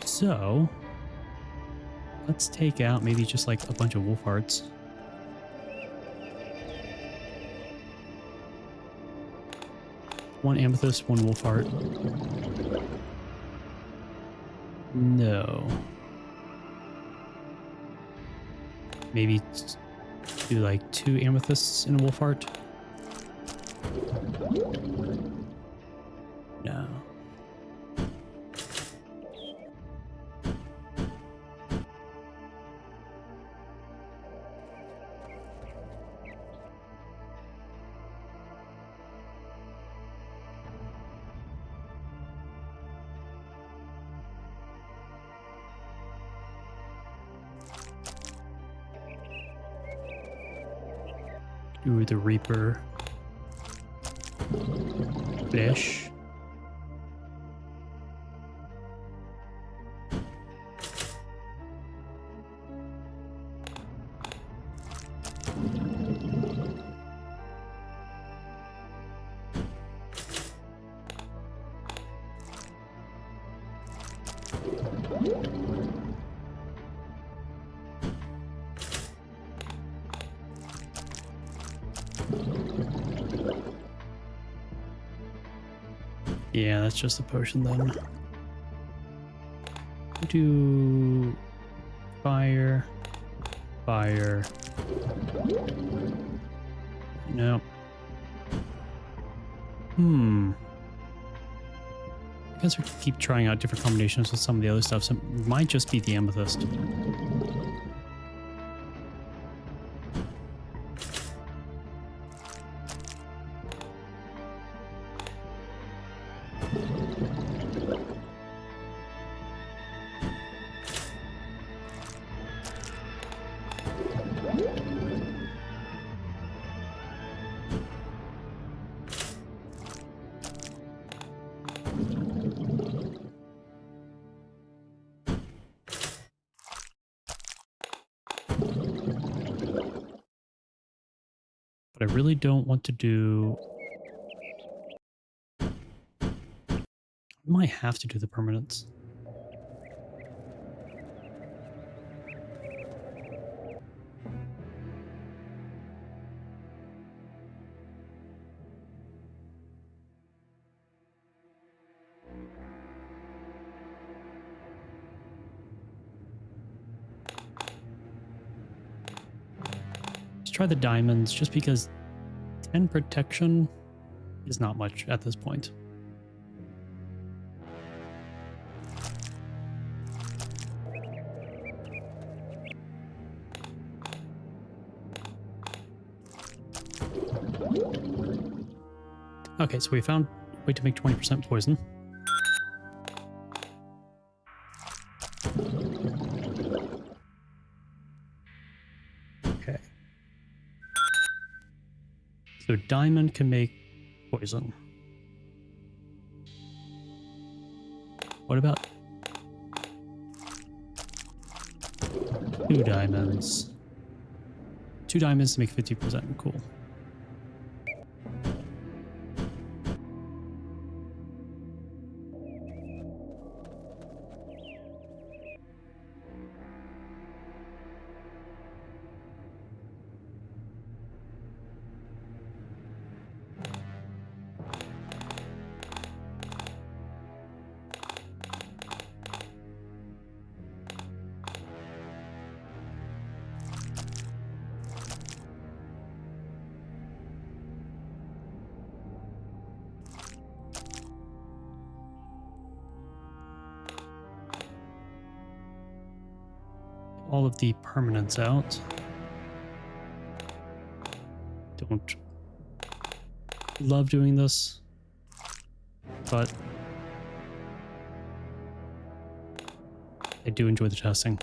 So, let's take out maybe just like a bunch of wolf hearts. One amethyst, one wolf heart. No. Maybe Do like 2 amethysts in a wolf heart. No. Do the Reaper flesh. Yeah, that's just a potion then. Do fire, fire. No. I guess we could keep trying out different combinations with some of the other stuff. So it might just be the amethyst. But I really don't want to do... I might have to do the permanents. Try the diamonds just because 10 protection is not much at this point. Okay, so we found a way to make 20% poison. Okay. So diamond can make poison. What about 2 diamonds? 2 diamonds to make 50%. Cool. All of the permanents out. Don't love doing this, but I do enjoy the testing.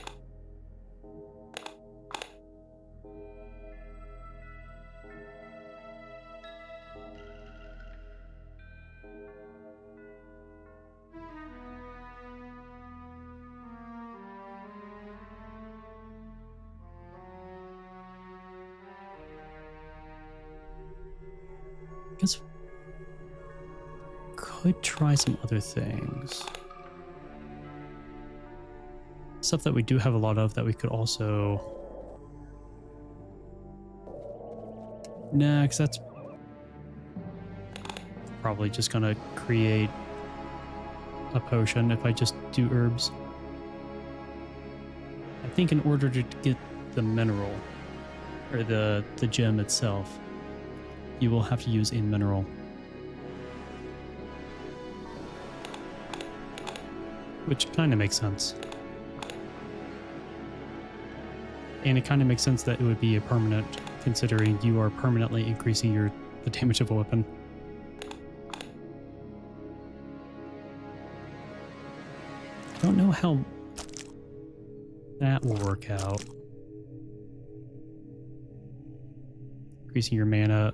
Guess could try some other things. Stuff that we do have a lot of that we could also... Nah, because that's probably just gonna create a potion if I just do herbs. I think in order to get the mineral, or the gem itself, you will have to use a mineral. Which kind of makes sense. And it kind of makes sense that it would be a permanent, considering you are permanently increasing the damage of a weapon. I don't know how that will work out. Increasing your mana.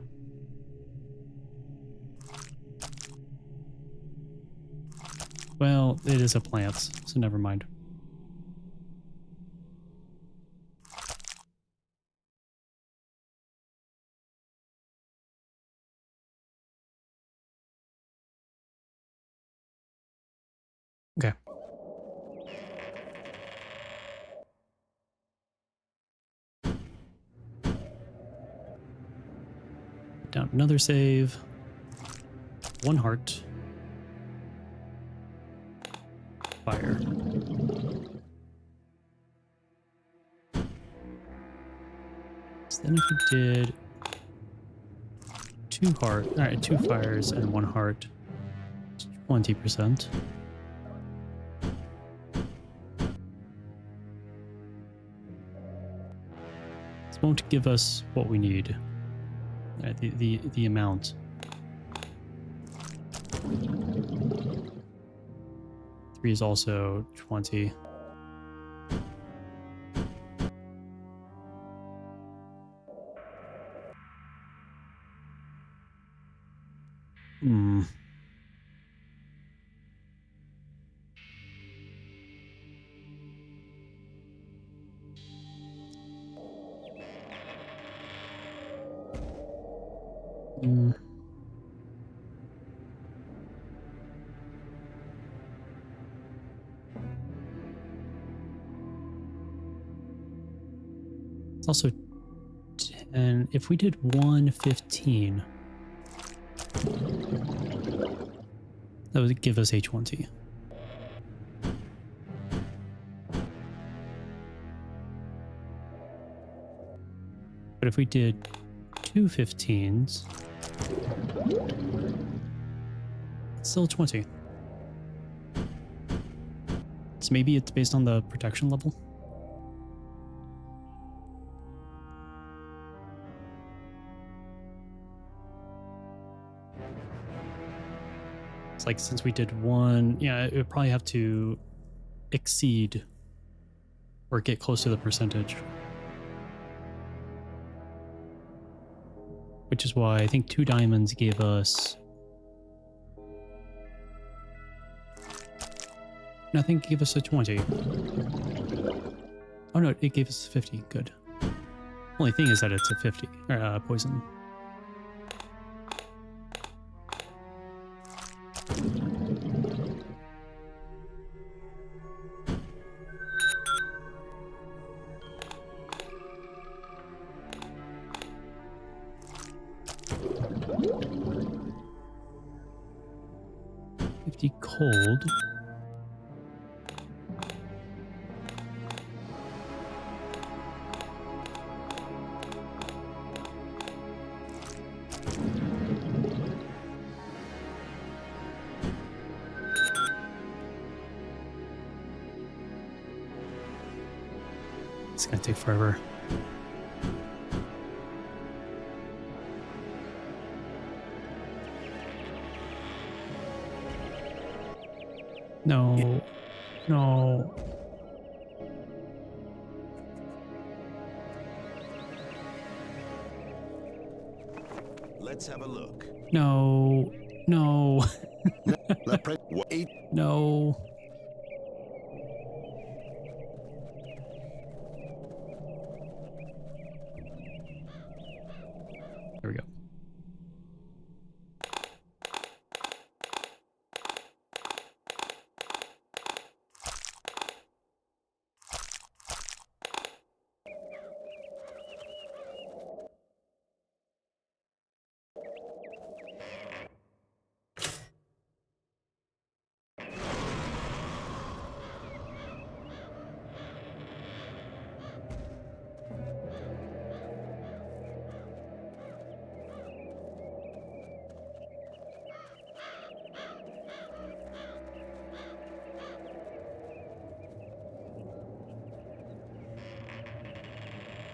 Well, it is a plant, so never mind. Okay. Down another save. 1 heart. Fire. So then if we did 2 heart, all right, 2 fires and 1 heart, 20%. This won't give us what we need. The amount. 3 is also 20. Hmm. Hmm. It's also 10. If we did 115, that would give us a 20. But if we did 2 15s, it's still 20. So maybe it's based on the protection level. It's like since we did 1, yeah, it would probably have to exceed or get close to the percentage. Which is why I think 2 diamonds gave us... Nothing gave us a 20. Oh no, it gave us a 50. Good. Only thing is that it's a 50. Poison. Cold. It's gonna take forever. No. No. Let's have a look. No. No. Wait. No. There we go.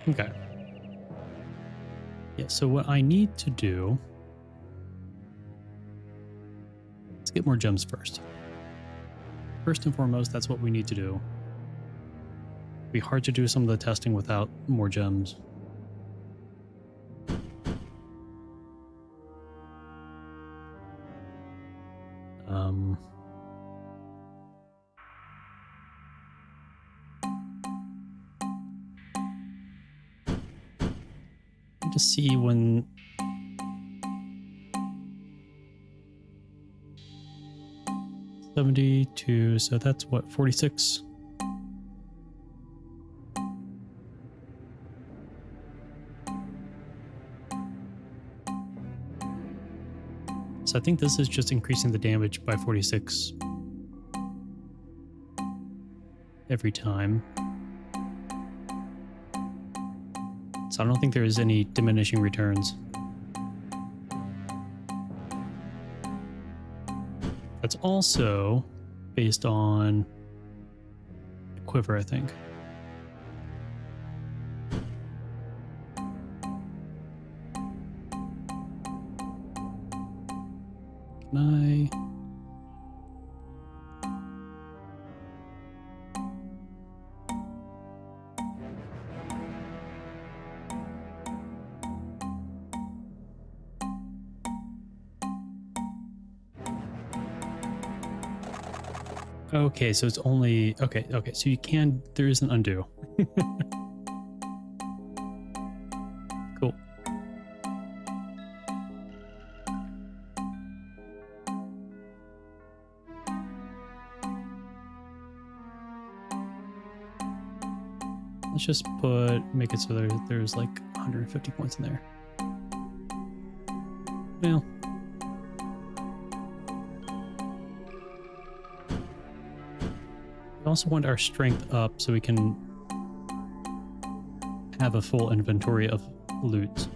Okay. Yeah, so what I need to do is get more gems first. First and foremost, that's what we need to do. It'd be hard to do some of the testing without more gems. To see when $72, so that's what, 46? So I think this is just increasing the damage by 46 every time. So I don't think there is any diminishing returns. That's also based on the quiver, I think. Can I... Okay, so it's only... Okay, so you can... There is an undo. Cool. Let's just make it so there's like 150 points in there. Well... I also want our strength up so we can have a full inventory of loot.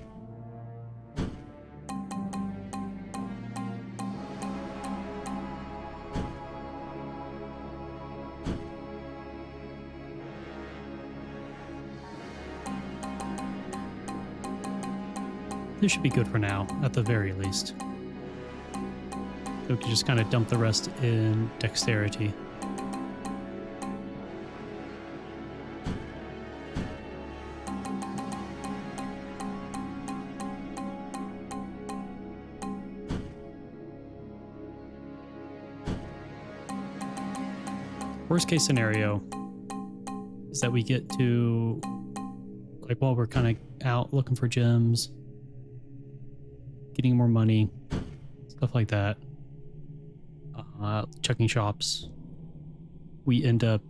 This should be good for now, at the very least. So we can just kind of dump the rest in dexterity. Worst case scenario is that we get to, like, while we're kind of out looking for gems, getting more money, stuff like that, checking shops, we end up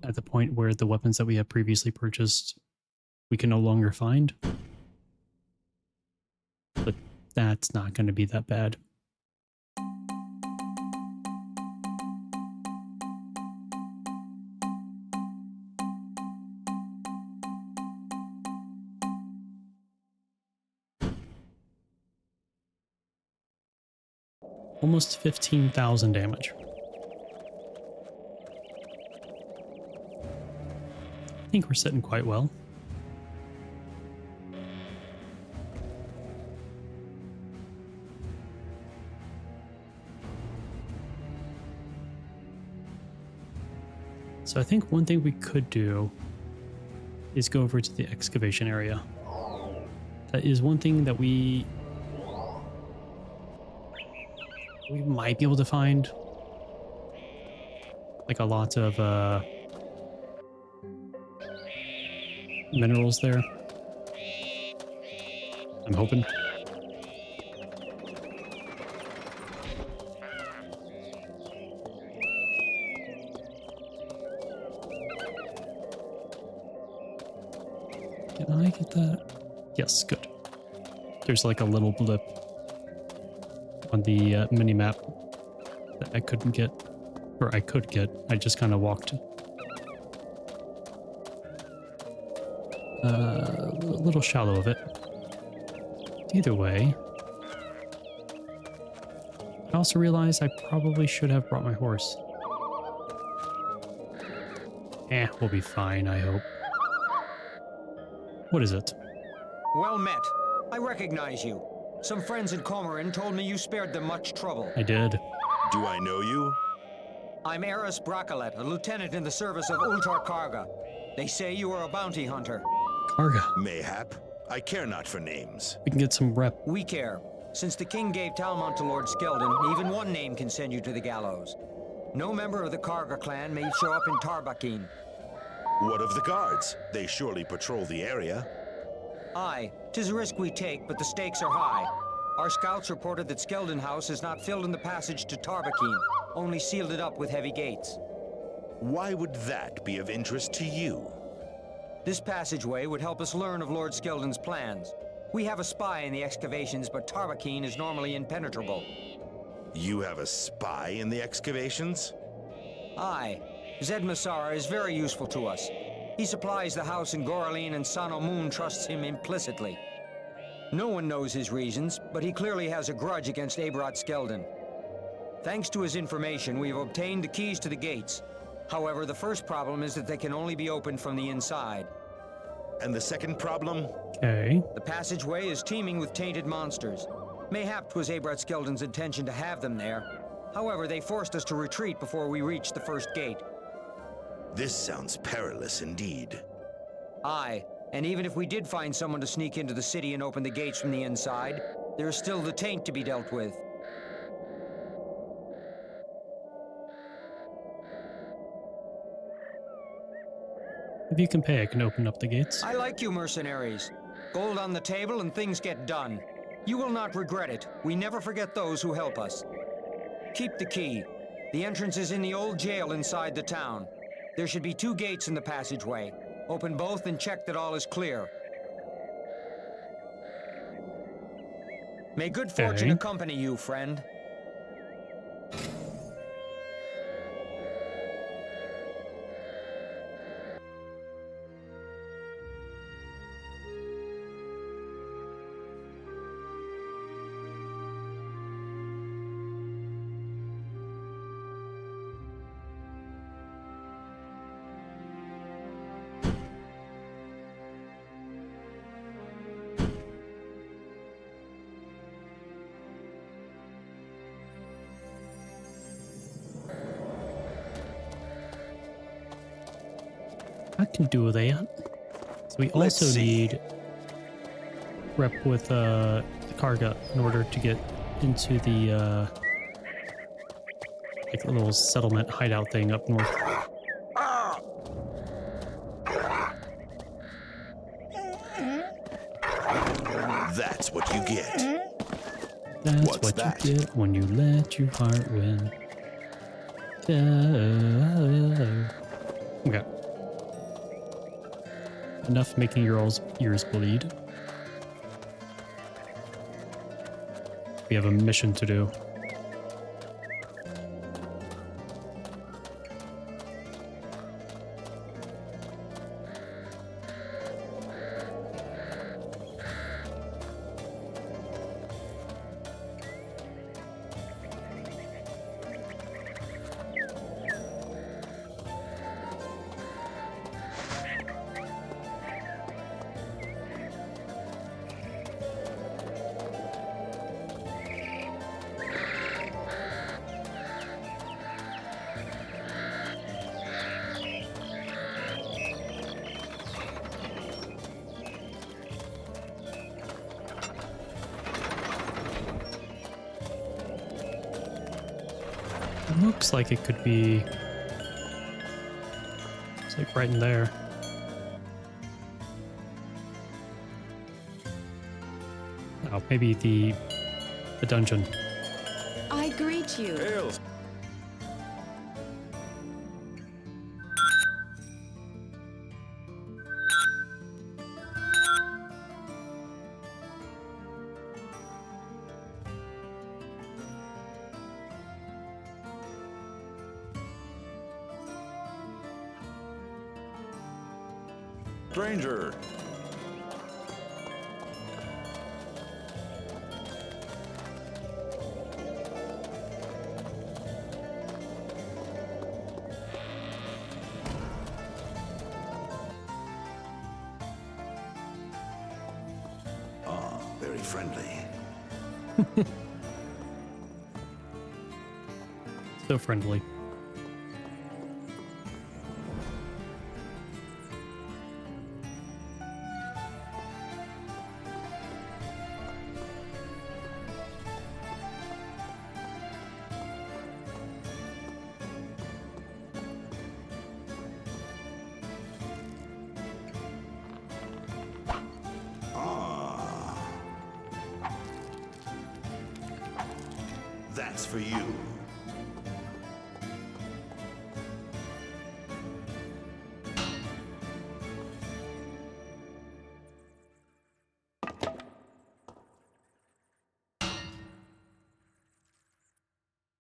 at the point where the weapons that we have previously purchased we can no longer find. But that's not going to be that bad. Almost 15,000 damage. I think we're sitting quite well. So I think one thing we could do is go over to the excavation area. That is one thing that we might be able to find, like, a lot of minerals there. I'm hoping. Can I get that? Yes, good. There's like a little blip on the mini-map that I couldn't get, or I could get. I just kind of walked. A little shallow of it. Either way. I also realized I probably should have brought my horse. We'll be fine, I hope. What is it? Well met. I recognize you. Some friends in Comorin told me you spared them much trouble. I did. Do I know you? I'm Eris Brakalet, a lieutenant in the service of Ultar Karga. They say you are a bounty hunter. Karga. Mayhap. I care not for names. We can get some rep. We care. Since the king gave Talmont to Lord Skeldon, even one name can send you to the gallows. No member of the Karga clan may show up in Tarbakin. What of the guards? They surely patrol the area. Aye, 'tis a risk we take, but the stakes are high. Our scouts reported that Skeldon House is not filled in the passage to Tarbakin, only sealed it up with heavy gates. Why would that be of interest to you? This passageway would help us learn of Lord Skeldon's plans. We have a spy in the excavations, but Tarbakin is normally impenetrable. You have a spy in the excavations? Aye. Zed Massara is very useful to us. He supplies the house in Goraline, and Sano Moon trusts him implicitly. No one knows his reasons, but he clearly has a grudge against Abrat Skeldon. Thanks to his information, we have obtained the keys to the gates. However, the first problem is that they can only be opened from the inside. And the second problem? Okay. The passageway is teeming with tainted monsters. Mayhap 'twas Abrat Skeldon's intention to have them there. However, they forced us to retreat before we reached the first gate. This sounds perilous indeed. Aye, and even if we did find someone to sneak into the city and open the gates from the inside, there is still the taint to be dealt with. If you can pay, I can open up the gates. I like you mercenaries. Gold on the table and things get done. You will not regret it. We never forget those who help us. Keep the key. The entrance is in the old jail inside the town. There should be 2 gates in the passageway. Open both and check that all is clear. May good fortune Okay. accompany you, friend. I can do that. So we Let's also see. need rep with the Karga in order to get into the like a little settlement hideout thing up north. That's what you get. That's What's what that? you get when you let your heart win. Okay. Enough making your all's ears bleed. We have a mission to do. Looks like it could be. It's like right in there. Oh, maybe the dungeon. I greet you. Hail! Stranger! friendly. So friendly. That's for you.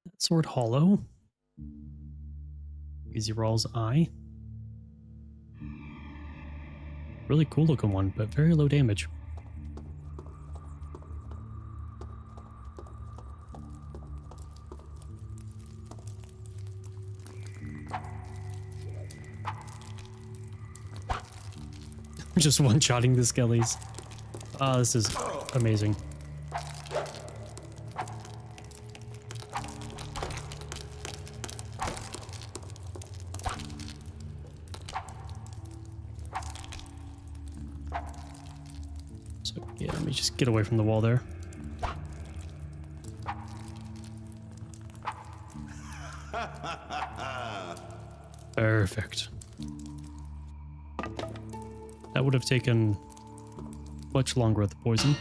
That sword hollow. Easy rolls eye. Really cool looking one, but very low damage. Just one-shotting the skellies. Ah, this is amazing. So yeah, let me just get away from the wall there. Perfect. That would have taken much longer with the poison.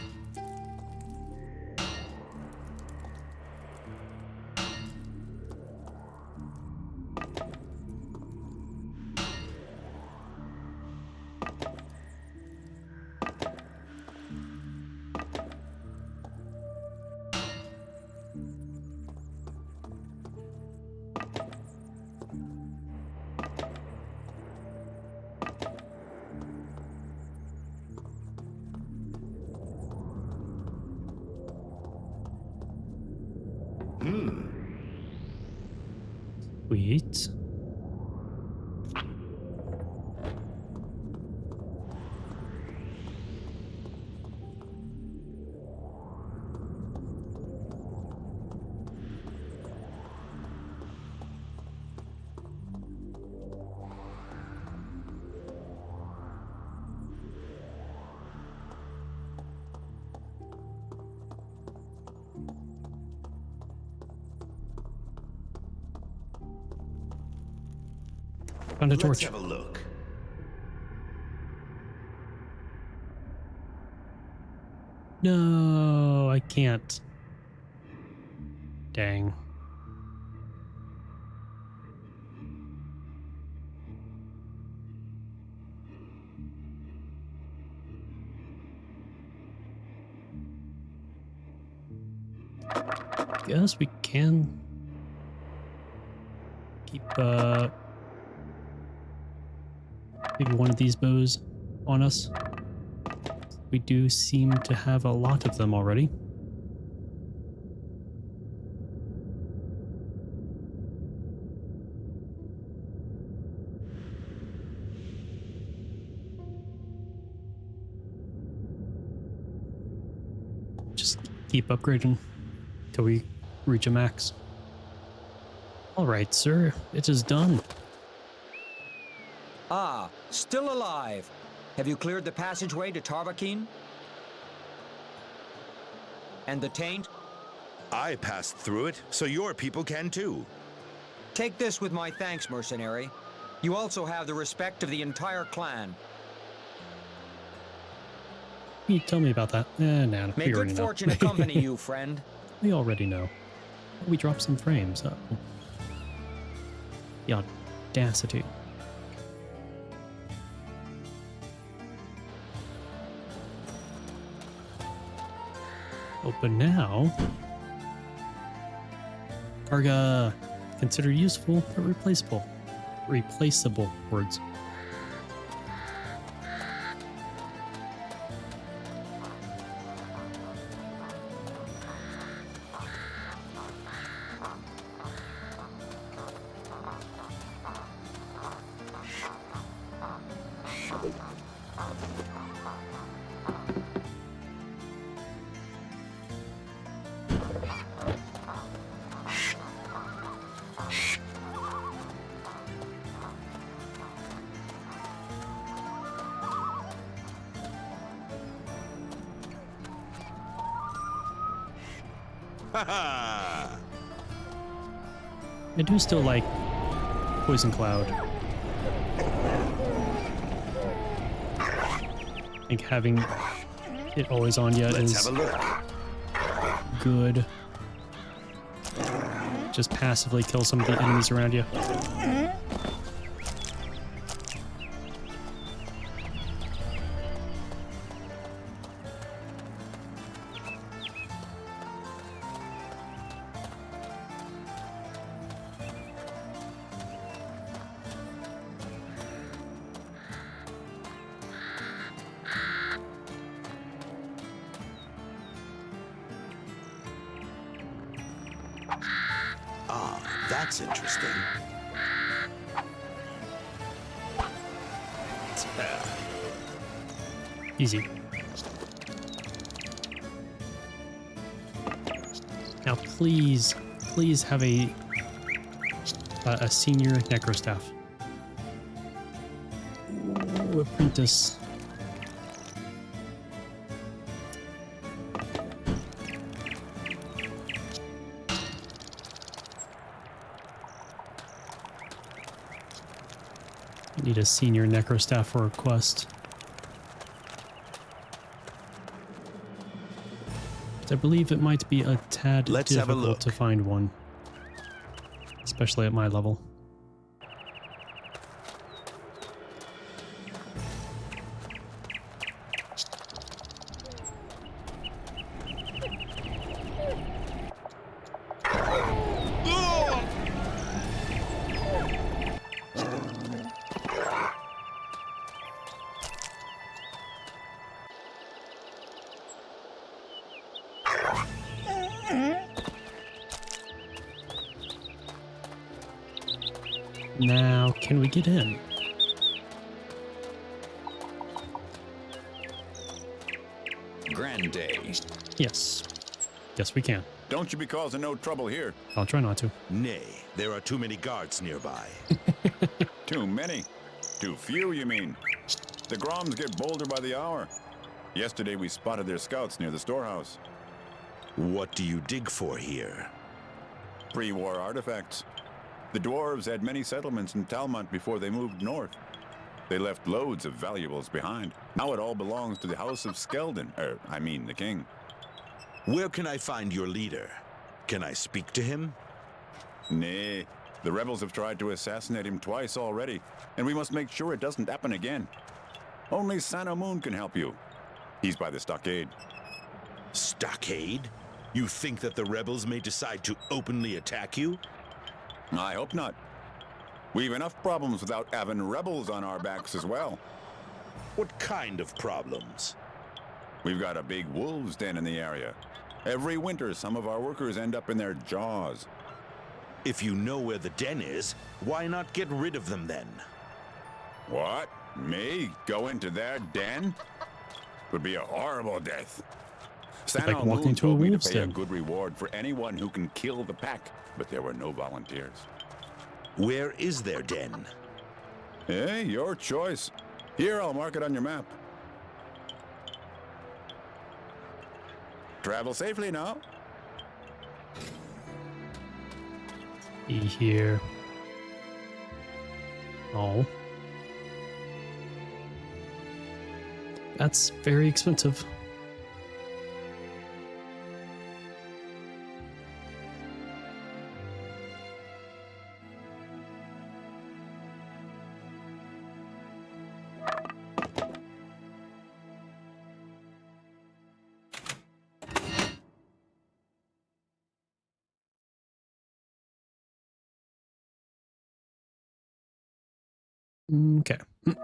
Sweet. Found a torch. Let's have a look. No, I can't. Dang. Guess we can keep maybe one of these bows on us. We do seem to have a lot of them already. Just keep upgrading till we reach a max. All right, sir, it is done. Ah, still alive. Have you cleared the passageway to Tarbakin? And the taint? I passed through it, so your people can too. Take this with my thanks, mercenary. You also have the respect of the entire clan. Can you tell me about that? Nah, May we good already know. fortune accompany you, friend. We already know. We dropped some frames. Oh. The audacity. Oh, but now... Karga, consider useful but replaceable. Replaceable words. Ha I do still like Poison Cloud. I think having it always on yet Let's is have a look. good. Just passively kill some of the enemies around you. Ah, that's interesting. Easy. Now, please have a senior necrostaff. Ooh, apprentice. I need a senior necrostaff for a quest. I believe it might be a tad difficult to find one, especially at my level. Now, can we get in? Grand day. Yes. Yes, we can. Don't you be causing no trouble here. I'll try not to. Nay, there are too many guards nearby. Too many? Too few, you mean? The Groms get bolder by the hour. Yesterday we spotted their scouts near the storehouse. What do you dig for here? Pre-war artifacts. The dwarves had many settlements in Talmont before they moved north. They left loads of valuables behind. Now it all belongs to the House of Skeldon, I mean the king. Where can I find your leader? Can I speak to him? Nay, the rebels have tried to assassinate him twice already, and we must make sure it doesn't happen again. Only Sanomoon can help you. He's by the stockade. Stockade? You think that the rebels may decide to openly attack you? I hope not. We've enough problems without having rebels on our backs as well. What kind of problems? We've got a big wolves den in the area. Every winter, some of our workers end up in their jaws. If you know where the den is, why not get rid of them then? What? Me? Go into their den? Would be a horrible death. Like walking Sanomoon into a told me to wolf's pay a den. good reward for anyone who can kill the pack, but there were no volunteers. Where is their den? Hey, your choice. Here, I'll mark it on your map. Travel safely now. Be here. Oh. That's very expensive. Okay. Go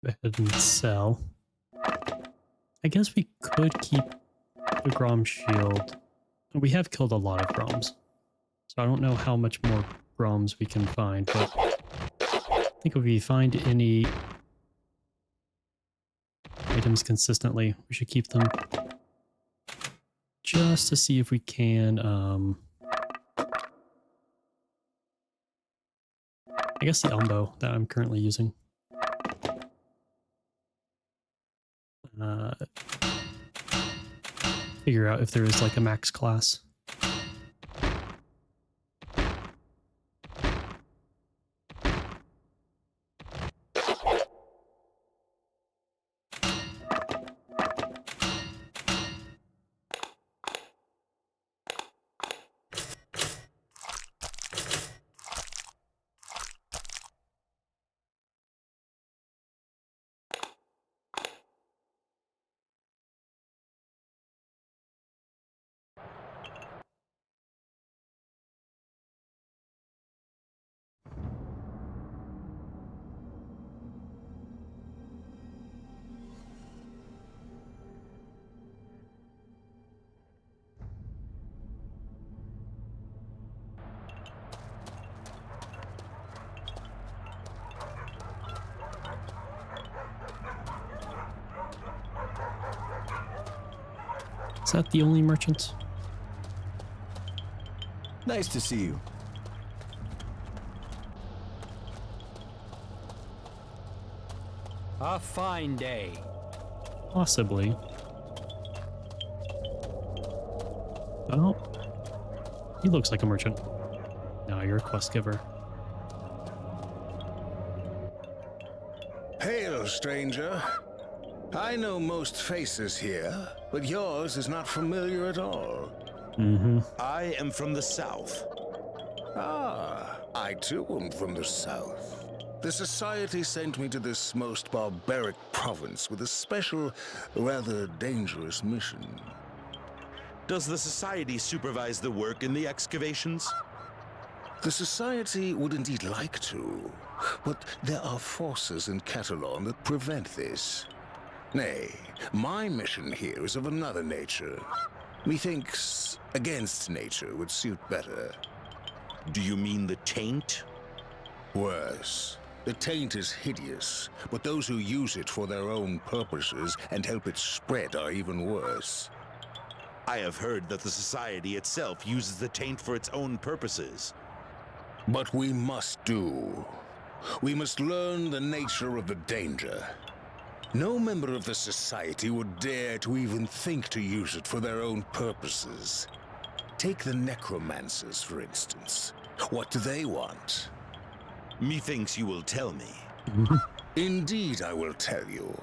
ahead and sell. I guess we could keep the Grom shield. We have killed a lot of Groms, so I don't know how much more Groms we can find, but I think if we find any items consistently, we should keep them just to see if we can I guess the Umbo that I'm currently using. figure out if there is like a max class. Is that the only merchant? Nice to see you. A fine day. Possibly. Oh. He looks like a merchant. No, you're a quest giver. Hail, stranger. I know most faces here, but yours is not familiar at all. Mm-hmm. I am from the south. Ah, I too am from the south. The society sent me to this most barbaric province with a special, rather dangerous mission. Does the society supervise the work in the excavations? The society would indeed like to, but there are forces in Catalan that prevent this. Nay, my mission here is of another nature. Methinks against nature would suit better. Do you mean the taint? Worse. The taint is hideous, but those who use it for their own purposes and help it spread are even worse. I have heard that the society itself uses the taint for its own purposes. But we must do. We must learn the nature of the danger. No member of the society would dare to even think to use it for their own purposes. Take the necromancers, for instance. What do they want? Methinks you will tell me. Indeed, I will tell you.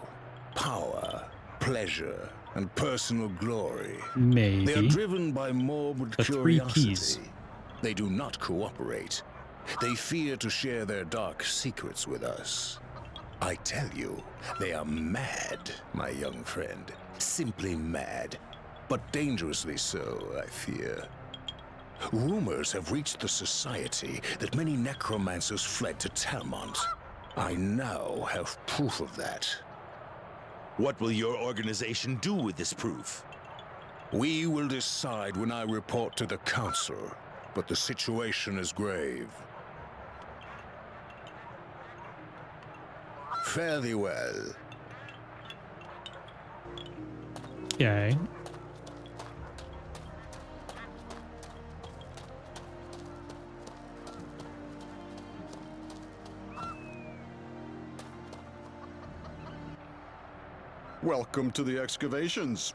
Power, pleasure, and personal glory. Maybe. They are driven by morbid The 3 Ps. curiosity. They do not cooperate. They fear to share their dark secrets with us. I tell you, they are mad, my young friend. Simply mad. But dangerously so, I fear. Rumors have reached the society that many necromancers fled to Talmont. I now have proof of that. What will your organization do with this proof? We will decide when I report to the council, but the situation is grave. Fare thee well. Okay. Welcome to the excavations.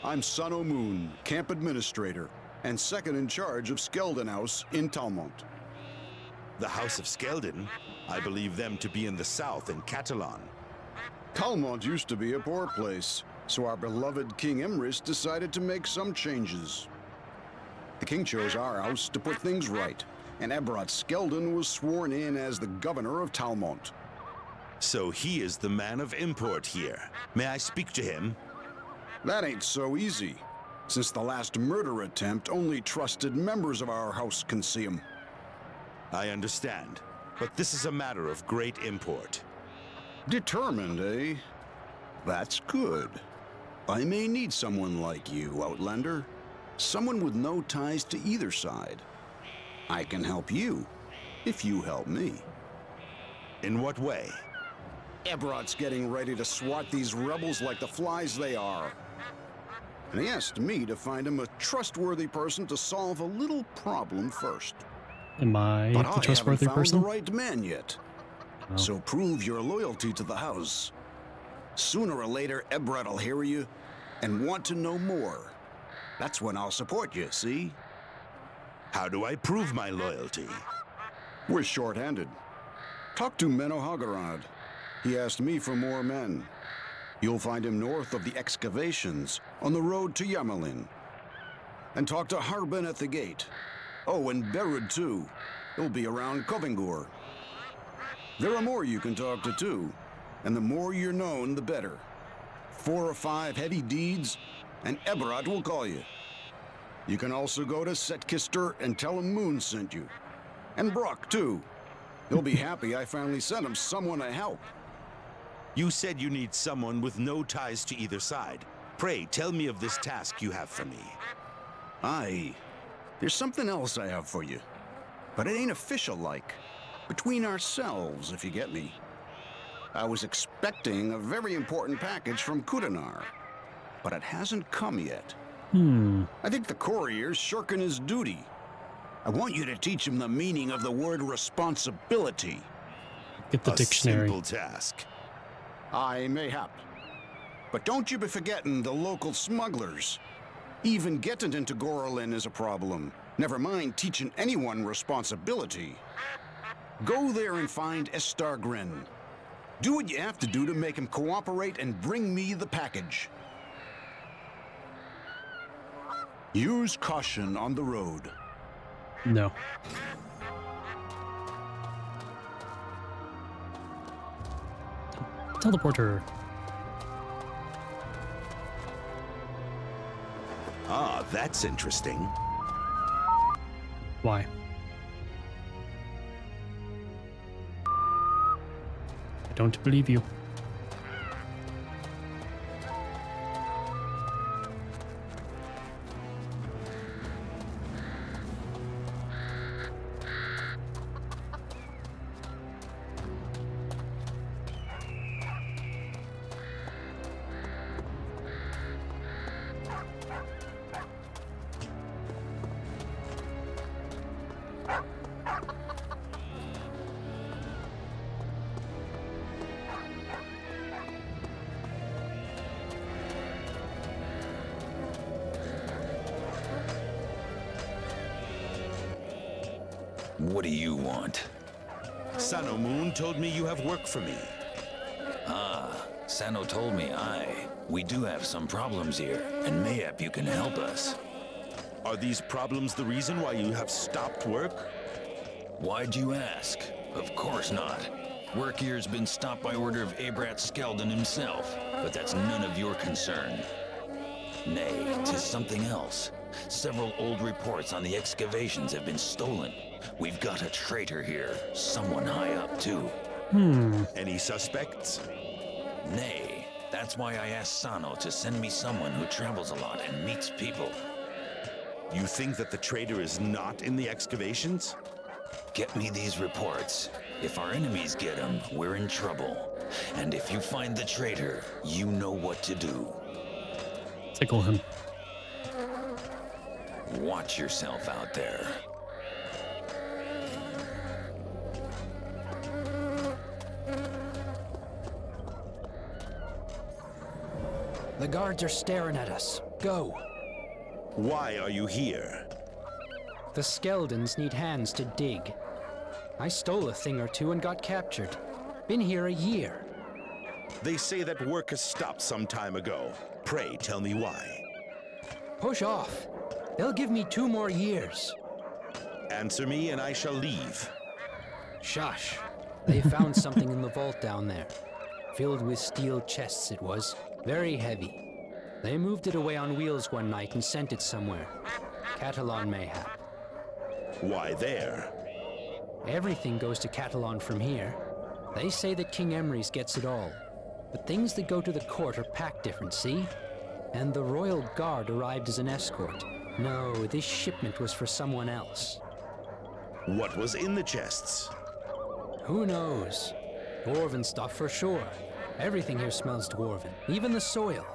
I'm Sun Moon, camp administrator, and second in charge of Skeldon House in Talmont. The House of Skeldon? I believe them to be in the south in Catalan. Talmont used to be a poor place, so our beloved King Emrys decided to make some changes. The king chose our house to put things right, and Ebrat Skeldon was sworn in as the governor of Talmont. So he is the man of import here. May I speak to him? That ain't so easy. Since the last murder attempt, only trusted members of our house can see him. I understand, but this is a matter of great import. Determined, eh? That's good. I may need someone like you, Outlander. Someone with no ties to either side. I can help you, if you help me. In what way? Ebrat's getting ready to swat these rebels like the flies they are. And he asked me to find him a trustworthy person to solve a little problem first. Am I But the trustworthy I haven't person? found the right man yet. Oh. So prove your loyalty to the house. Sooner or later, Ebrat will hear you and want to know more. That's when I'll support you, see? How do I prove my loyalty? We're short-handed. Talk to Menohagarad. He asked me for more men. You'll find him north of the excavations, on the road to Yamalin. And talk to Harbin at the gate. Oh, and Berud too. He'll be around Kovingur. There are more you can talk to too, and the more you're known, the better. 4 or 5 heavy deeds, and Eberhard will call you. You can also go to Setkister and tell him Moon sent you. And Brock too. He'll be happy I finally sent him someone to help. You said you need someone with no ties to either side. Pray, tell me of this task you have for me. Aye. There's something else I have for you. But it ain't official-like. Between ourselves, if you get me. I was expecting a very important package from Kudanar, but it hasn't come yet. I think the courier's shirking his duty. I want you to teach him the meaning of the word responsibility. Get the dictionary. A simple task. Aye, mayhap. But don't you be forgetting the local smugglers. Even getting into Gorlin is a problem. Never mind teaching anyone responsibility. Go there and find Estargrin. Do what you have to do to make him cooperate and bring me the package. Use caution on the road. No. Teleporter. Ah, that's interesting. Why? I don't believe you. What do you want? Sano Moon told me you have work for me. Ah, Sano told me we do have some problems here, and mayhap you can help us. Are these problems the reason why you have stopped work? Why'd you ask? Of course not. Work here's been stopped by order of Abrat Skeldon himself, but that's none of your concern. Nay, 'tis something else. Several old reports on the excavations have been stolen. We've got a traitor here, someone high up too. Any suspects? Nay, that's why I asked Sano to send me someone who travels a lot and meets people. You think that the traitor is not in the excavations? Get me these reports. If our enemies get him, we're in trouble. And if you find the traitor, you know what to do. Tickle him. Watch yourself out there. The guards are staring at us. Go. Why are you here? The Skeldons need hands to dig. I stole a thing or two and got captured. Been here a year. They say that work has stopped some time ago. Pray tell me why. Push off. They'll give me 2 more years. Answer me and I shall leave. Shush. They found something in the vault down there. Filled with steel chests it was. Very heavy. They moved it away on wheels one night and sent it somewhere. Catalan mayhap. Why there? Everything goes to Catalan from here. They say that King Emrys gets it all. But things that go to the court are packed different, see? And the royal guard arrived as an escort. No, this shipment was for someone else. What was in the chests? Who knows? Dwarven stuff for sure. Everything here smells dwarven, even the soil.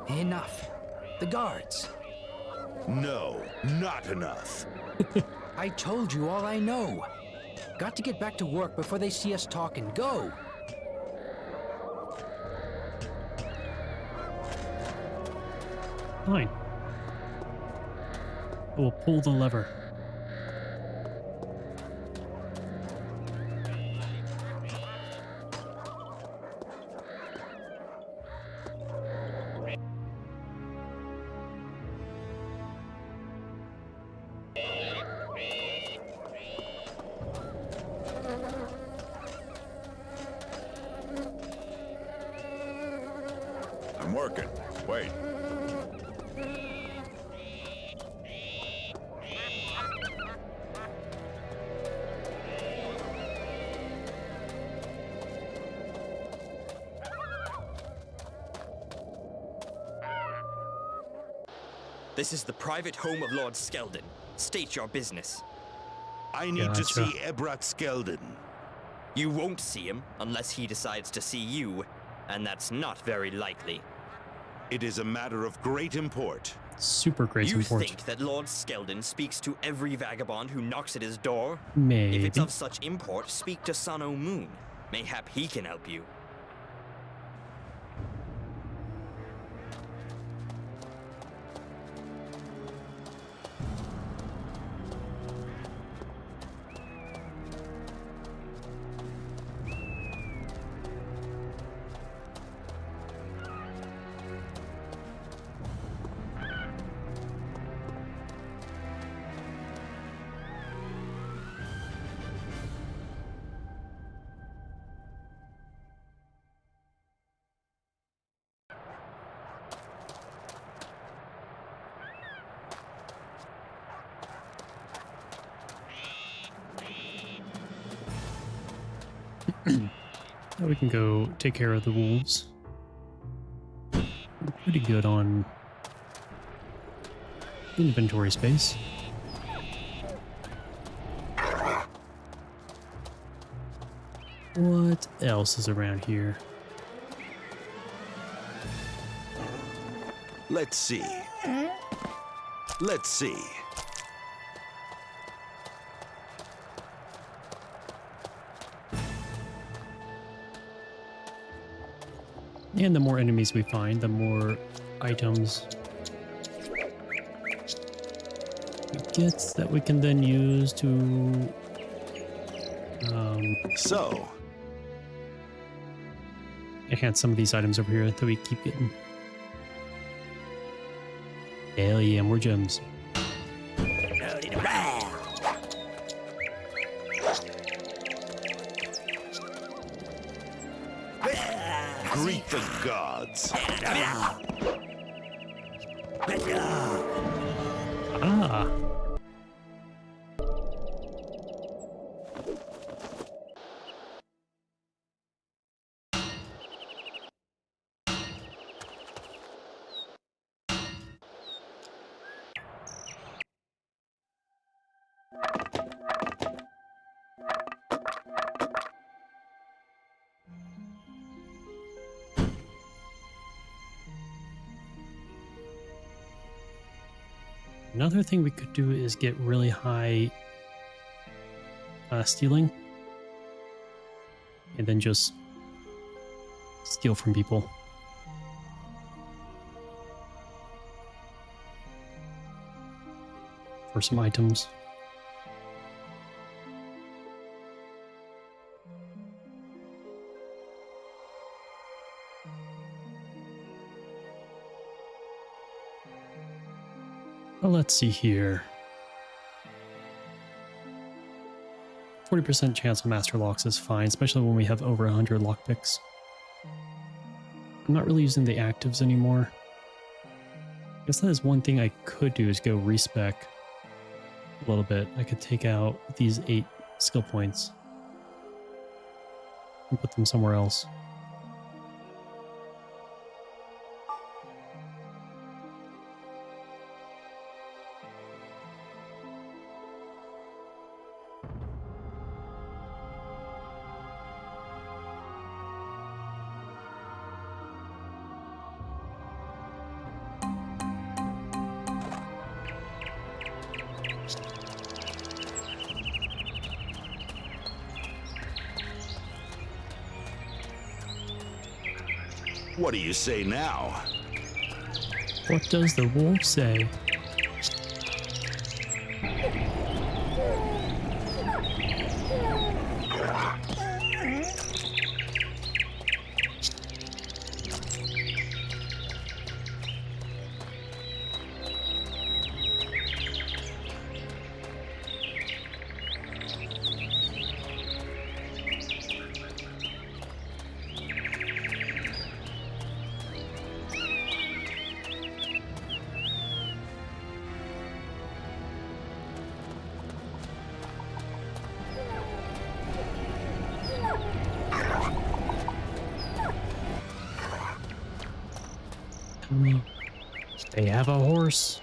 Enough. The guards. No, not enough. I told you all I know. Got to get back to work before they see us talking. Go! Fine. I will pull the lever. I'm working. Wait. This is the private home of Lord Skeldon. State your business. I need to see Ebrat Skeldon. You won't see him unless he decides to see you, and that's not very likely. It is a matter of great import. Super great You import. think that Lord Skeldon speaks to every vagabond who knocks at his door? Maybe. If it's of such import, speak to Sano Moon. Mayhap he can help you. Now we can go take care of the wolves. We're pretty good on inventory space. What else is around here? Let's see. Let's see. And the more enemies we find, the more items we get that we can then use to enhance some of these items over here that we keep getting. Hell yeah, more gems. Greet the gods. Ah. Another thing we could do is get really high stealing and then just steal from people. For some items. Well, let's see here. 40% chance of master locks is fine, especially when we have over 100 lockpicks. I'm not really using the actives anymore. I guess that is one thing I could do is go respec a little bit. I could take out these 8 skill points and put them somewhere else. What do you say now? What does the wolf say? They have a horse.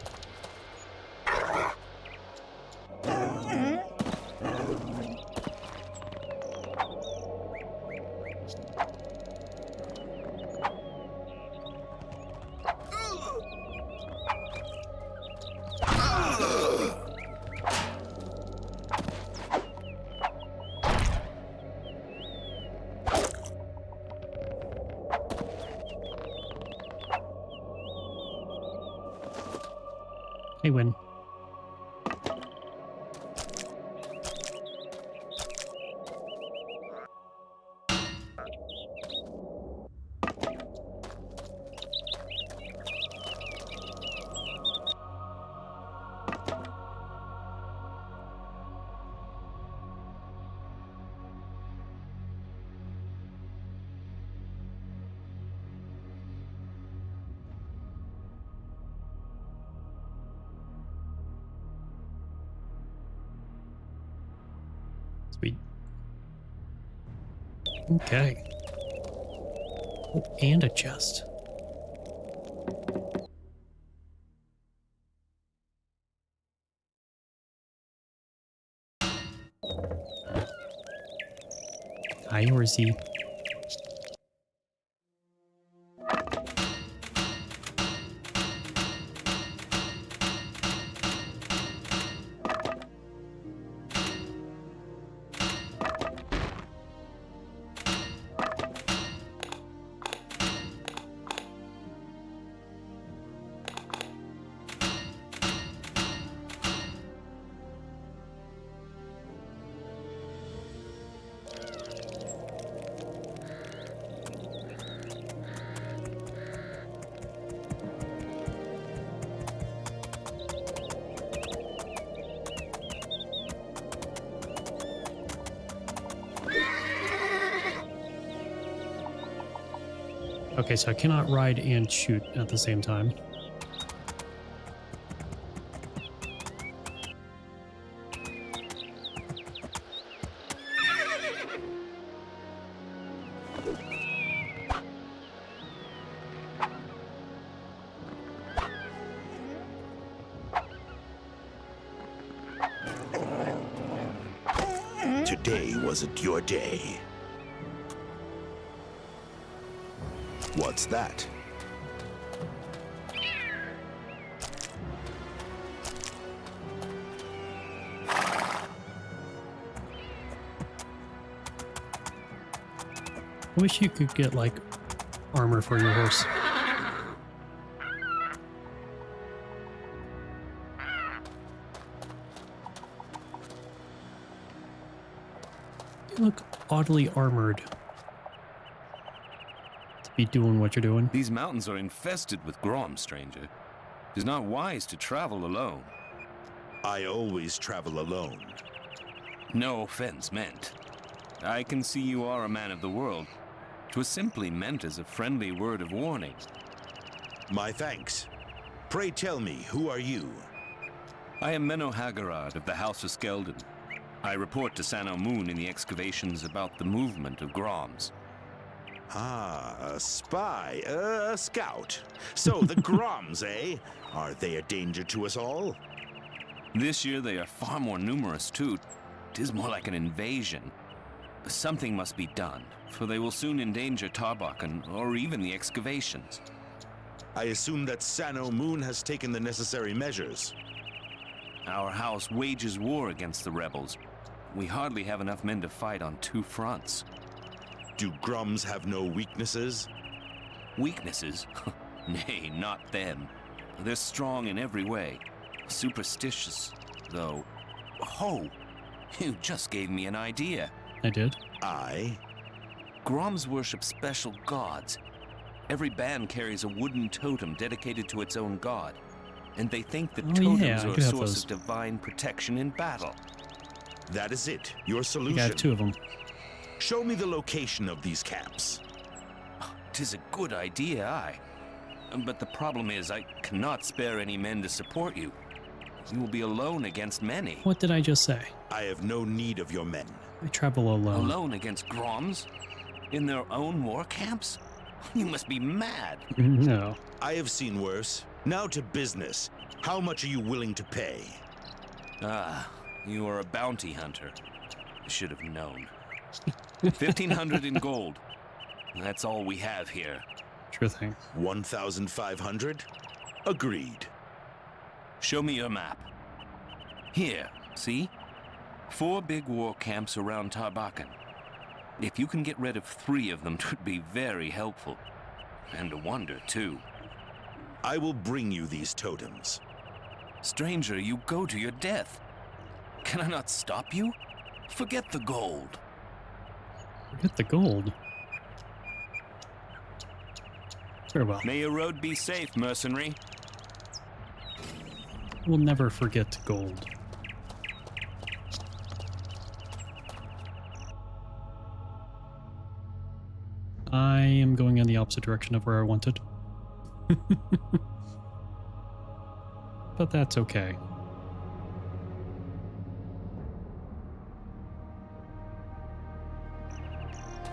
Hey, Win. Sweet. Okay. Oh, and a chest. Hi, horsey. Okay, so I cannot ride and shoot at the same time. Today wasn't your day. What's that? I wish you could get, like, armor for your horse. You look oddly armored to be doing what you're doing. These mountains are infested with Grom, stranger. It is not wise to travel alone. I always travel alone. No offense meant. I can see you are a man of the world. 'Twas simply meant as a friendly word of warning. My thanks. Pray tell me, who are you? I am Menno Hagarad of the House of Skeldon. I report to Sano Moon in the excavations about the movement of Groms. Ah, a spy, a scout. So the Groms, eh? Are they a danger to us all? This year they are far more numerous too. 'Tis more like an invasion. Something must be done, for they will soon endanger Tarbakan or even the excavations. I assume that Sano Moon has taken the necessary measures. Our house wages war against the rebels. We hardly have enough men to fight on two fronts. Do Groms have no weaknesses? Weaknesses? Nay, not them. They're strong in every way. Superstitious, though. Oh, you just gave me an idea. I did. Groms worship special gods. Every band carries a wooden totem dedicated to its own god, and they think that totems are a source of divine protection in battle. That is it, your solution. I got two of them. Show me the location of these camps. 'Tis a good idea, aye. But the problem is I cannot spare any men to support you. You will be alone against many. What did I just say? I have no need of your men. I travel alone. Alone against Groms? In their own war camps? You must be mad. No. I have seen worse. Now to business. How much are you willing to pay? Ah, you are a bounty hunter. I should have known. 1,500 in gold. That's all we have here. Sure thing. 1,500? Agreed. Show me your map. Here, see? 4 big war camps around Tarbakan. If you can get rid of 3 of them, 'twould be very helpful. And a wonder, too. I will bring you these totems. Stranger, you go to your death. Can I not stop you? Forget the gold. Forget the gold. Very well. May your road be safe, mercenary. We'll never forget gold. I am going in the opposite direction of where I wanted. But that's okay.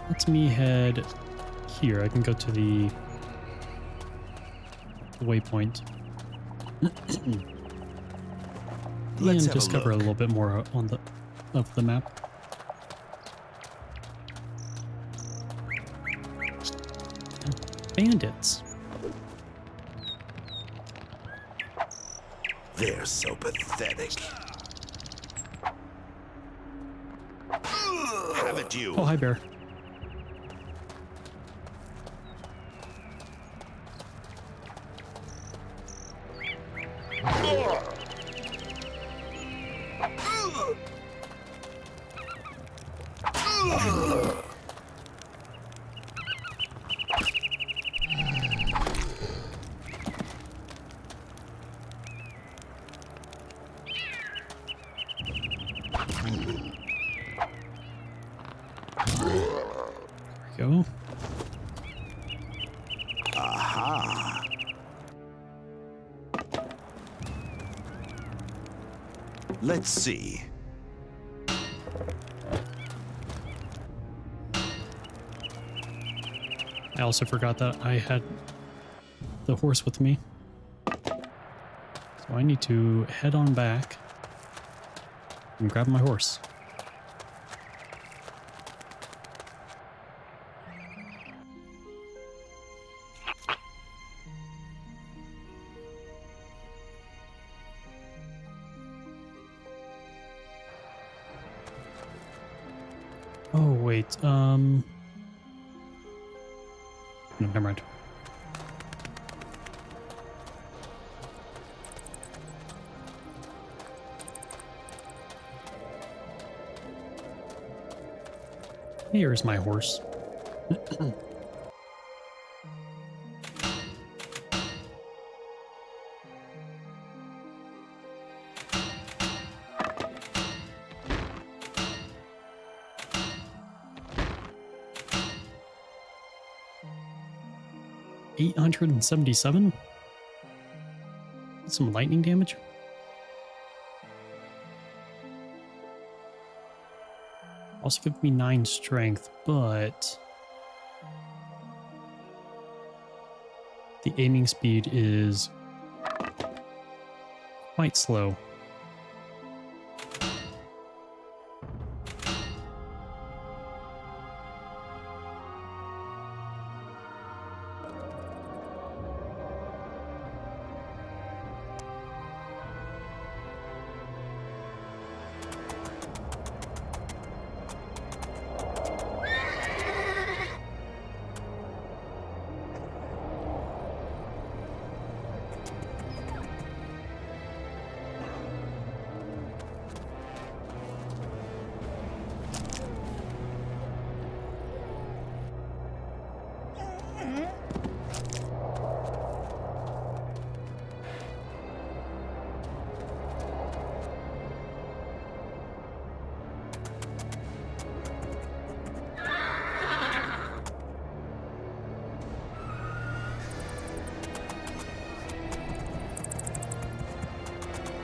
Let's me head here. I can go to the waypoint. Let's and have a discover a look. little bit more on the map. Bandits. They're so pathetic. Have it you. Oh, hi, bear. Go. Aha. Let's see. I also forgot that I had the horse with me. So I need to head on back and grab my horse. Oh, wait, no, never mind. Here's my horse. $877? Some lightning damage? Also give me 9 strength, but the aiming speed is quite slow.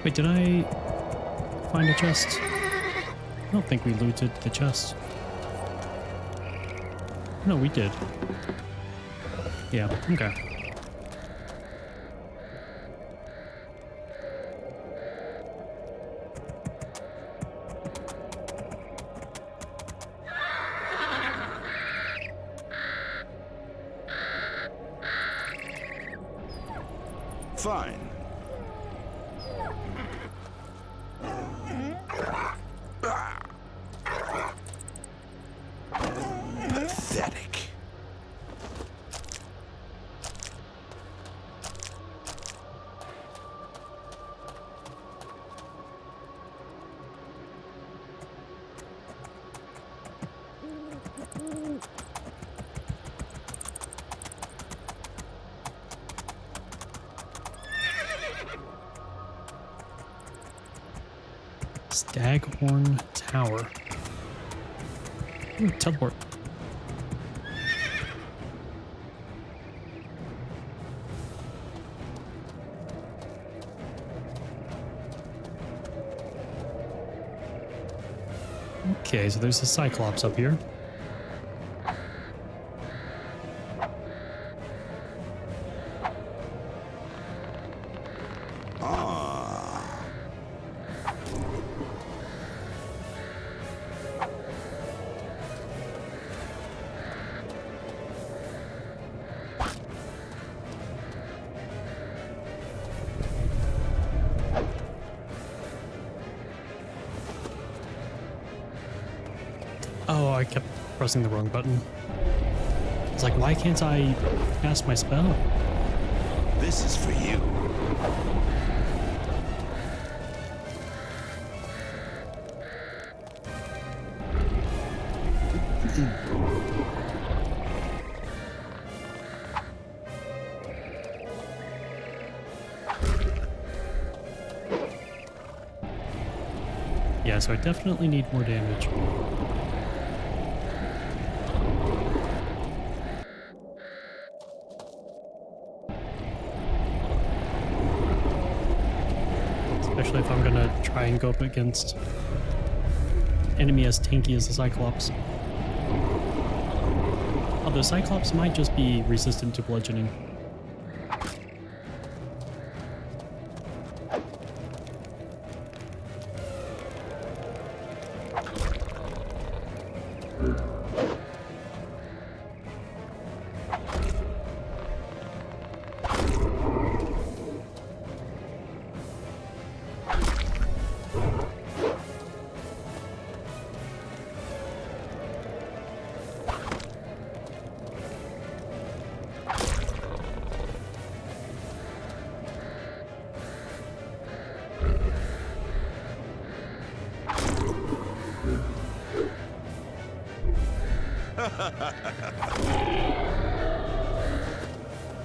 Wait, did I find a chest? I don't think we looted the chest. No, we did. Yeah, okay. Fine. Pathetic. Staghorn Tower. Ooh, teleport. Okay, so there's a Cyclops up here. Oh, I kept pressing the wrong button. It's like, why can't I cast my spell? This is for you. Yeah, so I definitely need more damage. Especially if I'm gonna try and go up against enemy as tanky as the Cyclops. Although Cyclops might just be resistant to bludgeoning.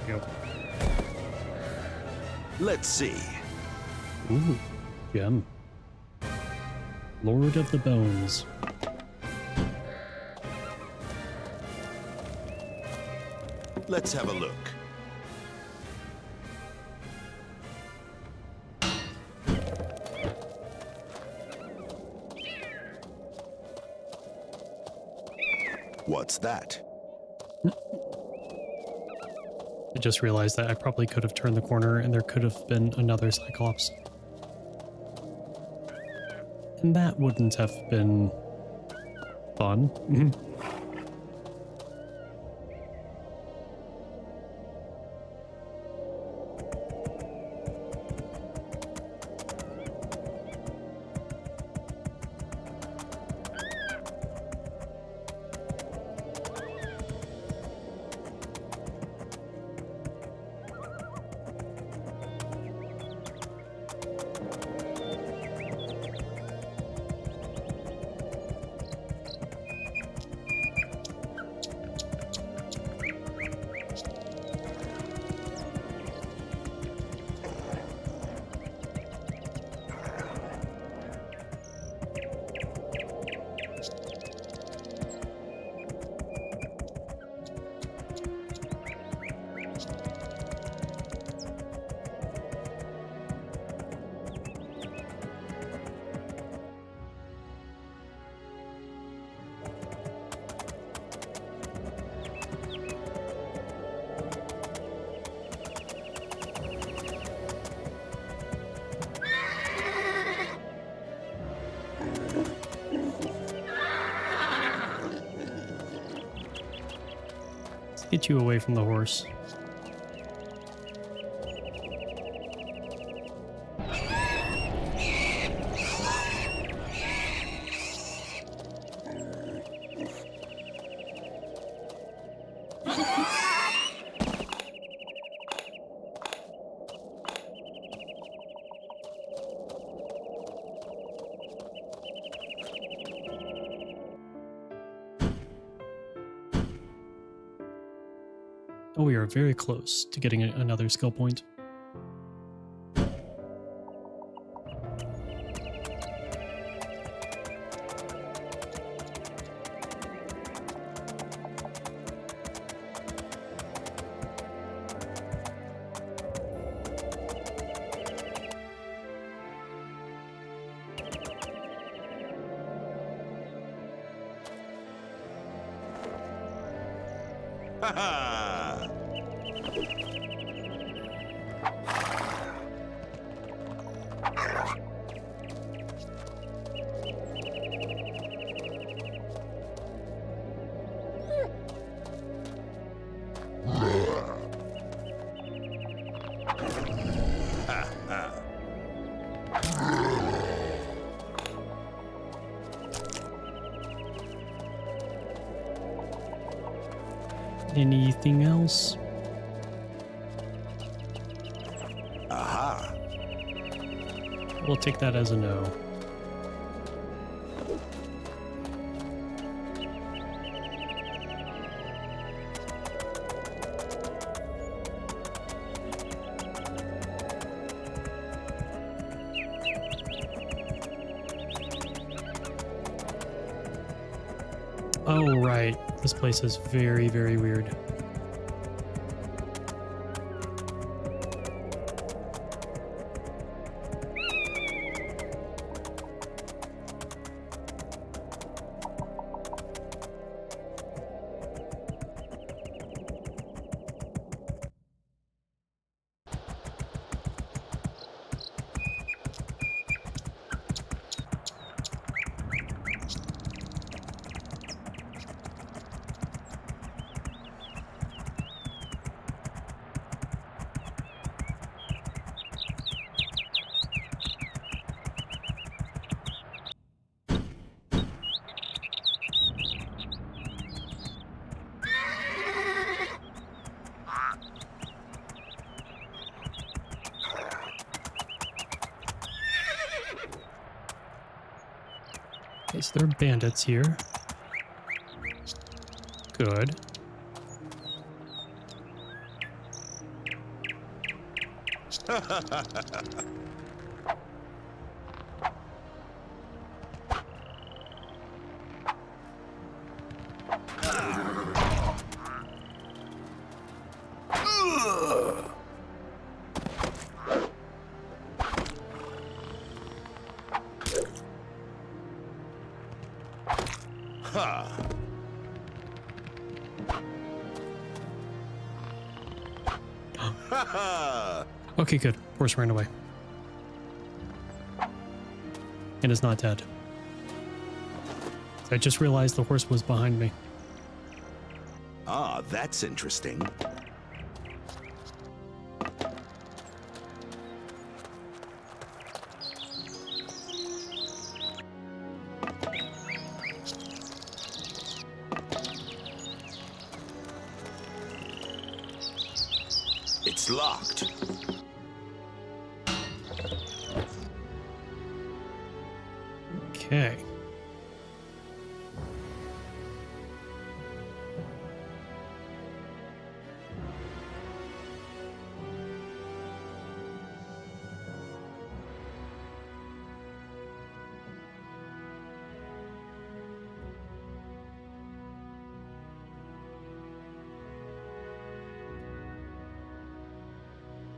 Yep. Let's see. Ooh, gem. Lord of the Bones. Let's have a look. What's that? I just realized that I probably could have turned the corner and there could have been another Cyclops. And that wouldn't have been fun. Get you away from the horse. Oh, we are very close to getting another skill point. Ha ha! Anything else? Aha! We'll take that as a no. Oh, right. This place is very, very weird. Okay, so there are bandits here. Good. Okay, good. Horse ran away. And is not dead. I just realized the horse was behind me. Ah, that's interesting. It's locked. Okay.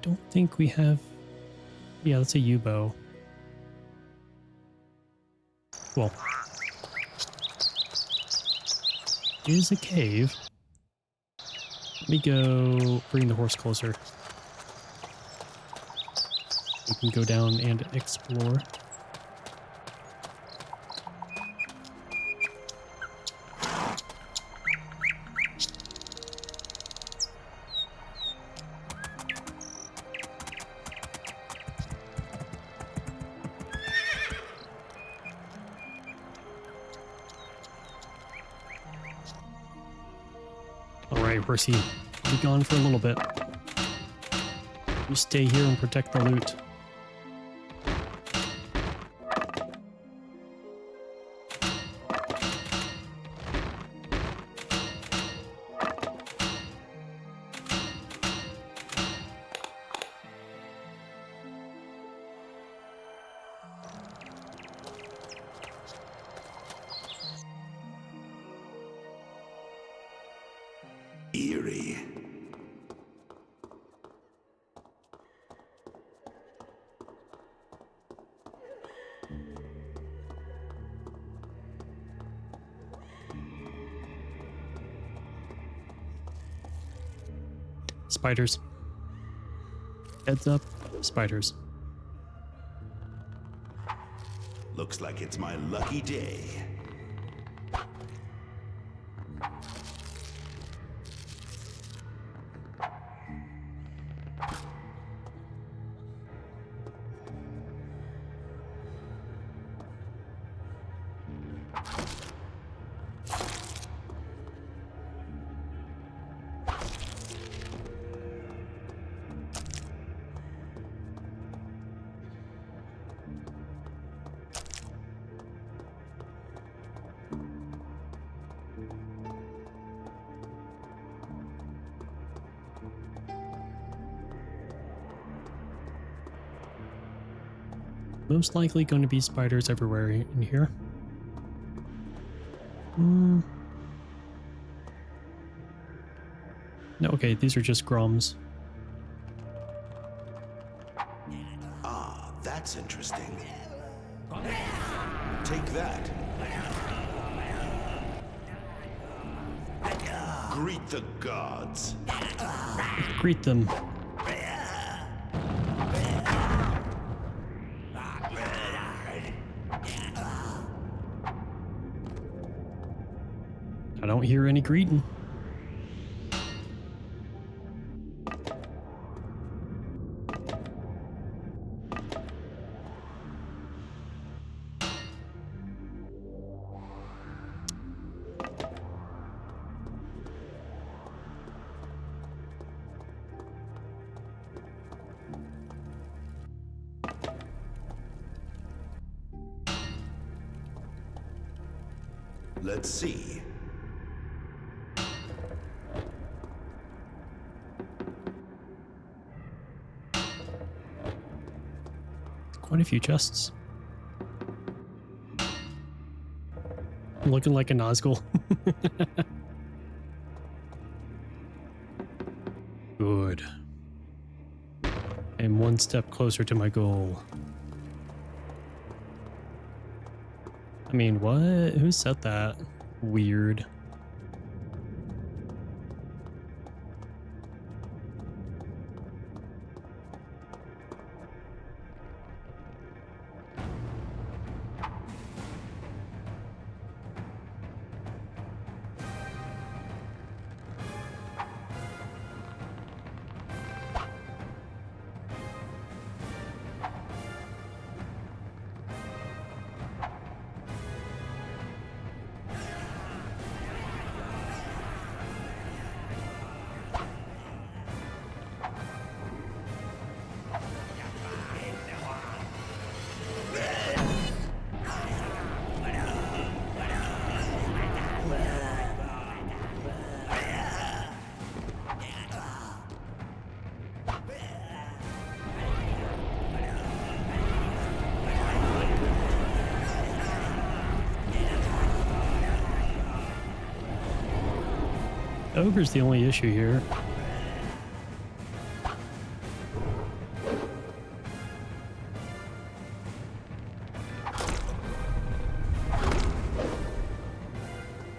Don't think we have... Yeah, that's a U-bow. Well, is a cave. Let me go bring the horse closer. We can go down and explore. Alright, horsey. I'll be gone for a little bit. You stay here and protect the loot. Eerie. Spiders. Heads up, spiders. Looks like it's my lucky day. Most likely going to be spiders everywhere in here. No, okay, these are just grums. Ah, that's interesting. Take that. Greet the gods. Greet them. I don't hear any greeting. Let's see. Quite a few chests. I'm looking like a Nazgul. Good. I'm one step closer to my goal. I mean, what? Who said that? Weird. Ogre's the only issue here.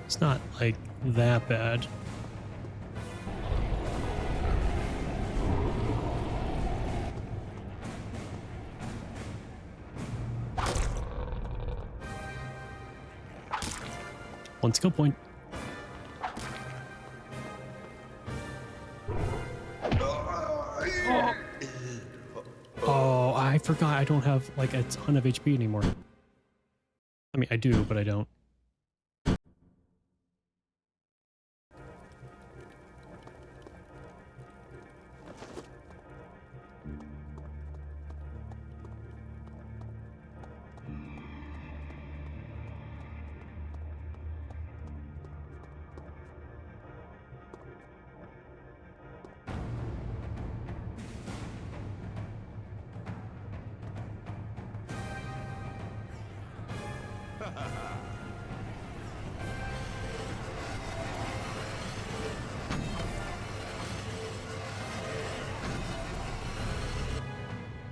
It's not like that bad. One skill point. Oh, I forgot I don't have like a ton of HP anymore. I mean, I do, but I don't.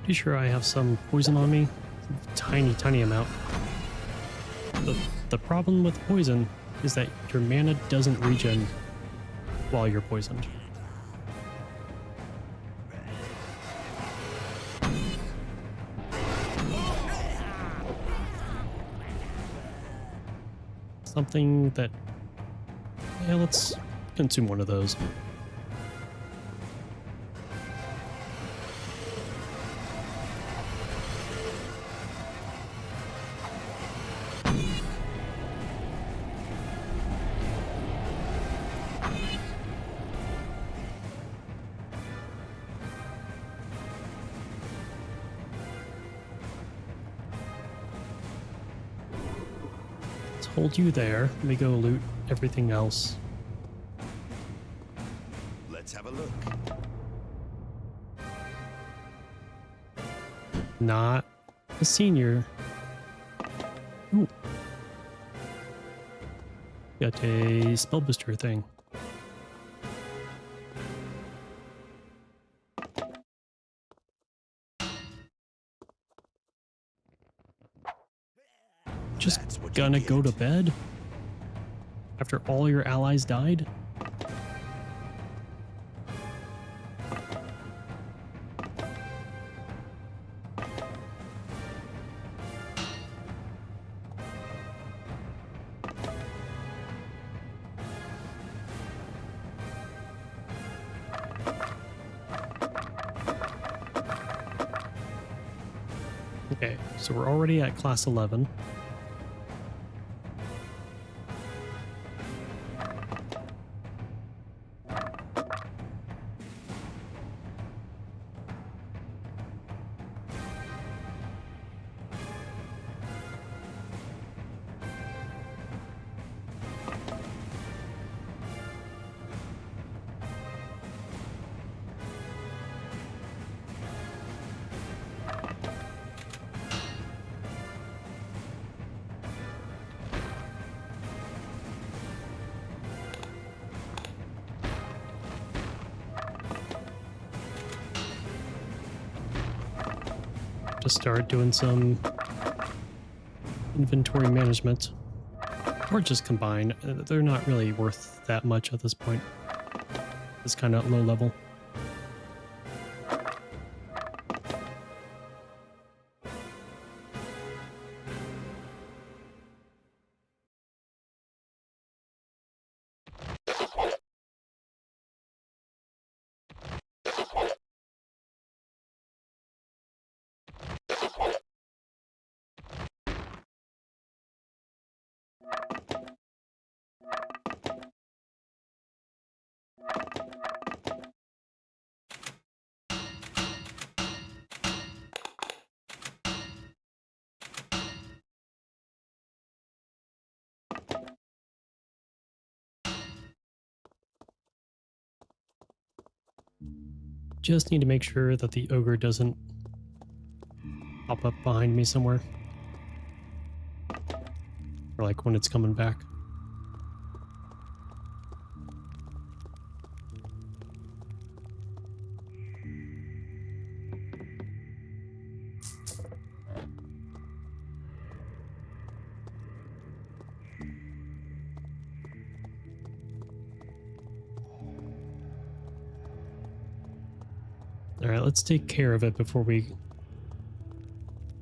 Pretty sure I have some poison on me. Tiny, tiny amount. The problem with poison is that your mana doesn't regen while you're poisoned. Something that... Yeah, let's consume one of those. Hold you there. Let me go loot everything else. Let's have a look. Not a senior. Ooh. Got a spell booster thing. Just gonna go to bed? After all your allies died? Okay, so we're already at class 11. To start doing some inventory management, or just combine. They're not really worth that much at this point. It's kind of low level. Just need to make sure that the ogre doesn't pop up behind me somewhere. Or like when it's coming back. All right, let's take care of it before we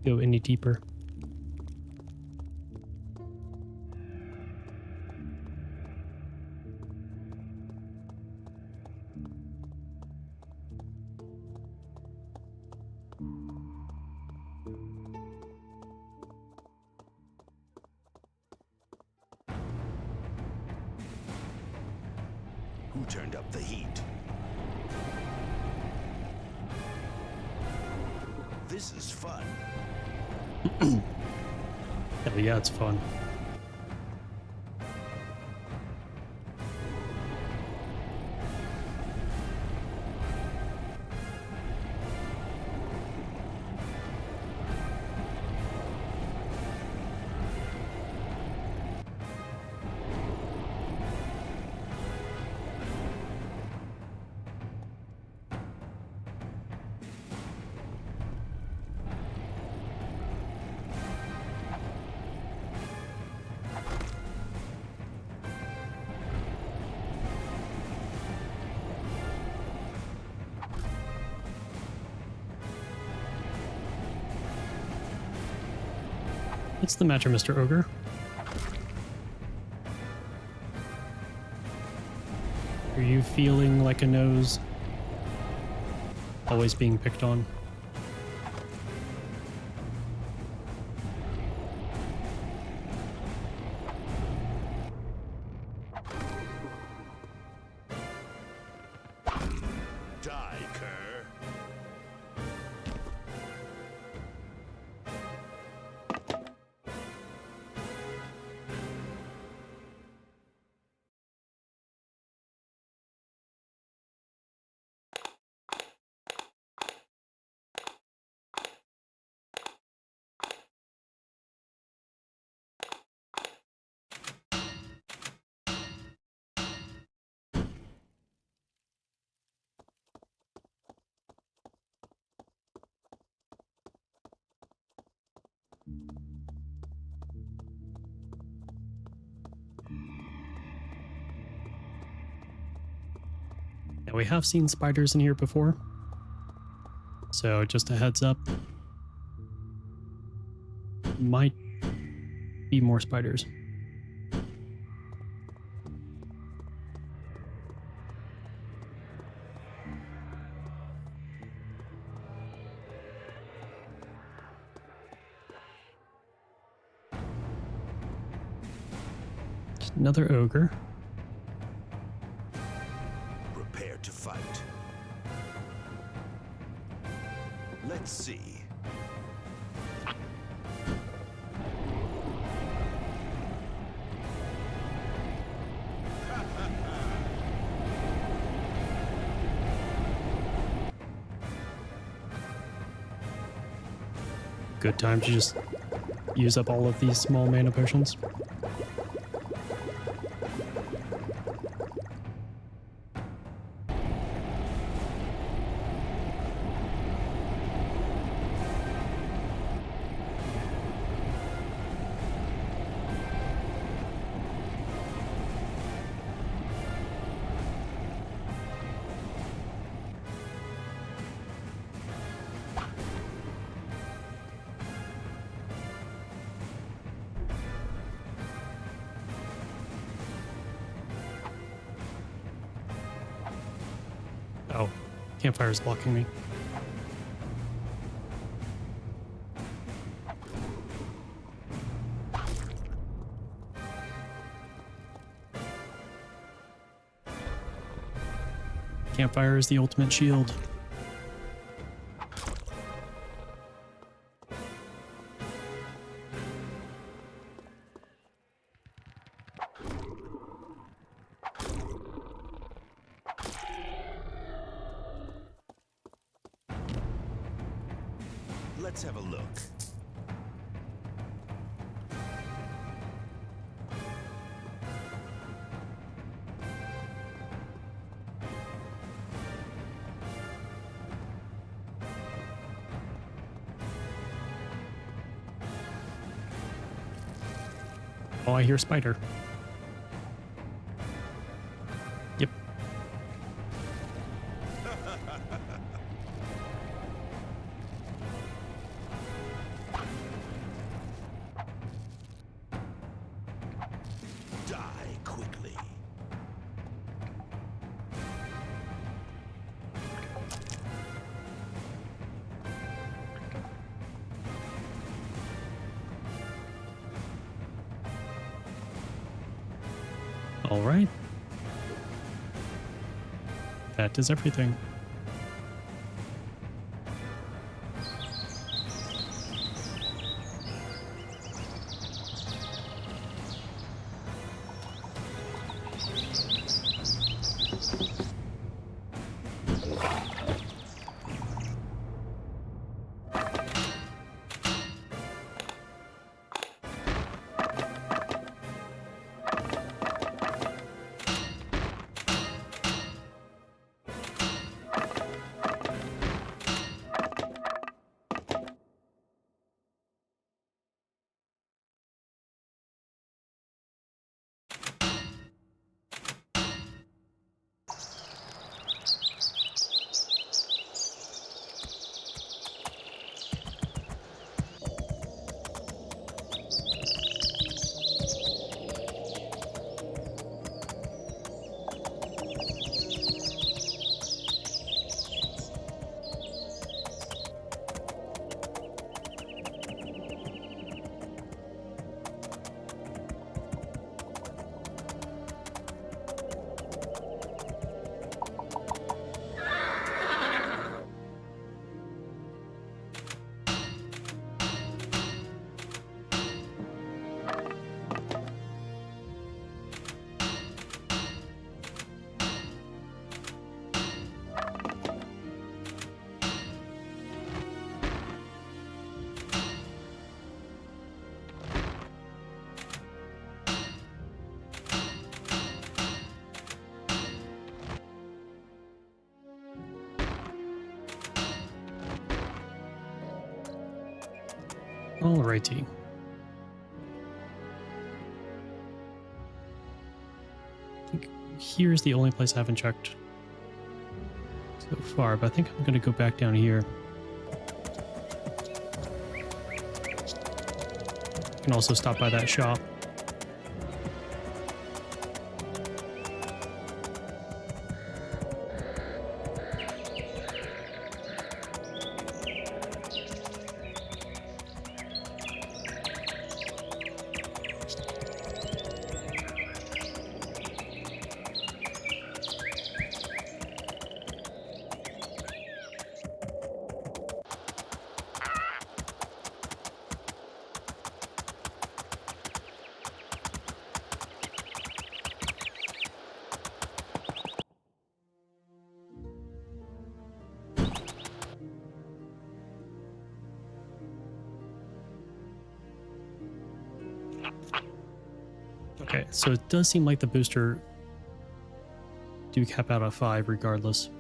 go any deeper. Who turned up the heat? This is fun. Hell yeah, it's fun. What's the matter, Mr. Ogre? Are you feeling like a nose? Always being picked on? Die, cur. Now, we have seen spiders in here before, so just a heads up. Might be more spiders. Just another ogre. Prepare to fight. Let's see. Good time to just use up all of these small mana potions. Oh, campfire's blocking me. Campfire is the ultimate shield. Let's have a look. Oh, I hear spider. Yep. Die quickly. All right. That is everything. Alrighty. I think here's the only place I haven't checked so far, but I think I'm going to go back down here. Can also stop by that shop. Okay, so it does seem like the booster do cap out at 5 regardless.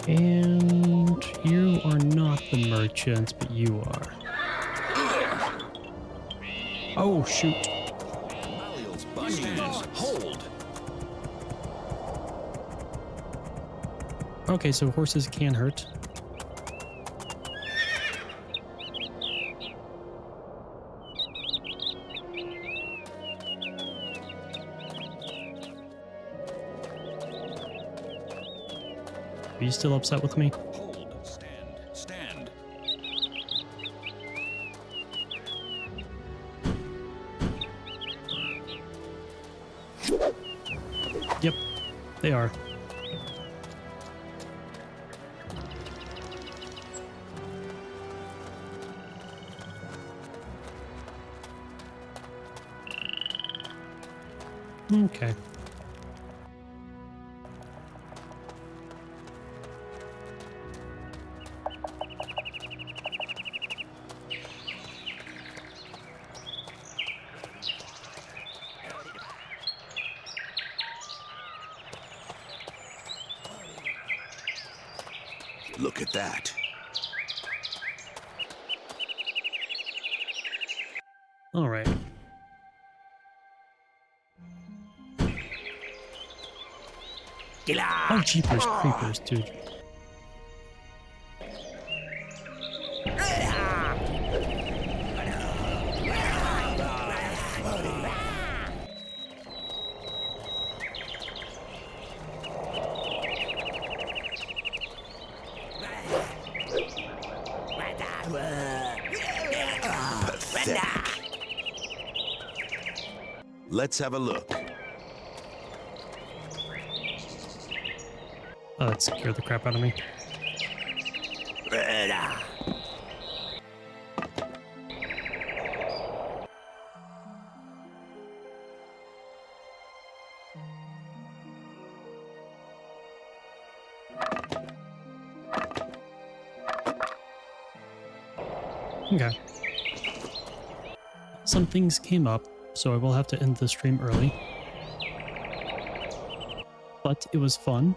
And you are not the merchant, but you are. Oh, shoot. Malleol's bungees. Hold. Okay, so horses can hurt. Are you still upset with me? Hold. Stand. Yep, they are. Okay. Look at that. All right. Oh, jeepers creepers, dude. Pathetic. Let's have a look. Oh, that scared the crap out of me. Okay. Some things came up, so I will have to end the stream early. But it was fun.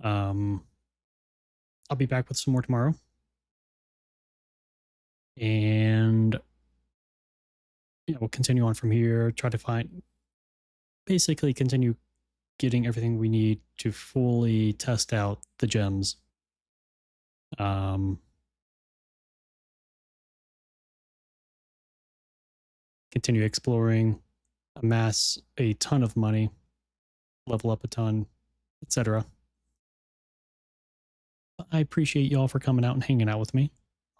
I'll be back with some more tomorrow. And yeah, we'll continue on from here, try to basically continue getting everything we need to fully test out the gems. Continue exploring, amass a ton of money, level up a ton, etc. I appreciate y'all for coming out and hanging out with me.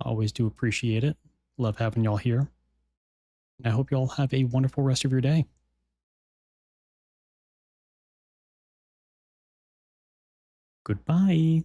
I always do appreciate it. Love having y'all here. And I hope y'all have a wonderful rest of your day. Goodbye.